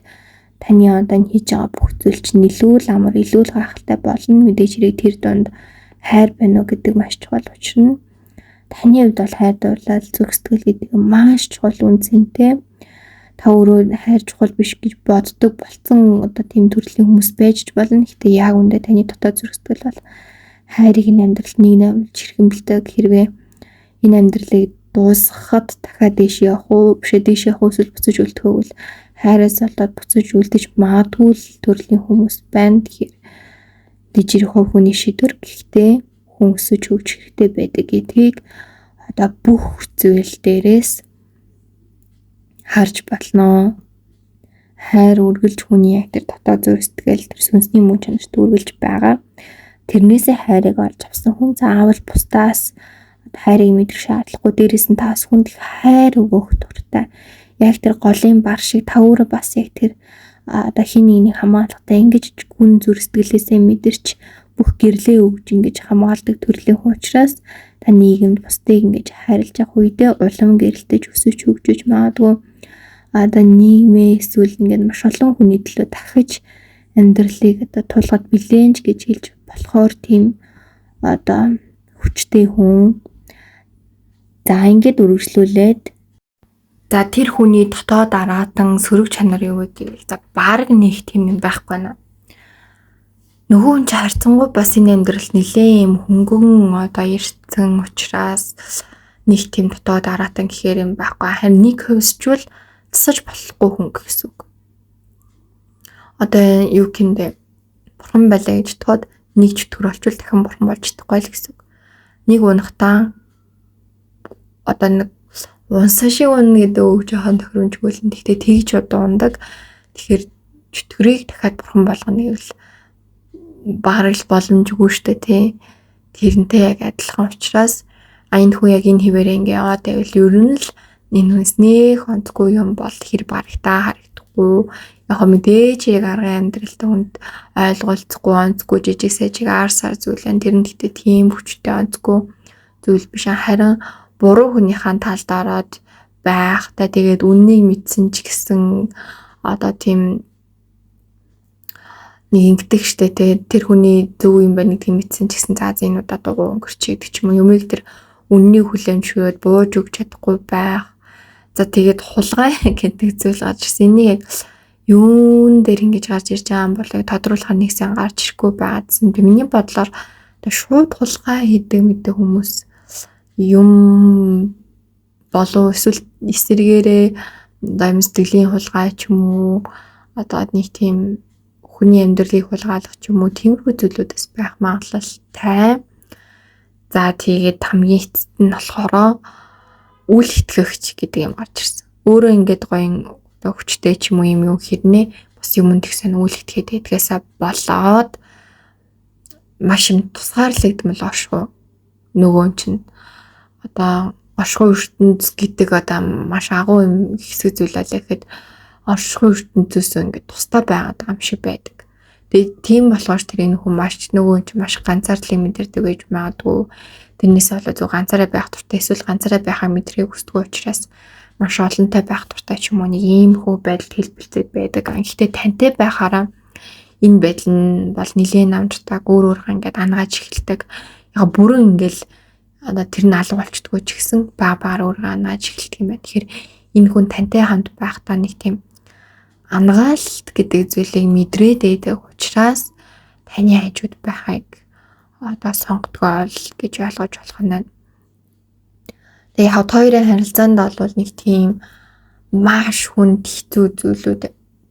таны одоо хийж байгаа бүх зүйл чинь илүү л амар илүү л гайхалтай болно. Мэдээж хэрэг тэр донд хайр байна уу гэдэг маш чухал учир нь таны хувьд бол хайр дурлал зүрх сэтгэл гэдэг маш чухал үнцэнтэй. Та өөрөө хайр чухал биш гэж боддог болсон одоо тийм төрлийн хүмүүс байж болно. Гэхдээ яг үндэ таны дотоод зүрх сэтгэл бол хайрыг энэ амьдралд нэг нэмж хэрхэмлдэг хэрвээ энэ амьдралыг дуусгахад дахиад дээш явах уу биш дээш явах уу эсвэл буцаж үлдэх үү хайраас болоод буцаж үлдэж магадгүй л төрлийн хүмүүс байна. Тэгэхээр дижир хувь хүний шийдвэр гэхдээ хүн өсөж хөгжих хэрэгтэй байдаг гэдгийг одоо бүх зүйл дээрээс харж болно. Хайр үргэлж хүний яг тэр дотоод зүрх сэтгэл тэр сүнсний мөн чанарт үргэлж байгаа. Тэрнээсээ хайрыг олж авсан хүн заавал бусдаас хайрыг мэдрэх шаардлагагүй. Дээрээс нь таас хүнд хайр өгөх дуртай. яг тэр голын бар шиг та өөрөө бас яг тэр одоо хин нэгний хамгаалалтаа ингэж гүн зүр сэтгэлээсээ мэдэрч бүх гэрлээ өгж ингэж хамгаалдаг төрлийн хүн учраас та нийгэмд бусдыг ингэж хайрлаж явах үедээ улам гэрэлтэж өсөж хөгжиж магадгүй одоо нийгмээ эсвэл ингээд маш олон хүний төлөө дахиж амьдралыг одоо тулгад билэнж гэж хэлж болохоор тийм одоо хүчтэй хүн. За ингээд үргэлжлүүлээд за тэр хүний дотоод араатан сөрөг чанар юу вэ гэвэл за баг нэг тийм юм байхгүй байна. Нөгөө хүн харцангуй бас энэ амьдралд нэлээ юм хөнгөн одоо ирсэн учраас нэг тийм дотоод араатан гэхээр юм байхгүй. Харин нэг хувьсчвал тасаж болохгүй хүн гэсэн үг. Одоо юу гэнэ бурхан байлаа гэж тод нэг ч төр олчвал дахин бурхан болж чадахгүй л гэсэн үг. Нэг унахтаа одоо нэг унсаа шиг унна гэдэг үг жоохон тохиромжгүй л. Гэхдээ тэгж одоо ундаг. Тэгэхээр чөтгөрийг дахиад бурхан болгоно гэвэл бараг л боломжгүй шүү дээ тий. Тэрнтэй яг адилхан учраас энэ хүн яг энэ хിവэрээ ингээ яваад байвал ер нь л энэ хүнснээ онцгүй юм бол хэр барагтаа харагдахгүй. Яг мэдээж яг аргын амьдралтай хүнд ойлголцохгүй онцгүй жижиг сажиг арсаар зүйлэн тэр нь гэхдээ тийм хүчтэй онцгүй зүйл биш. Харин буруу хүнийхэн талд ороод байх та тэгээд үннийг мэдсэн ч гэсэн одоо тийм нэг ингэдэг штэ тэр хүний зөв юм байна гэдгийг мэдсэн ч гэсэн за энэ удаа дугуй өнгөрч гэдэг ч юм уу юмыг тэр үннийг хүлээмжшөөд бууж өгч чадахгүй байх. За тэгээд хулгай гэдэг зүйл гарч ирсэн. Энийг яг юун дээр ингэж гарч ирж байгаа юм бол тодруулах нэг сан гарч ирэхгүй байгаадсан. Би миний бодлоор шууд хулгай хийдэг мэддэг хүмүүс юм болов эсвэл эсэргээрээ одоо сэтгэлийн хулгай ч юм уу одоо нэг тийм хүний амьдралыг хулгайлах ч юм уу тиймэрхүү зүйлүүдээс байх магадлалтай. За тэгээд хамгийн эцэст нь болохоор үл итгэгч гэдэг юм гарч ирсэн. Өөрөө ингээд гоё одоо хүчтэй ч юм уу юм хэрнээ бас юмд ихсэн үл итгээд эдгээсээ болоод маш юм тусгаарлагдмал оршгүй нөгөө чинь одоо оршгүй ертөнд гэдэг одоо маш агуу юм хэсэг зүйл аль гэхэд оршгүй ертөндөөс ингээд тустай байгаад байгаа юм шиг байдаг. Тэгээд тийм болохоор тэр энэ хүн маш нөгөө чинь маш ганцаарлыг мэдэрдэг гэж магадгүй. Тэрнээс болоод зөв ганцаараа байх дуртай эсвэл ганцаараа байхаа мэдрэхийг хүсдэг учраас маш олонтой байх дуртай ч юм уу нэг ийм хөө байдалд хэлбэлцээд байдаг. Гэхдээ тантай байхаараа энэ байдал нь бол нэлээд намждаг өөр өөргөө ингээд ангааж эхэлдэг. Яг бүрэн ингээл одоо тэр нь алга болчдгоо ч гэсэн баагаар өөргөө ангааж эхэлдэг юм байна. Тэгэхээр энэ хүн тантай хамт байхдаа нэг тийм ангаалт гэдэг зүйлийг мэдрээд байдаг учраас таны хажууд байхыг одоо сонгодгоо л гэж ойлгож болох нь. Тэгээ хавд хоёрын харилцаанд бол нэг тийм маш хүнд хэцүү зүйлүүд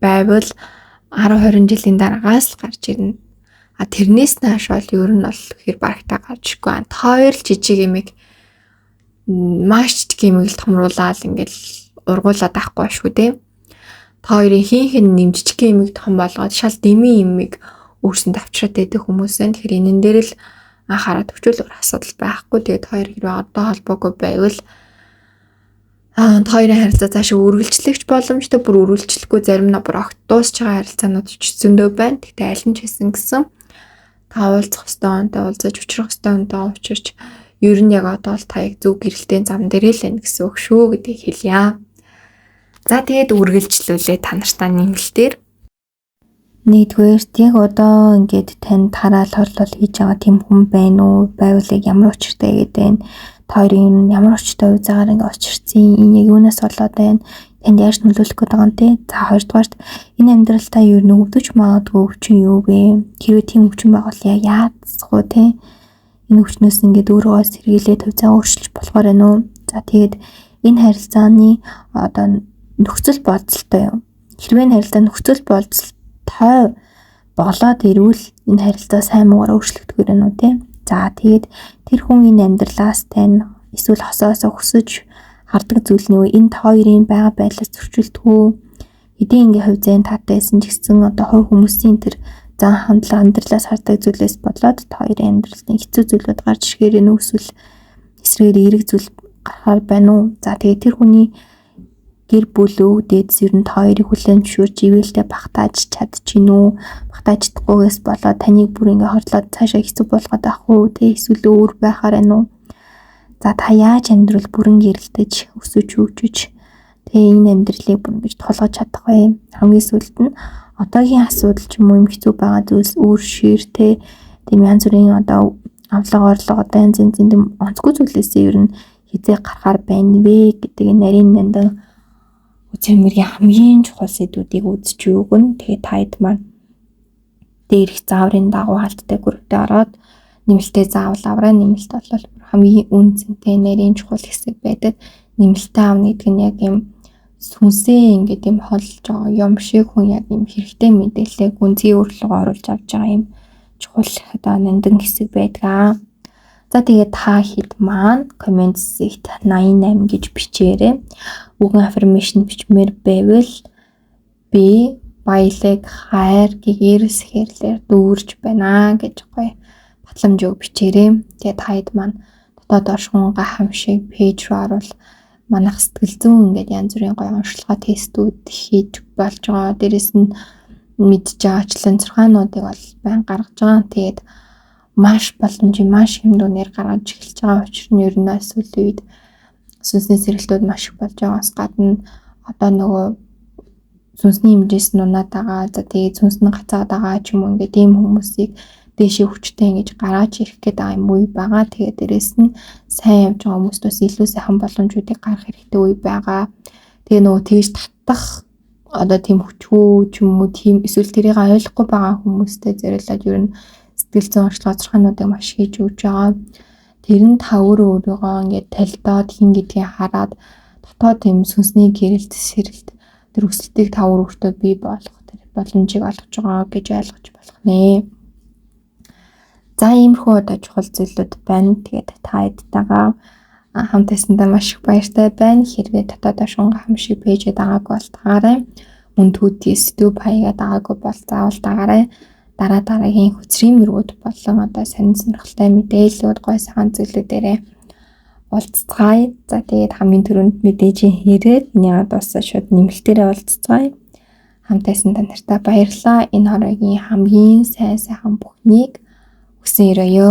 байвал 10-20 жилийн дараагаас л гарч ирнэ. Тэрнээс нааш бол ер нь бол хэр барагтаа гарч ирэхгүй байна. Хоёр л жижиг юмыг маш жижиг юмыг л томруулаад ингээл ургуулад авахгүй шүү дээ. Хоёрын хин нэмжчих юмыг том болгоод шал дэмий юмыг өөрсөнд авчраад байдаг хүмүүс байна. Тэгэхээр энэн дээр л анхаарал төвчүүл асуудал байхгүй. Тэгээд хоёр хэрэг одоо холбоогүй байвал хоёрын харилцаа цаашаа үргэлжлэх боломжтой, бүр үргэлжлэхгүй зарим нь бүр огт дуусч байгаа харилцаанууд ч зөндөө байна. Тэгтээ аль нь ч хэсэн гэсэн та уулзах ёстой онтой уулзаж учрах ёстой онтой учирч ер нь яг одоо л та яг зөв гэрэлтийн зам дээр л байна гэсэн үг шүү гэдгийг хэлье. За тэгээд үргэлжлүүлээ та нартай нэмэлтээр. Нэгдүгээрт яг одоо ингээд танд тараал хорлол хийж байгаа тийм хүн байна уу? Байвал ямар учиртай гэдэг байна. Хоёрын ямар учиртай үеzáгаар ингээд очирсан. Энэ яг юунаас болоод байна? Танд яаж нөлөөлөх гээд байгаа юм те? За хоёрдугаарт энэ амьдралтаа ер нь өвдөж магадгүй өвчин юу вэ? Хэрвээ тийм өвчин байвал яацх уу те? Энэ өвчнөөс ингээд өөрийгөө сэргийлээд хувьцаа өөрчилж болохоор байна уу? За тэгээд энэ харилцааны одоо нөхцөл бодолтой юм. Хэрвээ харилцаа нөхцөл бодолтой болоод ирвэл энэ харилцаа сайн муугаар өөрчлөгдөх юм уу те? За тэгээд тэр хүн энэ амьдралаас тань эсвэл хосоосоо хүсэж хардаг зүйл нь юу? Энэ хоёрын байгаа байдлаас зөрчилдөггүй. Хэдийн ингээ хувьцааны таатай байсан ч гэсэн одоо хувь хүмүүсийн тэр зан хандлага амьдралаас хардаг зүйлээс бодлоод хоёрын амьдралын хэцүү зүйлүүд гарч ирэхээр нөөсвөл эсрэгээр эерэг зүйл гарахаар байна уу? За тэгээд тэр хүний Гэр бүл өвөг дээдс ер нь хоёрыг хүлээн зөвшөөрч ивэлтэй багтааж чадчихэв үү? Багтааж чадахгүйгээс болоод таныг бүр ингээ хорлоод цаашаа хэцүү болгоод авах уу? Тэ эсвэл өөр байхаар байна уу? За та яаж амьдрал бүрэн гэрэлтэж өсөж хөгжиж тэ энэ амьдралыг бүр ингэж тулгаж чадах вэ? Хамгийн сүүлд нь одоогийн асуудал ч юм уу юм хэцүү байгаа зүйлс өөр шир тэ тийм янз бүрийн одоо авлага орлого одоо янз янзын тийм онцгүй зүйлээсээ ер нь хизээ гарахаар байна вэ гэдэг энэ нарийн нандин үзэмнэрийн хамгийн чухал сэдвүүдийг үзэж өгнө. Тэгээ таад маань дээрх зааврын дагуу халттай групптэй ороод нэмэлтээ заавал авраа. Нэмэлт бол хамгийн үнцэнтэй нарийн чухал хэсэг байдаг. Нэмэлтээ авна гэдэг нь яг юм сүнсээ ингээд юм холж байгаа юм шиг хүн яг юм хэрэгтэй мэдээллийг гүнзгий өөрлөгөө оруулж авч байгаа юм чухал одоо нандин хэсэг байдаг. За тэгээд та хэд маань коммент хэсэгт 88 гэж бичээрэй. Үгэн аффирмашн бичмээр байвал би баялаг хайр гэгэрс хэрлэр дүүрж байна гэж гоё батламж өг бичээрэй. Тэгээд та хэд маань дотоод оршин гайхамшиг пэйж руу орвол манайх сэтгэл зүйн ингээд янз бүрийн гоё онцлогоо тестүүд хийж болж байгаа. Дээрэс нь мэдж байгаачлан зургаануудыг бол байн гаргаж байгаа. Тэгээд маш боломжийн маш хэмдүүнээр гаргаж эхэлж байгаа учраас нь ер нь сүүлийн үед сүнсний сэргэлтүүд маш их болж байгаас гадна одоо нөгөө сүнсний хэмжээс нь унаад байгаа. За тэгээд сүнсний гацаад байгаа ч юм уу ингээд ийм хүмүүсийг дээшээ хүчтэй ингэж гаргаж ирэх гээд байгаа юм уу байгаа. Тэгээд дээрэс нь сайн явж байгаа хүмүүст бас илүү сайхан боломжуудыг гаргах хэрэгтэй үе байгаа. Тэгээ нөгөө тэгж татах одоо тийм хүчгүй ч юм уу тийм эсвэл тэрийг ойлгохгүй байгаа хүмүүстэй зориулаад ер нь сэтгэл зүйн онцлог зурхаануудыг маш хийж өгч байгаа. Тэр нь та өөрийгөө ингээд талдаад хин гэдгийг хараад дотоод тийм сүнсний гэрэлт сэрэлт тэр өсөлтийг та өөртөө бий болгох тэр боломжийг олгож байгаа гэж ойлгож болох нэ. За иймэрхүү одоо чухал зүйлүүд байна. Тэгээд та эдтэйгээ хамт байсандаа маш их баяртай байна. Хэрвээ дотоод оршин гайхамшиг пэйжээ дагаагүй бол дагаарай. Үндгүүдийн YouTube хаягаа дагаагүй бол заавал дагаарай. Дараагийн хүчрийн мөргүүд болон одоо сонин сонирхолтой мэдээллүүд гой сайхан зүйлүүдээрээ уулзцгаая. За тэгээд хамгийн түрүүнд мэдээж хэрэг нэг дуусаа шууд нэмэлтээрээ уулзцгаая. Хамт байсан та нартай баярлалаа. Энэ хоорогийн хамгийн сайн сайхан бүхнийг хүсэн өрөөё.